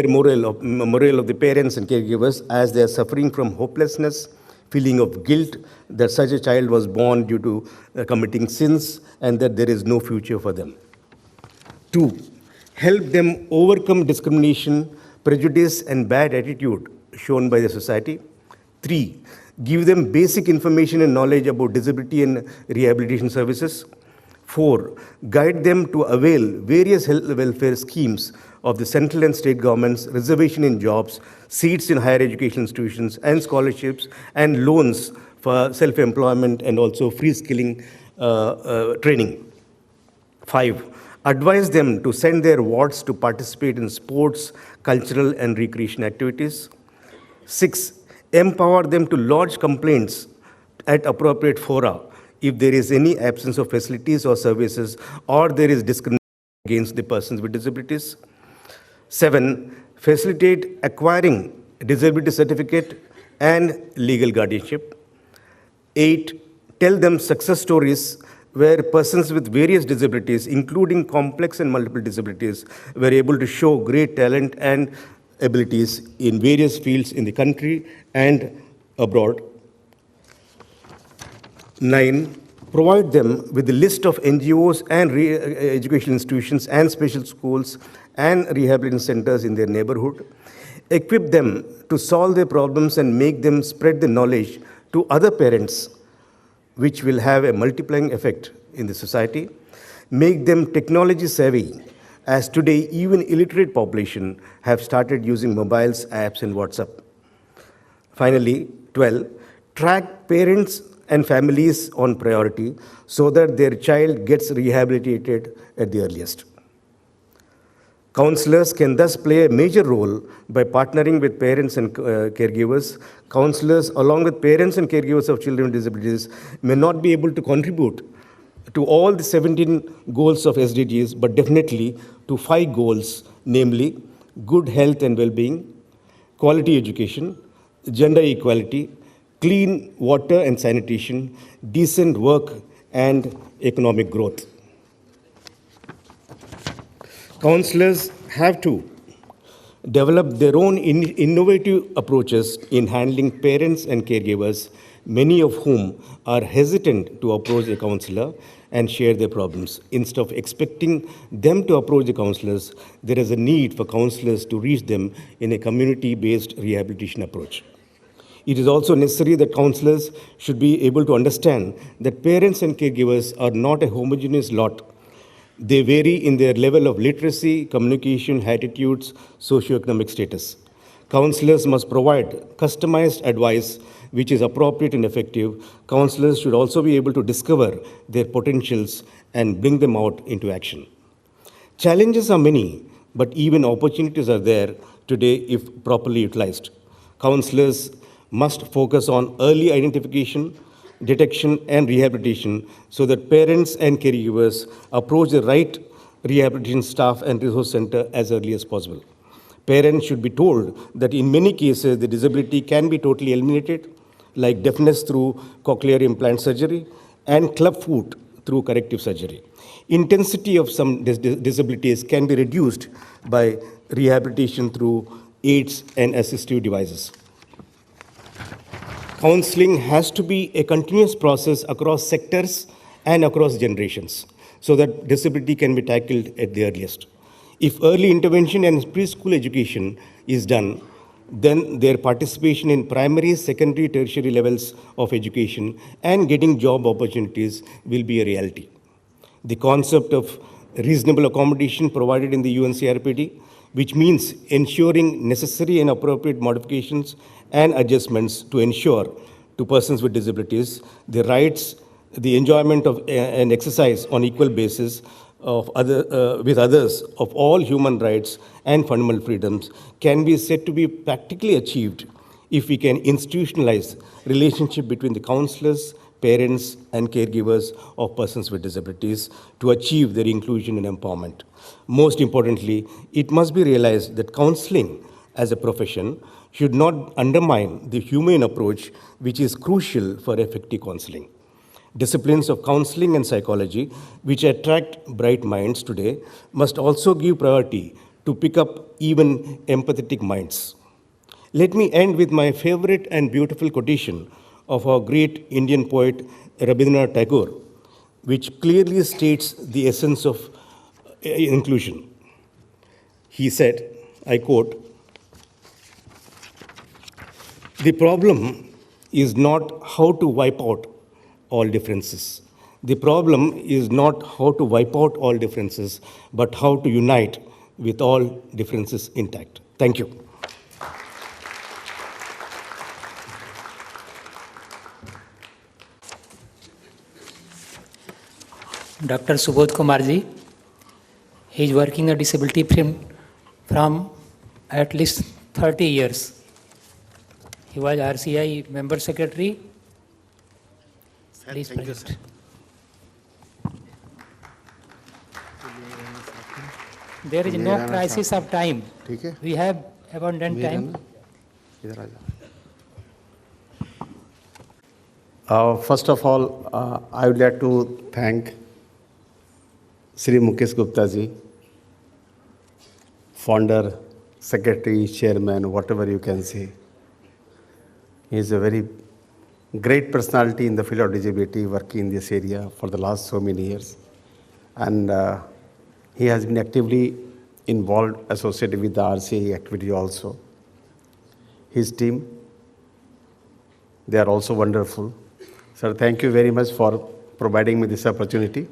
morale of the parents and caregivers as they are suffering from hopelessness, feeling of guilt that such a child was born due to committing sins and that there is no future for them. 2, help them overcome discrimination, prejudice, and bad attitude shown by the society. 3, give them basic information and knowledge about disability and rehabilitation services. 4, guide them to avail various health welfare schemes of the central and state governments, reservation in jobs, seats in higher education institutions, and scholarships, and loans for self-employment and also free skilling training. 5, advise them to send their wards to participate in sports, cultural, and recreation activities. 6, empower them to lodge complaints at appropriate fora if there is any absence of facilities or services or there is discrimination against the persons with disabilities. 7, facilitate acquiring disability certificate and legal guardianship. 8, tell them success stories where persons with various disabilities, including complex and multiple disabilities, were able to show great talent and abilities in various fields in the country and abroad. 9, provide them with a list of NGOs and educational institutions and special schools and rehabilitation centers in their neighborhood. Equip them to solve their problems and make them spread the knowledge to other parents, which will have a multiplying effect in the society. Make them technology savvy, as today even illiterate population have started using mobiles, apps, and WhatsApp. Finally, 12, track parents and families on priority so that their child gets rehabilitated at the earliest. Counselors can thus play a major role by partnering with parents and caregivers. Counselors, along with parents and caregivers of children with disabilities, may not be able to contribute to all the 17 goals of SDGs, but definitely to 5 goals, namely good health and well-being, quality education, gender equality, clean water and sanitation, decent work, and economic growth. Counselors have to develop their own innovative approaches in handling parents and caregivers, many of whom are hesitant to approach a counselor and share their problems. Instead of expecting them to approach the counselors, there is a need for counselors to reach them in a community-based rehabilitation approach. It is also necessary that counselors should be able to understand that parents and caregivers are not a homogeneous lot. They vary in their level of literacy, communication, attitudes, socioeconomic status. Counselors must provide customized advice which is appropriate and effective. Counselors should also be able to discover their potentials and bring them out into action. Challenges are many, but even opportunities are there today if properly utilized. Counselors must focus on early identification, detection, and rehabilitation so that parents and caregivers approach the right rehabilitation staff and resource center as early as possible. Parents should be told that in many cases the disability can be totally eliminated, like deafness through cochlear implant surgery and clubfoot through corrective surgery. Intensity of some disabilities can be reduced by rehabilitation through aids and assistive devices. Counseling has to be a continuous process across sectors and across generations so that disability can be tackled at the earliest. If early intervention and preschool education is done, then their participation in primary, secondary, tertiary levels of education and getting job opportunities will be a reality. The concept of reasonable accommodation provided in the UNCRPD, which means ensuring necessary and appropriate modifications and adjustments to ensure to persons with disabilities the rights, the enjoyment of an exercise on equal basis with others of all human rights and fundamental freedoms can be said to be practically achieved if we can institutionalize relationship between the counselors, parents, and caregivers of persons with disabilities to achieve their inclusion and empowerment. Most importantly, it must be realized that counseling as a profession should not undermine the humane approach which is crucial for effective counseling. Disciplines of counseling and psychology, which attract bright minds today, must also give priority to pick up even empathetic minds. Let me end with my favorite and beautiful quotation of our great Indian poet Rabindranath Tagore, which clearly states the essence of inclusion. He said, I quote, "The problem is not how to wipe out all differences. The problem is not how to wipe out all differences, but how to unite with all differences intact." Thank you. Dr. Subodh Kumar ji, He is working the disability from at least 30 years. He was RCI member secretary. Please Thank you, present. sir. There is no crisis of time. ठीक है? We have abundant time. इधर आ जाओ। First of all, I would like to thank Sri Mukesh Gupta ji, founder, secretary, chairman, whatever you can say. He is a very great personality in the field of disability, working in this area for the last so many years. And he has been actively involved, associated with the RCA activity also. His team, they are also wonderful. Sir, thank you very much for providing me this opportunity.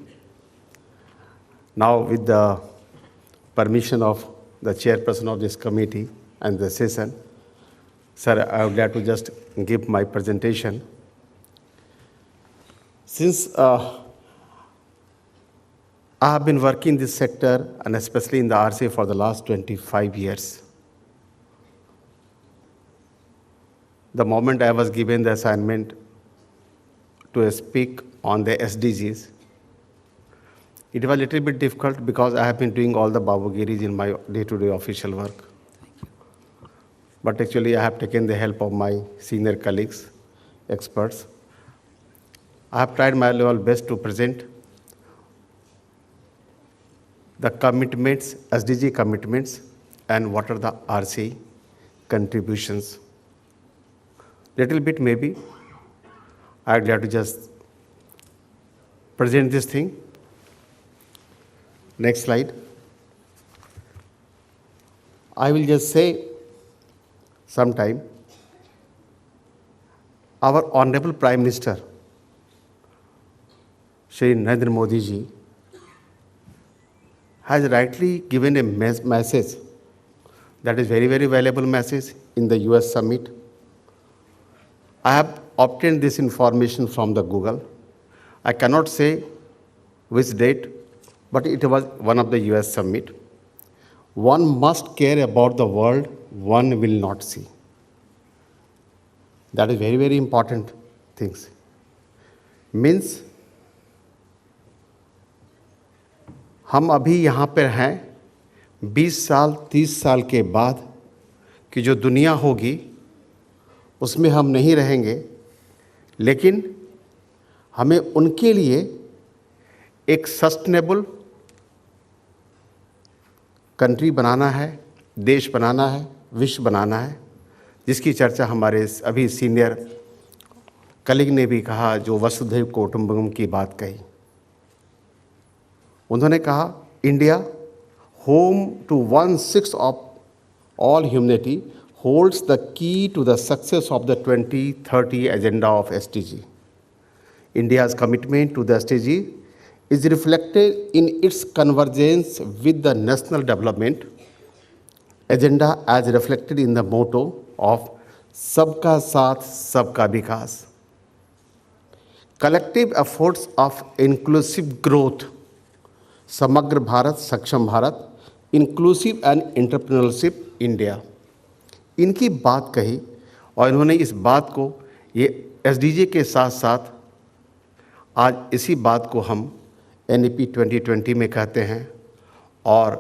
Now, with the permission of the chairperson of this committee and the session, sir, I would like to just give my presentation. Since I have been working in this sector, and especially in the RCA for the last 25 years, the moment I was given the assignment to speak on the SDGs, it was a little bit difficult because I have been doing all the babugiris in my day-to-day official work. But actually, I have taken the help of my senior colleagues, experts. I have tried my level best to present the commitments, SDG commitments, and what are the RCA contributions. Little bit maybe, I'd like to just present this thing. Next slide. I will just say sometime, our Honorable Prime Minister, Shri Narendra Modi ji, has rightly given a message that is very, very valuable message in the US summit. I have obtained this information from the Google. I cannot say which date, but it was one of the US summit. One must care about the world one will not see. That is very, very important things. Means हम अभी यहाँ पर हैं 20 साल 30 साल के बाद कि जो दुनिया होगी उसमें हम नहीं रहेंगे, लेकिन हमें उनके लिए एक सस्टेनेबल कंट्री बनाना है, देश बनाना है, विश्व बनाना है, जिसकी चर्चा हमारे अभी सीनियर कलीग ने भी कहा, जो वसुधैव कुटुंबकम की बात कही। उन्होंने कहा India, home to 1/6 of all humanity, holds the key to the success of the 2030 agenda of SDG. India's commitment to the SDG is reflected in its convergence with the national development agenda as reflected in the motto of Sabka Saath, Sabka Vikas. Collective efforts of inclusive growth, Samagra Bharat, Saksham Bharat, inclusive and entrepreneurship India. इनकी बात कही और इन्होंने इस बात को ये SDG के साथ साथ आज इसी बात को हम एनईपी 2020 में कहते हैं। और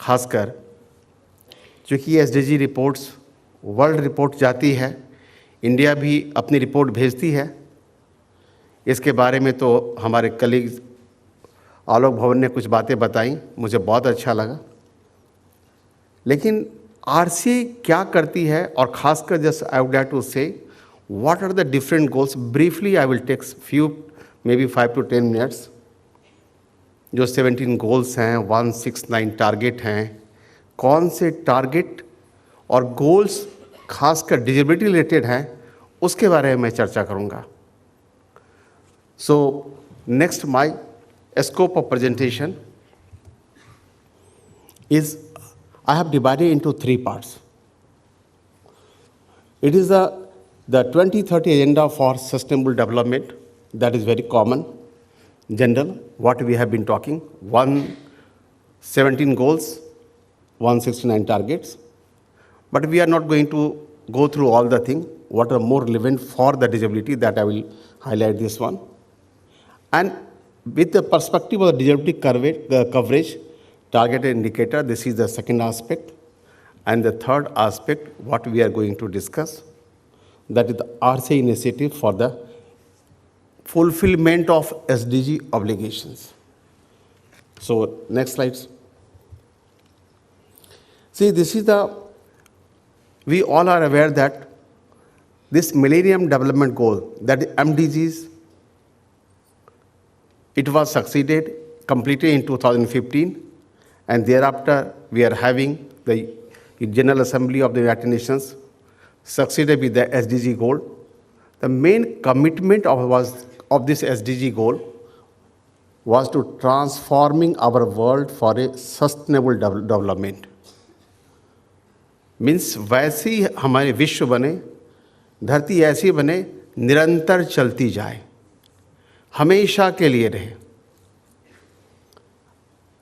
ख़ासकर चूँकि ये एसडीजी रिपोर्ट्स वर्ल्ड रिपोर्ट जाती है, इंडिया भी अपनी रिपोर्ट भेजती है। इसके बारे में तो हमारे कलीग आलोक भवन ने कुछ बातें बताई, मुझे बहुत अच्छा लगा। लेकिन आरसीए क्या करती है, और खासकर just I would like to say what are the different goals. Briefly I will take few maybe 5 to 10 minutes. जो 17 गोल्स हैं, 169 टारगेट हैं, कौन से टारगेट और गोल्स खासकर डिसेबिलिटी रिलेटेड हैं, उसके बारे में मैं चर्चा करूँगा। So next my scope of presentation is I have divided into 3 parts. It is the 2030 agenda for sustainable development, that is very common, general, what we have been talking. One 17 goals, 169 targets. But we are not going to go through all the things. What are more relevant for the disability, that I will highlight this one. And with the perspective of the disability coverage, targeted indicator, this is the second aspect. And the third aspect, what we are going to discuss, that is the RCA initiative for the fulfillment of SDG obligations. So, next slides. See, this is we all are aware that this Millennium Development Goal, that is MDGs, it was succeeded, completed in 2015, and thereafter we are having the General Assembly of the United Nations succeeded with the SDG goal. The main commitment of this SDG goal was to transforming our world for a sustainable development. Means वैसे ही हमारे विश्व बने, धरती ऐसी बने, निरंतर चलती जाए, हमेशा के लिए रहे।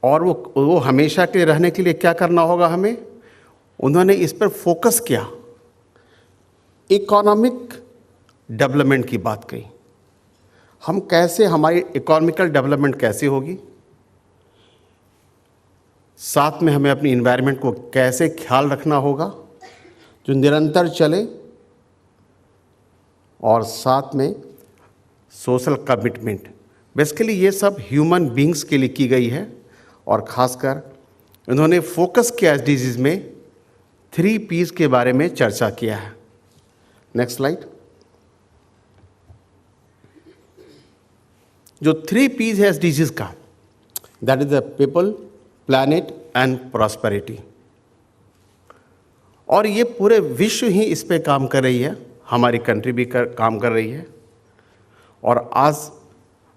और वो हमेशा के लिए रहने के लिए क्या करना होगा हमें? उन्होंने इस पर फोकस किया, इकोनॉमिक डेवलपमेंट की बात कही। हम कैसे, हमारी इकोनॉमिकल डेवलपमेंट कैसे होगी, साथ में हमें अपनी इन्वायरमेंट को कैसे ख्याल रखना होगा जो निरंतर चले, और साथ में सोशल कमिटमेंट। बेसिकली ये सब ह्यूमन बींग्स के लिए की गई है, और ख़ासकर इन्होंने फोकस किया एसडीजीज में 3 P's के बारे में चर्चा किया है। Next slide. जो 3 P's है एसडीजीज का, that is the people, planet and prosperity. और ये पूरे विश्व ही इस पे काम कर रही है, हमारी कंट्री भी काम कर रही है। और आज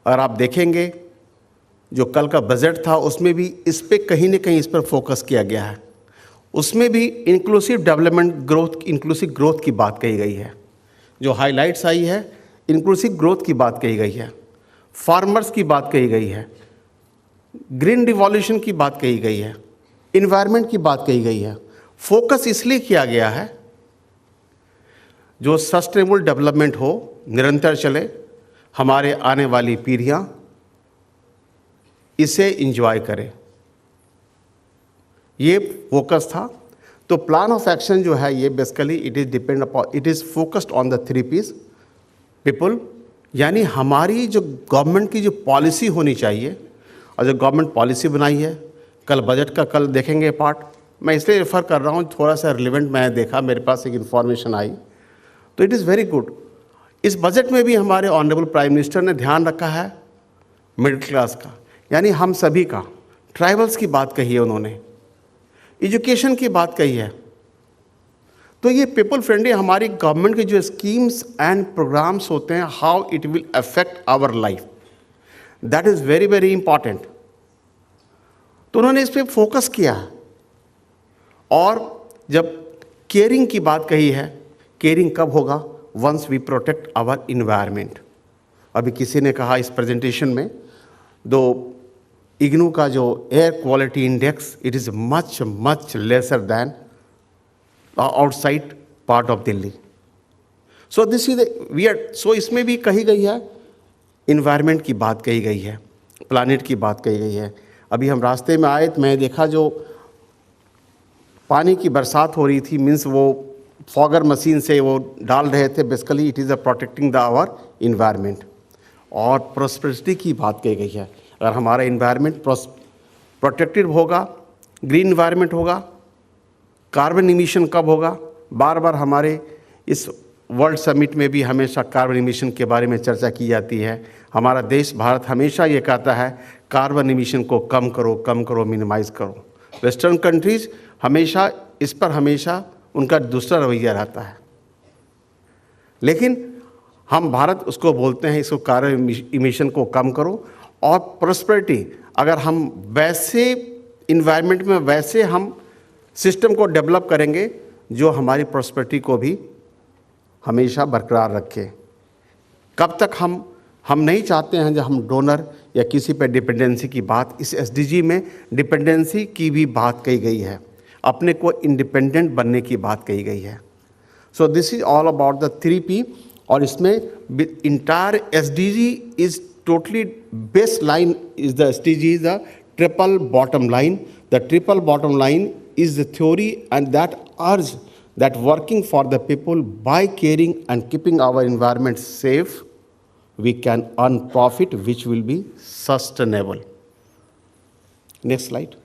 अगर आप देखेंगे जो कल का बजट था उसमें भी इस पे कहीं ना कहीं इस पर फोकस किया गया है। उसमें भी inclusive development growth, inclusive growth की बात कही गई है। जो हाइलाइट्स आई है, इंक्लूसिव ग्रोथ की बात कही गई है, फार्मर्स की बात कही गई है, ग्रीन रिवॉल्यूशन की बात कही गई है, इन्वायरमेंट की बात कही गई है। फोकस इसलिए किया गया है जो सस्टेनेबल डेवलपमेंट हो, निरंतर चले, हमारे आने वाली पीढ़ियां इसे एंजॉय करें, ये फोकस था। तो प्लान ऑफ एक्शन जो है ये basically it is focused on the 3 P's। People, यानी हमारी जो गवर्नमेंट की जो पॉलिसी होनी चाहिए, और जो गवर्नमेंट पॉलिसी बनाई है, कल बजट का कल देखेंगे पार्ट, मैं इसलिए रेफ़र कर रहा हूँ, थोड़ा सा रिलेवेंट मैं देखा, मेरे पास एक इन्फॉर्मेशन आई, तो इट इज़ वेरी गुड। इस बजट में भी हमारे ऑनरेबल प्राइम मिनिस्टर ने ध्यान रखा है मिडिल क्लास का, यानी हम सभी का। ट्राइबल्स की बात कही है उन्होंने, एजुकेशन की बात कही है। तो ये पीपल फ्रेंडली हमारी गवर्नमेंट के जो स्कीम्स एंड प्रोग्राम्स होते हैं, how it will affect our life, that is very very important. तो उन्होंने इस पर फोकस किया है। और जब केयरिंग की बात कही है, केयरिंग कब होगा? Once we protect our environment. अभी किसी ने कहा इस प्रेजेंटेशन में, दो इग्नू का जो air quality index, it is much much lesser than outside part of Delhi. So this is so इसमें भी कही गई है, इन्वायरमेंट की बात कही गई है, प्लानिट की बात कही गई है। अभी हम रास्ते में आए तो मैं देखा जो पानी की बरसात हो रही थी, मीन्स वो फॉगर मशीन से वो डाल रहे थे, basically it is a protecting the our environment. और प्रोस्पेरिटी की बात कही गई है, अगर हमारा इन्वायरमेंट प्रोटेक्टेड होगा, ग्रीन इन्वायरमेंट होगा, कार्बन इमिशन कब होगा? बार बार हमारे इस वर्ल्ड समिट में भी हमेशा कार्बन इमिशन के बारे में चर्चा की जाती है। हमारा देश भारत हमेशा ये कहता है कार्बन इमिशन को कम करो, मिनिमाइज़ करो। वेस्टर्न कंट्रीज़ हमेशा इस पर हमेशा उनका दूसरा रवैया रहता है, लेकिन हम भारत उसको बोलते हैं इसको कार्बन इमिशन को कम करो। और प्रोस्पेरिटी, अगर हम वैसे इन्वायरमेंट में वैसे हम सिस्टम को डेवलप करेंगे जो हमारी प्रोस्पेरिटी को भी हमेशा बरकरार रखे। कब तक हम हम नहीं चाहते हैं जब हम डोनर या किसी पे डिपेंडेंसी की बात, इस एसडीजी में डिपेंडेंसी की भी बात कही गई है, अपने को इंडिपेंडेंट बनने की बात कही गई है। So this is all about the 3P, और इसमें entire SDG is totally base line is the SDG is the triple bottom line. The triple bottom line is the theory and that urge that working for the people by caring and keeping our environment safe, we can earn profit which will be sustainable. Next slide.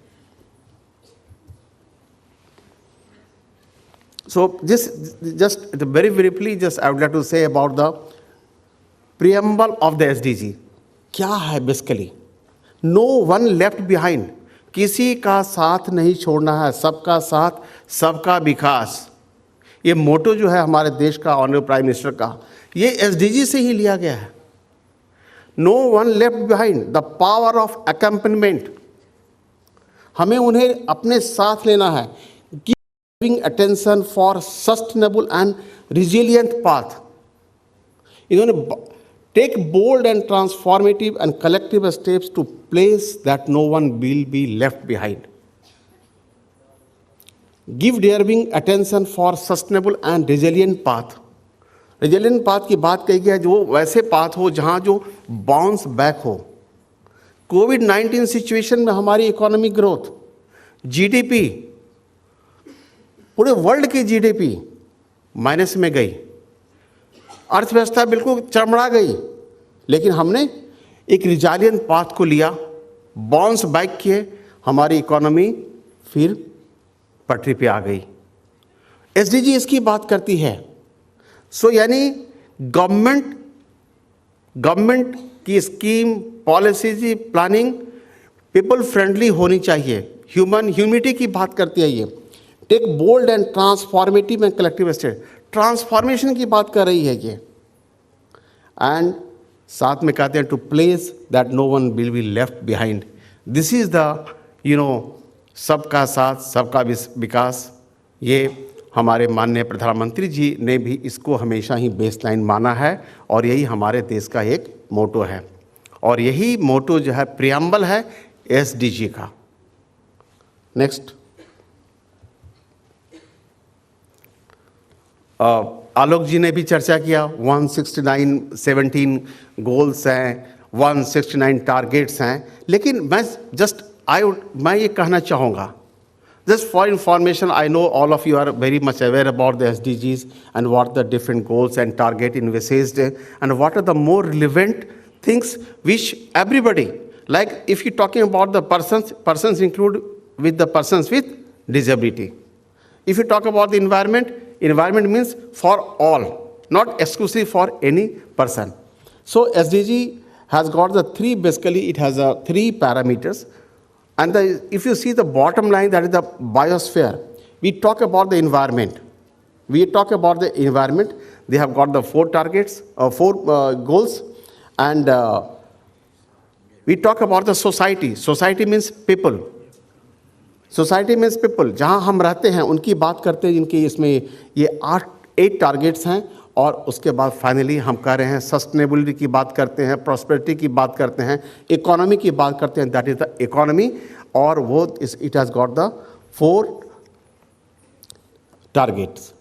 So this just very briefly, just I would like to say about the preamble of the SDG. क्या है basically? No one left behind. किसी का साथ नहीं छोड़ना है, सबका साथ सबका विकास, ये मोटो जो है हमारे देश का ऑनरेबल प्राइम मिनिस्टर का, ये एसडीजी से ही लिया गया है. No one left behind, the power of accompaniment, हमें उन्हें अपने साथ लेना है. Giving attention for sustainable and resilient path, इन्होंने take bold and transformative and collective steps to place that no one will be left behind. Give deserving attention for sustainable and resilient path. Resilient path की बात कही गई है, जो वैसे path हो जहाँ जो बाउंस बैक हो. कोविड-19 सिचुएशन में हमारी इकोनॉमिक ग्रोथ, जीडीपी, पूरे वर्ल्ड की जीडीपी माइनस में गई, अर्थव्यवस्था बिल्कुल चरमरा गई, लेकिन हमने एक रिजालियंट पाथ को लिया, बाउंस बैक किए, हमारी इकोनॉमी फिर पटरी पे आ गई. एसडीजी इसकी बात करती है. सो यानी गवर्नमेंट की scheme, policies, planning people friendly होनी चाहिए. ह्यूमनिटी की बात करती है ये. Take bold and transformative and collective step, transformation की बात कर रही है ये. एंड साथ में कहते हैं to place that no one will be left behind. This is the सबका साथ सबका विकास. ये हमारे माननीय प्रधानमंत्री जी ने भी इसको हमेशा ही बेसलाइन माना है, और यही हमारे देश का एक मोटो है, और यही मोटो जो है प्रियम्बल है एसडीजी का. नेक्स्ट. आलोक जी ने भी चर्चा किया. 169 गोल्स हैं, 169 टारगेट्स हैं, लेकिन मैं ये कहना चाहूँगा, just for information, I know all of you are very much aware about the SDGs and what the different goals and target envisaged, and what are the more relevant things which everybody, like if you're talking about the persons include with the persons with disability. If you talk about the environment means for all, not exclusively for any person. So SDG has got the three, basically it has three parameters. And if you see the bottom line, that is the biosphere, we talk about the environment. They have got the four targets, four goals. And we talk about the society. Society means people. जहाँ हम रहते हैं उनकी बात करते हैं, जिनके इसमें ये 8 टारगेट्स हैं. और उसके बाद फाइनली हम कह रहे हैं सस्टेनेबिलिटी की बात करते हैं, प्रॉस्पेरिटी की बात करते हैं, इकोनॉमी की बात करते हैं, दैट इज द इकोनॉमी. और वो it has got the 4 targets,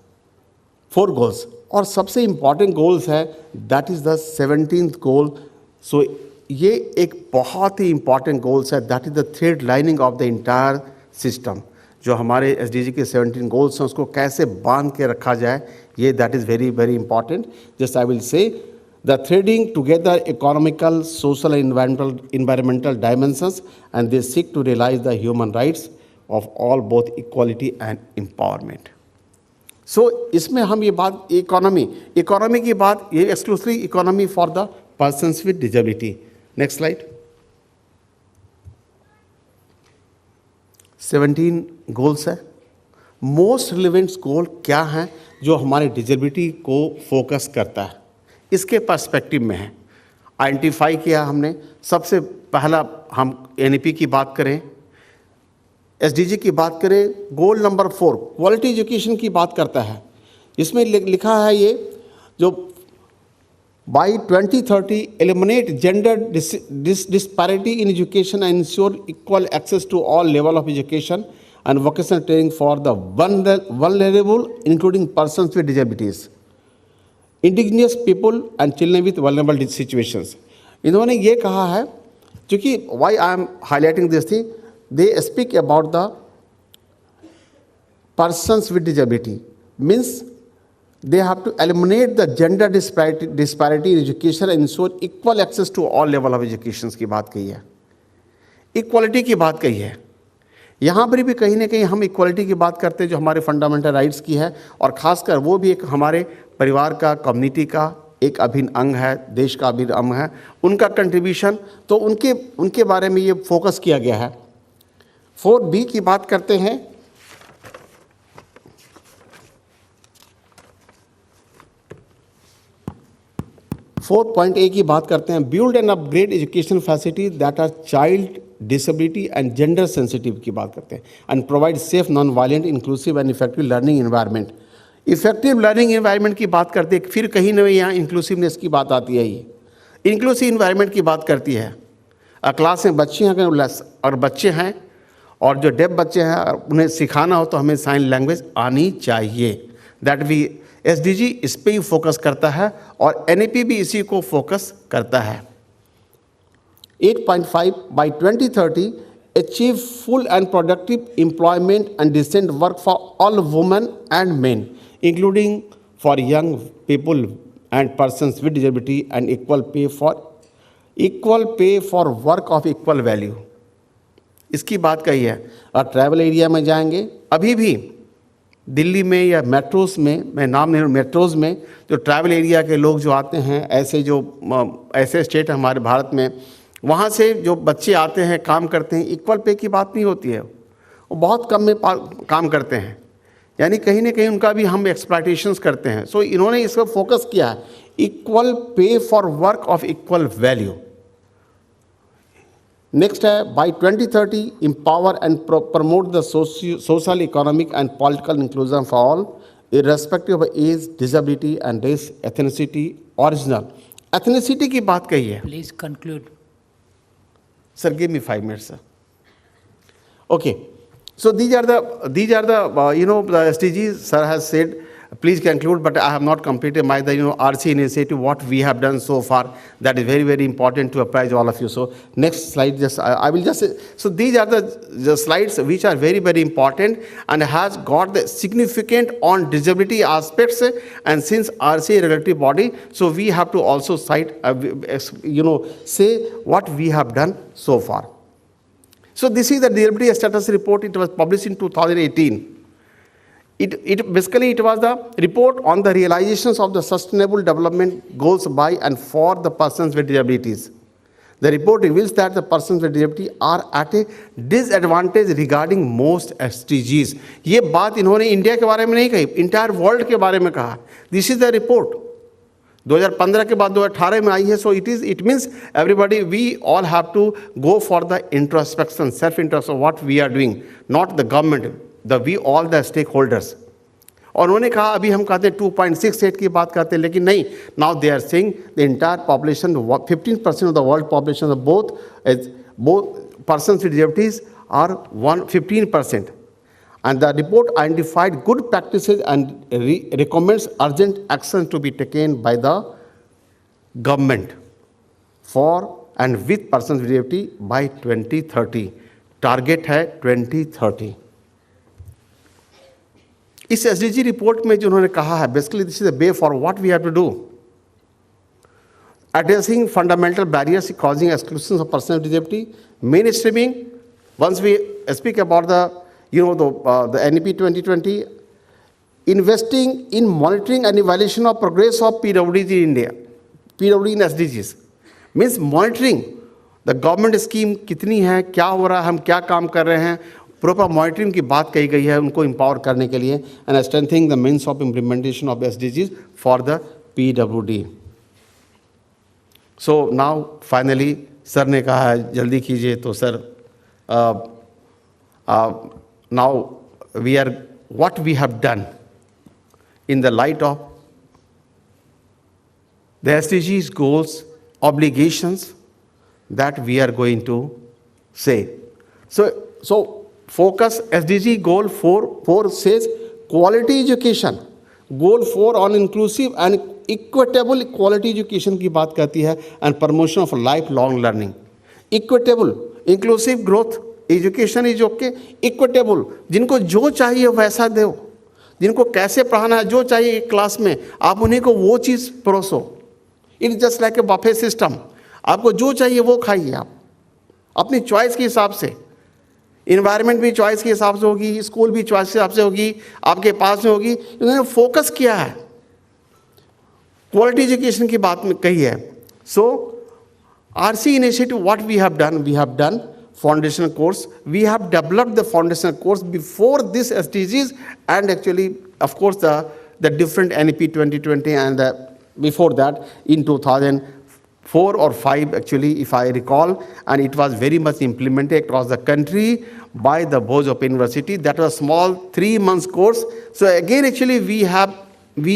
4 goals. और सबसे इम्पॉर्टेंट गोल्स है दैट इज़ द 17th गोल. सो ये एक बहुत ही इम्पॉर्टेंट गोल्स है, that is the thread lining of the entire system. जो हमारे एसडीजी के 17 गोल्स हैं उसको कैसे बांध के रखा जाए, ये that is very very important. Just I will say the threading together economical, social and environmental dimensions, and they seek to realize the human rights of all, both equality and empowerment. So इसमें हम ये बात economy की बात, ये exclusively economy for the persons with disability. Next slide. 17 goals है. Most relevant गोल क्या हैं जो हमारे डिजेबिलिटी को फोकस करता है, इसके पर्सपेक्टिव में है. आइडेंटिफाई किया हमने. सबसे पहला हम एनईपी की बात करें, एसडीजी की बात करें, गोल नंबर 4 क्वालिटी एजुकेशन की बात करता है. इसमें लिखा है ये जो By 2030, eliminate gender disparity in education and ensure equal access to all levels of education and vocational training for the vulnerable, including persons with disabilities, indigenous people and children with vulnerable situations. इन्होंने ये कहा है, क्योंकि why I am highlighting this thing, they speak about the persons with disability, means they have to eliminate the gender disparity in education and ensure equal access to all level of education की बात कही है, equality की बात कही है. यहाँ पर भी कहीं ना कहीं हम इक्वालिटी की बात करते हैं जो हमारे फंडामेंटल राइट्स की है, और ख़ासकर वो भी एक हमारे परिवार का, कम्युनिटी का एक अभिन्न अंग है, देश का अभिन्न अंग है, उनका कंट्रीब्यूशन, तो उनके बारे में ये फोकस किया गया है. 4B की बात करते हैं. 4.A की बात करते हैं. Build and upgrade education facility that are child disability and gender sensitive की बात करते हैं. And provide safe, non violent, inclusive and effective learning environment. Effective learning environment की बात करते हैं. फिर कहीं ना कहीं यहाँ इंक्लूसिवनेस की बात आती है. ये इंक्लूसिव एनवायरनमेंट की बात करती है. क्लास में बच्चे हैं और बच्चे हैं और जो डेफ बच्चे हैं, उन्हें सिखाना हो तो हमें साइन लैंग्वेज आनी चाहिए. दैट भी एसडीजी इस पे ही फोकस करता है और एनईपी भी इसी को फोकस करता है. 8.5 bye 2030 achieve full and productive employment and decent work for all women and men, including for young people and persons with disability, and equal pay for work of equal value. इसकी बात कही है. और travel area में जाएंगे, अभी भी दिल्ली में या मेट्रोज़ में, मैं नाम नहीं, मेट्रोज़ में जो ट्रैवल एरिया के लोग जो आते हैं, ऐसे स्टेट हमारे भारत में, वहाँ से जो बच्चे आते हैं, काम करते हैं, इक्वल पे की बात नहीं होती है. वो बहुत कम में काम करते हैं, यानी कहीं ना कहीं उनका भी हम एक्सप्लॉयटेशंस करते हैं. सो इन्होंने इस पर फोकस किया है. Equal pay for work of equal value. Next है, bye 2030 empower and promote the social, economic and political inclusion for all, irrespective of age, disability and race, ethnicity, original. Ethnicity की बात कही है. Please conclude. Sir, give me 5 minutes, sir. Okay. So these are the the SDGs. Sir has said, please conclude, but I have not completed my RC initiative, what we have done so far. That is very, very important to apprise all of you. So next slide, I will just say, so these are the slides which are very, very important and has got the significant on disability aspects. And since RC regulatory body, so we have to also cite, say what we have done so far. So this is the disability status report. It was published in 2018. It basically was the report on the realizations of the sustainable development goals by and for the persons with disabilities. The report reveals that the persons with disability are at a disadvantage regarding most SDGs. ये बात इन्होंने India के बारे में नहीं कही, entire world के बारे में कहा. This is the report. 2015 के बाद 2018 में आई है. So it means everybody, we all have to go for the introspection, self-introspection, what we are doing, not the government. We all the stakeholders. और उन्होंने कहा अभी हम कहते हैं 2.68 की बात करते हैं, लेकिन नहीं, now they are saying the entire population, 15% of the world population of both persons with disabilities are 15%. And the report identified good practices and recommends urgent action to be taken by the government for and with persons with disability by 2030. Target है 2030. इस SDG report में जो उन्होंने कहा है, basically this is the way for what we have to do. Addressing fundamental barriers causing exclusion of persons with disability, mainstreaming. Once we speak about the NEP 2020, investing in monitoring and evaluation of progress of PWDs in India, PWD in SDGs, means monitoring the government scheme कितनी है, क्या हो रहा है, हम क्या काम कर रहे हैं, प्रॉपर मॉनिटरिंग की बात कही गई है उनको एम्पावर करने के लिए. And strengthening the means of implementation of SDGs for the PWD. So now finally sir ने कहा है जल्दी कीजिए, तो sir now we are what we have done in the light of the SDGs goals, obligations that we are going to say. So focus SDG goal 4 says quality education. Goal 4 on inclusive and equitable quality education की बात करती है and promotion of lifelong learning. Equitable, inclusive growth, education is okay. Equitable, जिनको जो चाहिए वैसा दो, जिनको कैसे पढ़ाना है जो चाहिए क्लास में आप उन्हीं को वो चीज़ परोसो. It's just like a buffet system. आपको जो चाहिए वो खाइए आप अपनी चॉइस के हिसाब से. इन्वायरमेंट भी चॉइस के हिसाब से होगी, स्कूल भी चॉइस के हिसाब से होगी, आपके पास में होगी. इन्होंने फोकस किया है, क्वालिटी एजुकेशन की बात में कही है. So RC initiative what we have done foundational course. We have developed the foundational course before this SDGs and actually, of course, the different NEP 2020 and before that in 2004 or 5 actually, if I recall, and it was very much implemented across the country by the Bose Open University. That was a small 3 months course. So again, actually, we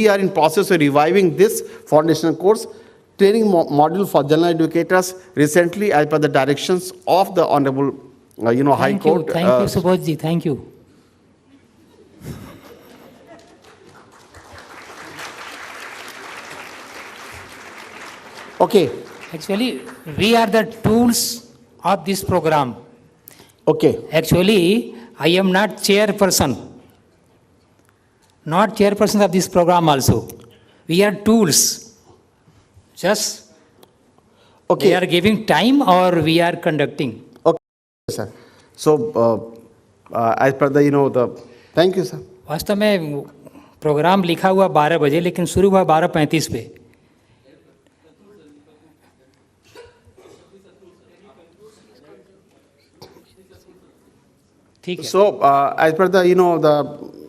are in process of reviving this foundational course. Training module for general educators recently as per the directions of the Honorable, High Court. Thank you, Subodh ji. Thank you. Okay. Actually, we are the tools of this program. Okay. Actually, I am not chairperson of this program also. We are tools. Just okay. They are giving time or we are conducting. Okay, sir. So, as per the, thank you, sir. वास्तव में programme लिखा हुआ 12 बजे लेकिन शुरू हुआ 12:35 पे. ठीक है. So, as per the, the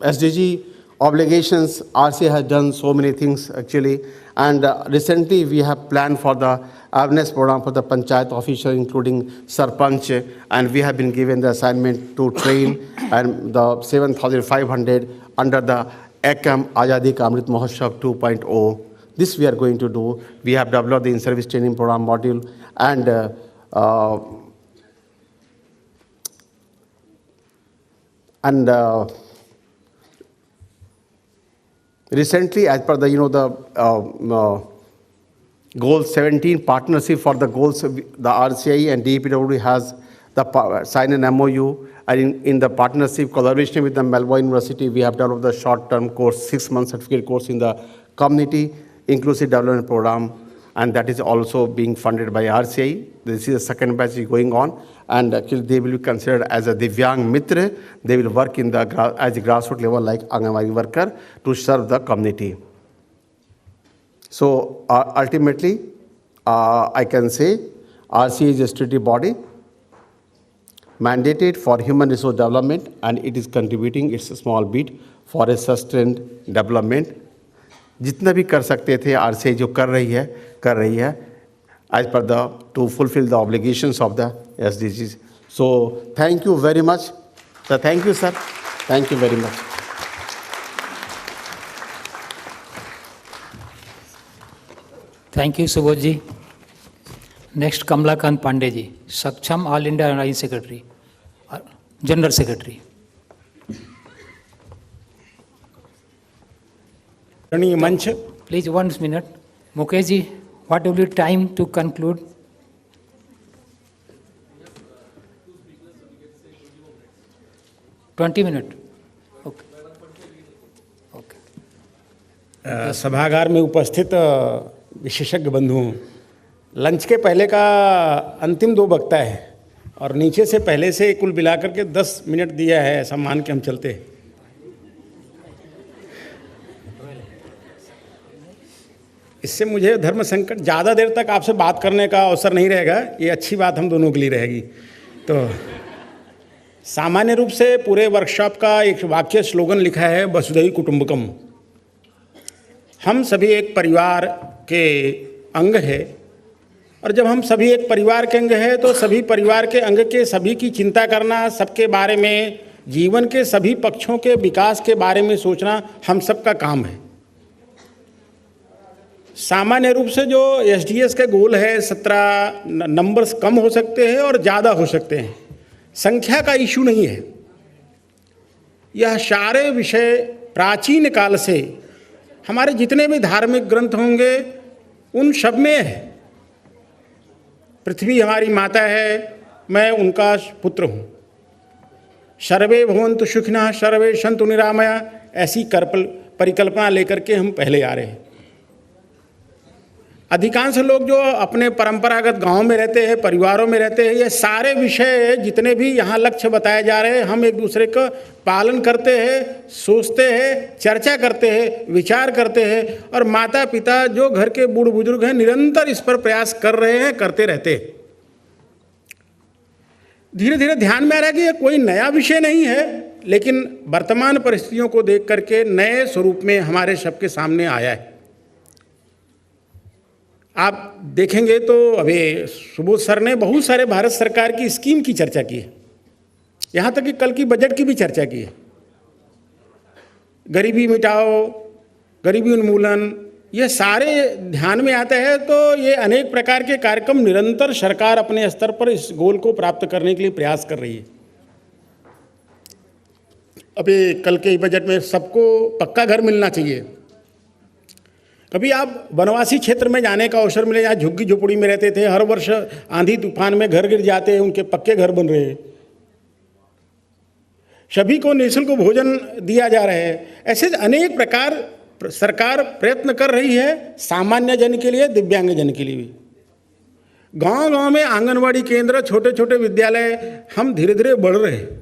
SDG obligations, RCA has done so many things actually. And recently we have planned for the awareness program for the Panchayat officials, including Sarpanch, and we have been given the assignment to train and the 7,500 under the ACAM Azadi Ka Amrit Mahotsav 2.0. This we are going to do. We have developed the in-service training program module and recently, as per the goal 17 partnership for the goals, the RCI and DPW has signed an MOU, and in the partnership collaboration with the Melbourne University, we have developed the short-term course, 6-month certificate course in the community inclusive development program, and that is also being funded by RCI. This is the second batch going on, and actually they will be considered as a Divyang Mitra. They will work in the as a grassroots level like Anganwadi worker to serve the community. So ultimately, I can say RCI is a statutory body mandated for human resource development, and it is contributing its small bit for a sustained development. जितना भी कर सकते थे RCI जो कर रही है as per to fulfill the obligations of the SDGs. So thank you very much. So thank you, sir. Thank you very much. Thank you, Subodh ji. Next, Kamlakant Pandey ji, Saksham All India Organizing Secretary, General Secretary. Manch. Please, 1 minute. Mukesh ji, what will be time to conclude? $20 minutes. Okay. Okay. सभागार में उपस्थित विशेषज्ञ बंधुओं, lunch के पहले का अंतिम 2 वक्ता है और नीचे से पहले से कुल मिलाकर के 10 मिनट दिया है, ऐसा मान के हम चलते हैं. इससे मुझे धर्म संकट, ज़्यादा देर तक आपसे बात करने का अवसर नहीं रहेगा. ये अच्छी बात हम दोनों के लिए रहेगी. तो सामान्य रूप से पूरे वर्कशॉप का एक वाक्य स्लोगन लिखा है, वसुधैव कुटुंबकम. हम सभी एक परिवार के अंग है, और जब हम सभी एक परिवार के अंग है तो सभी परिवार के अंग के सभी की चिंता करना, सबके बारे में, जीवन के सभी पक्षों के विकास के बारे में सोचना हम सबका काम है. सामान्य रूप से जो एसडीएस के गोल है 17 नंबर्स कम हो सकते हैं और ज़्यादा हो सकते हैं, संख्या का इशू नहीं है। यह सारे विषय प्राचीन काल से हमारे जितने भी धार्मिक ग्रंथ होंगे उन सब में है। पृथ्वी हमारी माता है, मैं उनका पुत्र हूँ। सर्वे भवन्तु सुखिनः सर्वे सन्तु निरामया, ऐसी परिकल्पना लेकर के हम पहले आ रहे हैं। अधिकांश लोग जो अपने परंपरागत गांव में रहते हैं, परिवारों में रहते हैं, ये सारे विषय जितने भी यहाँ लक्ष्य बताए जा रहे हैं, हम एक दूसरे का पालन करते हैं, सोचते हैं, चर्चा करते हैं, विचार करते हैं, और माता पिता जो घर के बूढ़ बुजुर्ग हैं निरंतर इस पर प्रयास कर रहे हैं, करते रहते हैं। धीरे धीरे ध्यान में आ रहा है कि ये कोई नया विषय नहीं है, लेकिन वर्तमान परिस्थितियों को देख करके नए स्वरूप में हमारे सबके सामने आया है। आप देखेंगे तो अभी सुबोध सर ने बहुत सारे भारत सरकार की स्कीम की चर्चा की है, यहाँ तक कि कल की बजट की भी चर्चा की है। गरीबी मिटाओ, गरीबी उन्मूलन, ये सारे ध्यान में आते हैं। तो ये अनेक प्रकार के कार्यक्रम निरंतर सरकार अपने स्तर पर इस गोल को प्राप्त करने के लिए प्रयास कर रही है। अभी कल के बजट में सबको पक्का घर मिलना चाहिए। कभी आप वनवासी क्षेत्र में जाने का अवसर मिले, जहाँ झुग्गी झोपड़ी में रहते थे, हर वर्ष आंधी तूफान में घर गिर जाते हैं, उनके पक्के घर बन रहे हैं, सभी को निःशुल्क भोजन दिया जा रहा है। ऐसे अनेक प्रकार सरकार प्रयत्न कर रही है, सामान्य जन के लिए, दिव्यांग जन के लिए भी। गांव गांव में आंगनवाड़ी केंद्र, छोटे छोटे विद्यालय, हम धीरे धीरे बढ़ रहे हैं।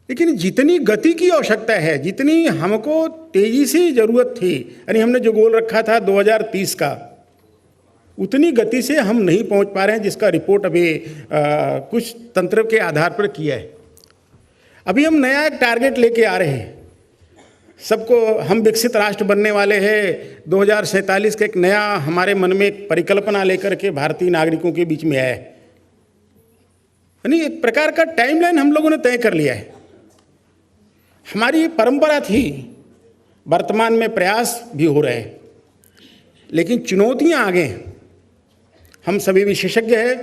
लेकिन जितनी गति की आवश्यकता है, जितनी हमको तेजी से जरूरत थी, यानी हमने जो गोल रखा था 2030 का, उतनी गति से हम नहीं पहुंच पा रहे हैं, जिसका रिपोर्ट अभी कुछ तंत्र के आधार पर किया है। अभी हम नया एक टारगेट लेके आ रहे हैं, सबको, हम विकसित राष्ट्र बनने वाले हैं 2047 का एक नया हमारे मन में एक परिकल्पना लेकर के भारतीय नागरिकों के बीच में आया है। यानी एक प्रकार का टाइमलाइन हम लोगों ने तय कर लिया है। हमारी परंपरा थी, वर्तमान में प्रयास भी हो रहे हैं, लेकिन चुनौतियां आगे हैं। हम सभी विशेषज्ञ हैं,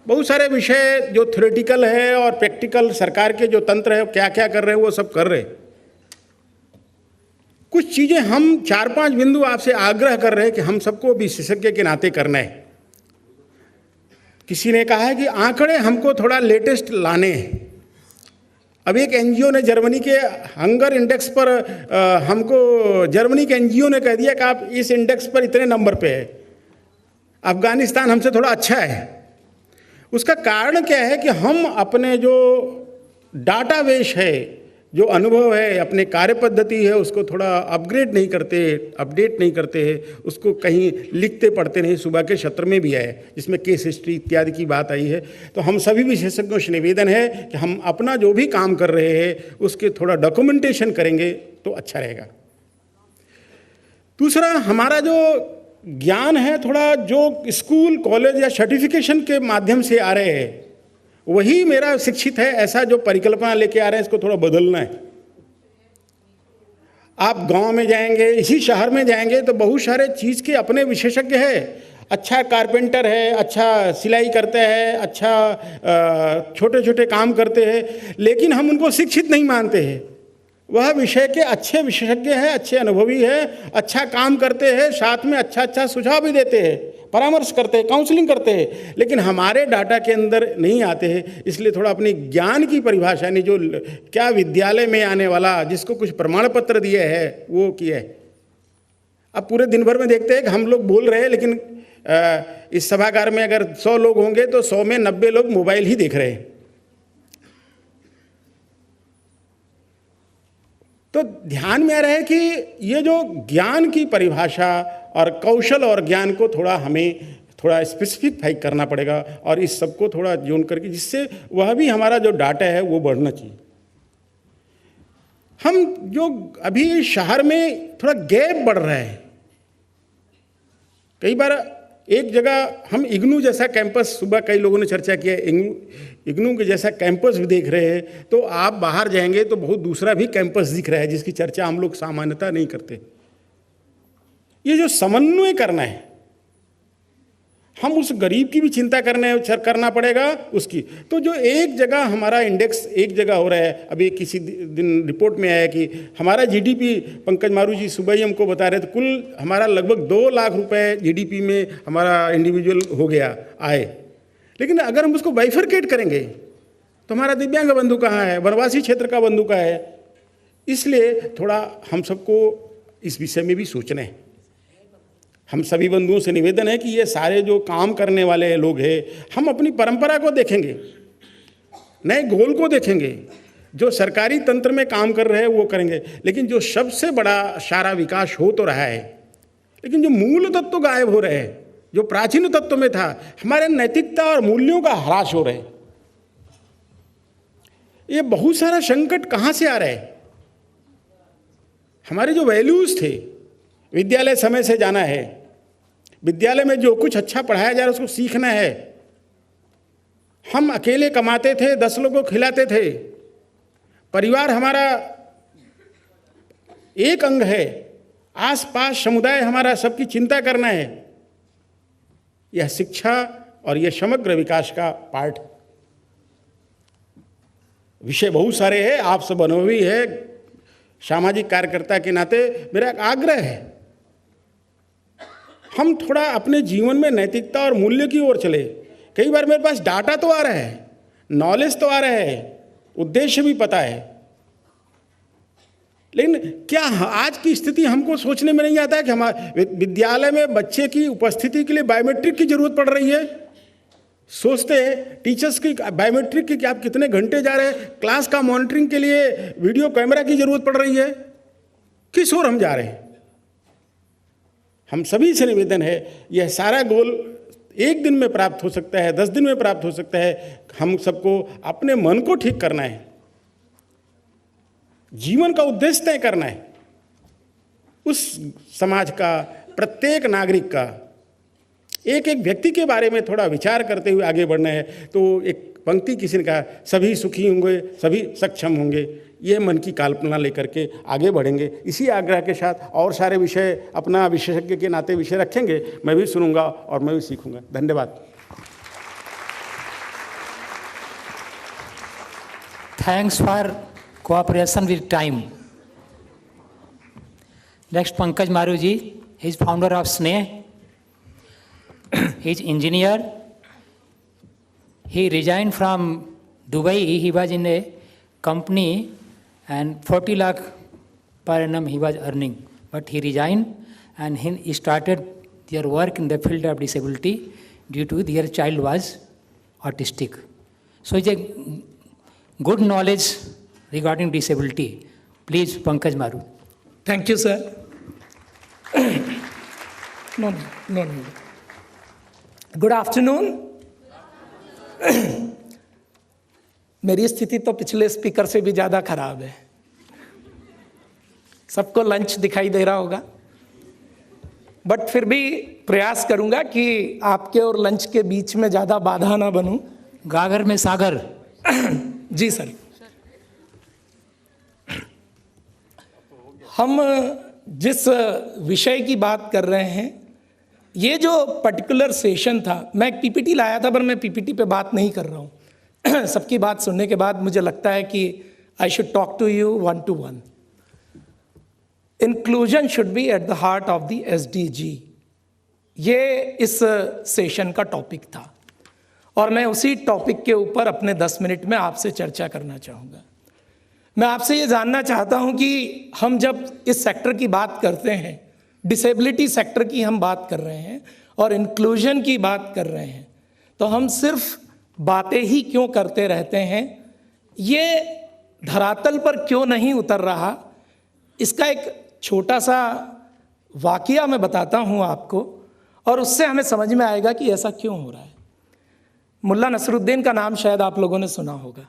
बहुत सारे विषय जो थ्योरेटिकल है और प्रैक्टिकल सरकार के जो तंत्र है क्या क्या कर रहे हैं वो सब कर रहे हैं। कुछ चीज़ें हम 4-5 बिंदु आपसे आग्रह कर रहे हैं कि हम सबको विशेषज्ञ के नाते करना है। किसी ने कहा है कि आंकड़े हमको थोड़ा लेटेस्ट लाने हैं। अब एक एनजीओ ने जर्मनी के हंगर इंडेक्स पर हमको, जर्मनी के एनजीओ ने कह दिया कि आप इस इंडेक्स पर इतने नंबर पे है, अफगानिस्तान हमसे थोड़ा अच्छा है। उसका कारण क्या है कि हम अपने जो डाटाबेस है, जो अनुभव है, अपने कार्य पद्धति है, उसको थोड़ा अपग्रेड नहीं करते, अपडेट नहीं करते हैं, उसको कहीं लिखते पढ़ते नहीं। सुबह के सत्र में भी आए जिसमें केस हिस्ट्री इत्यादि की बात आई है। तो हम सभी विशेषज्ञों से निवेदन है कि हम अपना जो भी काम कर रहे हैं उसके थोड़ा डॉक्यूमेंटेशन करेंगे तो अच्छा रहेगा। दूसरा, हमारा जो ज्ञान है, थोड़ा जो स्कूल कॉलेज या सर्टिफिकेशन के माध्यम से आ रहे हैं, वही मेरा शिक्षित है ऐसा जो परिकल्पना लेके आ रहे हैं, इसको थोड़ा बदलना है। आप गांव में जाएंगे, इसी शहर में जाएंगे तो बहुत सारे चीज़ के अपने विशेषज्ञ है। अच्छा कारपेंटर है, अच्छा सिलाई करते हैं, अच्छा छोटे छोटे काम करते हैं, लेकिन हम उनको शिक्षित नहीं मानते हैं। वह विषय के अच्छे विशेषज्ञ हैं, अच्छे अनुभवी हैं, अच्छा काम करते हैं, साथ में अच्छा अच्छा सुझाव भी देते हैं, परामर्श करते हैं, काउंसलिंग करते हैं, लेकिन हमारे डाटा के अंदर नहीं आते हैं। इसलिए थोड़ा अपनी ज्ञान की परिभाषा, नहीं जो क्या विद्यालय में आने वाला, जिसको कुछ प्रमाण पत्र दिए है वो किया है। अब पूरे दिन भर में देखते हैं कि हम लोग बोल रहे हैं, लेकिन इस सभागार में अगर 100 लोग होंगे तो 100 में 90 लोग मोबाइल ही देख रहे हैं। तो ध्यान में आ रहा है कि ये जो ज्ञान की परिभाषा और कौशल और ज्ञान को थोड़ा हमें थोड़ा स्पेसिफिकाई करना पड़ेगा, और इस सबको थोड़ा जोन करके, जिससे वह भी हमारा जो डाटा है वो बढ़ना चाहिए। हम जो अभी शहर में थोड़ा गैप बढ़ रहा है, कई बार एक जगह हम इग्नू जैसा कैंपस, सुबह कई लोगों ने चर्चा किया, इग्नू के जैसा कैंपस भी देख रहे हैं, तो आप बाहर जाएंगे तो बहुत दूसरा भी कैंपस दिख रहा है जिसकी चर्चा हम लोग सामान्यता नहीं करते। ये जो समन्वय करना है, हम उस गरीब की भी चिंता करना पड़ेगा उसकी। तो जो एक जगह हमारा इंडेक्स एक जगह हो रहा है, अभी किसी दिन रिपोर्ट में आया कि हमारा जीडीपी, पंकज मारू जी सुबह ही हमको बता रहे थे, कुल हमारा लगभग 2 लाख रुपए जीडीपी में हमारा इंडिविजुअल हो गया आए। लेकिन अगर हम उसको बाइफरकेट करेंगे तो हमारा दिव्यांग बंधु कहाँ है, वनवासी क्षेत्र का बंधु कहाँ है। इसलिए थोड़ा हम सबको इस विषय में भी सोचना है। हम सभी बंधुओं से निवेदन है कि ये सारे जो काम करने वाले लोग हैं, हम अपनी परंपरा को देखेंगे, नए गोल को देखेंगे, जो सरकारी तंत्र में काम कर रहे हैं वो करेंगे, लेकिन जो सबसे बड़ा सारा विकास हो तो रहा है, लेकिन जो मूल तत्व गायब हो रहे हैं, जो प्राचीन तत्व में था, हमारे नैतिकता और मूल्यों का ह्रास हो रहे हैं। ये बहुत सारा संकट कहाँ से आ रहा है? हमारे जो वैल्यूज थे, विद्यालय समय से जाना है, विद्यालय में जो कुछ अच्छा पढ़ाया जा रहा है उसको सीखना है। हम अकेले कमाते थे, 10 लोगों को खिलाते थे, परिवार हमारा एक अंग है, आसपास समुदाय हमारा, सबकी चिंता करना है। यह शिक्षा और यह समग्र विकास का पार्ट। विषय बहुत सारे हैं, आप सब अनुभवी है, सामाजिक कार्यकर्ता के नाते मेरा एक आग्रह है, हम थोड़ा अपने जीवन में नैतिकता और मूल्य की ओर चले। कई बार मेरे पास डाटा तो आ रहा है, नॉलेज तो आ रहा है, उद्देश्य भी पता है, लेकिन क्या आज की स्थिति हमको सोचने में नहीं आता है कि हमारे विद्यालय में बच्चे की उपस्थिति के लिए बायोमेट्रिक की जरूरत पड़ रही है। सोचते हैं टीचर्स की बायोमेट्रिक की कि आप कितने घंटे जा रहे हैं, क्लास का मॉनिटरिंग के लिए वीडियो कैमरा की जरूरत पड़ रही है। किस ओर हम जा रहे हैं? हम सभी से निवेदन है, यह सारा गोल 1 दिन में प्राप्त हो सकता है, 10 दिन में प्राप्त हो सकता है। हम सबको अपने मन को ठीक करना है, जीवन का उद्देश्य तय करना है, उस समाज का, प्रत्येक नागरिक का, एक एक व्यक्ति के बारे में थोड़ा विचार करते हुए आगे बढ़ना है। तो एक पंक्ति किसी ने कहा, सभी सुखी होंगे, सभी सक्षम होंगे, ये मन की कल्पना लेकर के आगे बढ़ेंगे। इसी आग्रह के साथ और सारे विषय अपना विशेषज्ञ के नाते विषय रखेंगे, मैं भी सुनूंगा और मैं भी सीखूंगा। धन्यवाद। Thanks for cooperation with time. Next, Pankaj Maru ji, he is founder of SNEH. He is engineer. He resigned from Dubai. He was in a company and 40 lakh per annum he was earning. But he resigned and he started their work in the field of disability due to their child was autistic. So it's a good knowledge regarding disability. Please, Pankaj Maru. Thank you, sir. No. Good afternoon. मेरी स्थिति तो पिछले speaker से भी ज़्यादा खराब है। सबको लंच दिखाई दे रहा होगा, बट फिर भी प्रयास करूंगा कि आपके और लंच के बीच में ज़्यादा बाधा ना बनूं। गागर में सागर। जी सर। हम जिस विषय की बात कर रहे हैं, ये जो पर्टिकुलर सेशन था, मैं एक पीपीटी लाया था, पर मैं पीपीटी पे बात नहीं कर रहा हूँ। सबकी बात सुनने के बाद मुझे लगता है कि I should talk to you 1 to 1। Inclusion should be at the heart of the SDG, ये इस सेशन का टॉपिक था और मैं उसी टॉपिक के ऊपर अपने 10 मिनट में आपसे चर्चा करना चाहूँगा। मैं आपसे ये जानना चाहता हूँ कि हम जब इस सेक्टर की बात करते हैं, डिसेबिलिटी सेक्टर की हम बात कर रहे हैं और इंक्लूजन की बात कर रहे हैं, तो हम सिर्फ बातें ही क्यों करते रहते हैं? ये धरातल पर क्यों नहीं उतर रहा? इसका एक छोटा सा वाकया मैं बताता हूँ आपको और उससे हमें समझ में आएगा कि ऐसा क्यों हो रहा है। मुल्ला नसरुद्दीन का नाम शायद आप लोगों ने सुना होगा।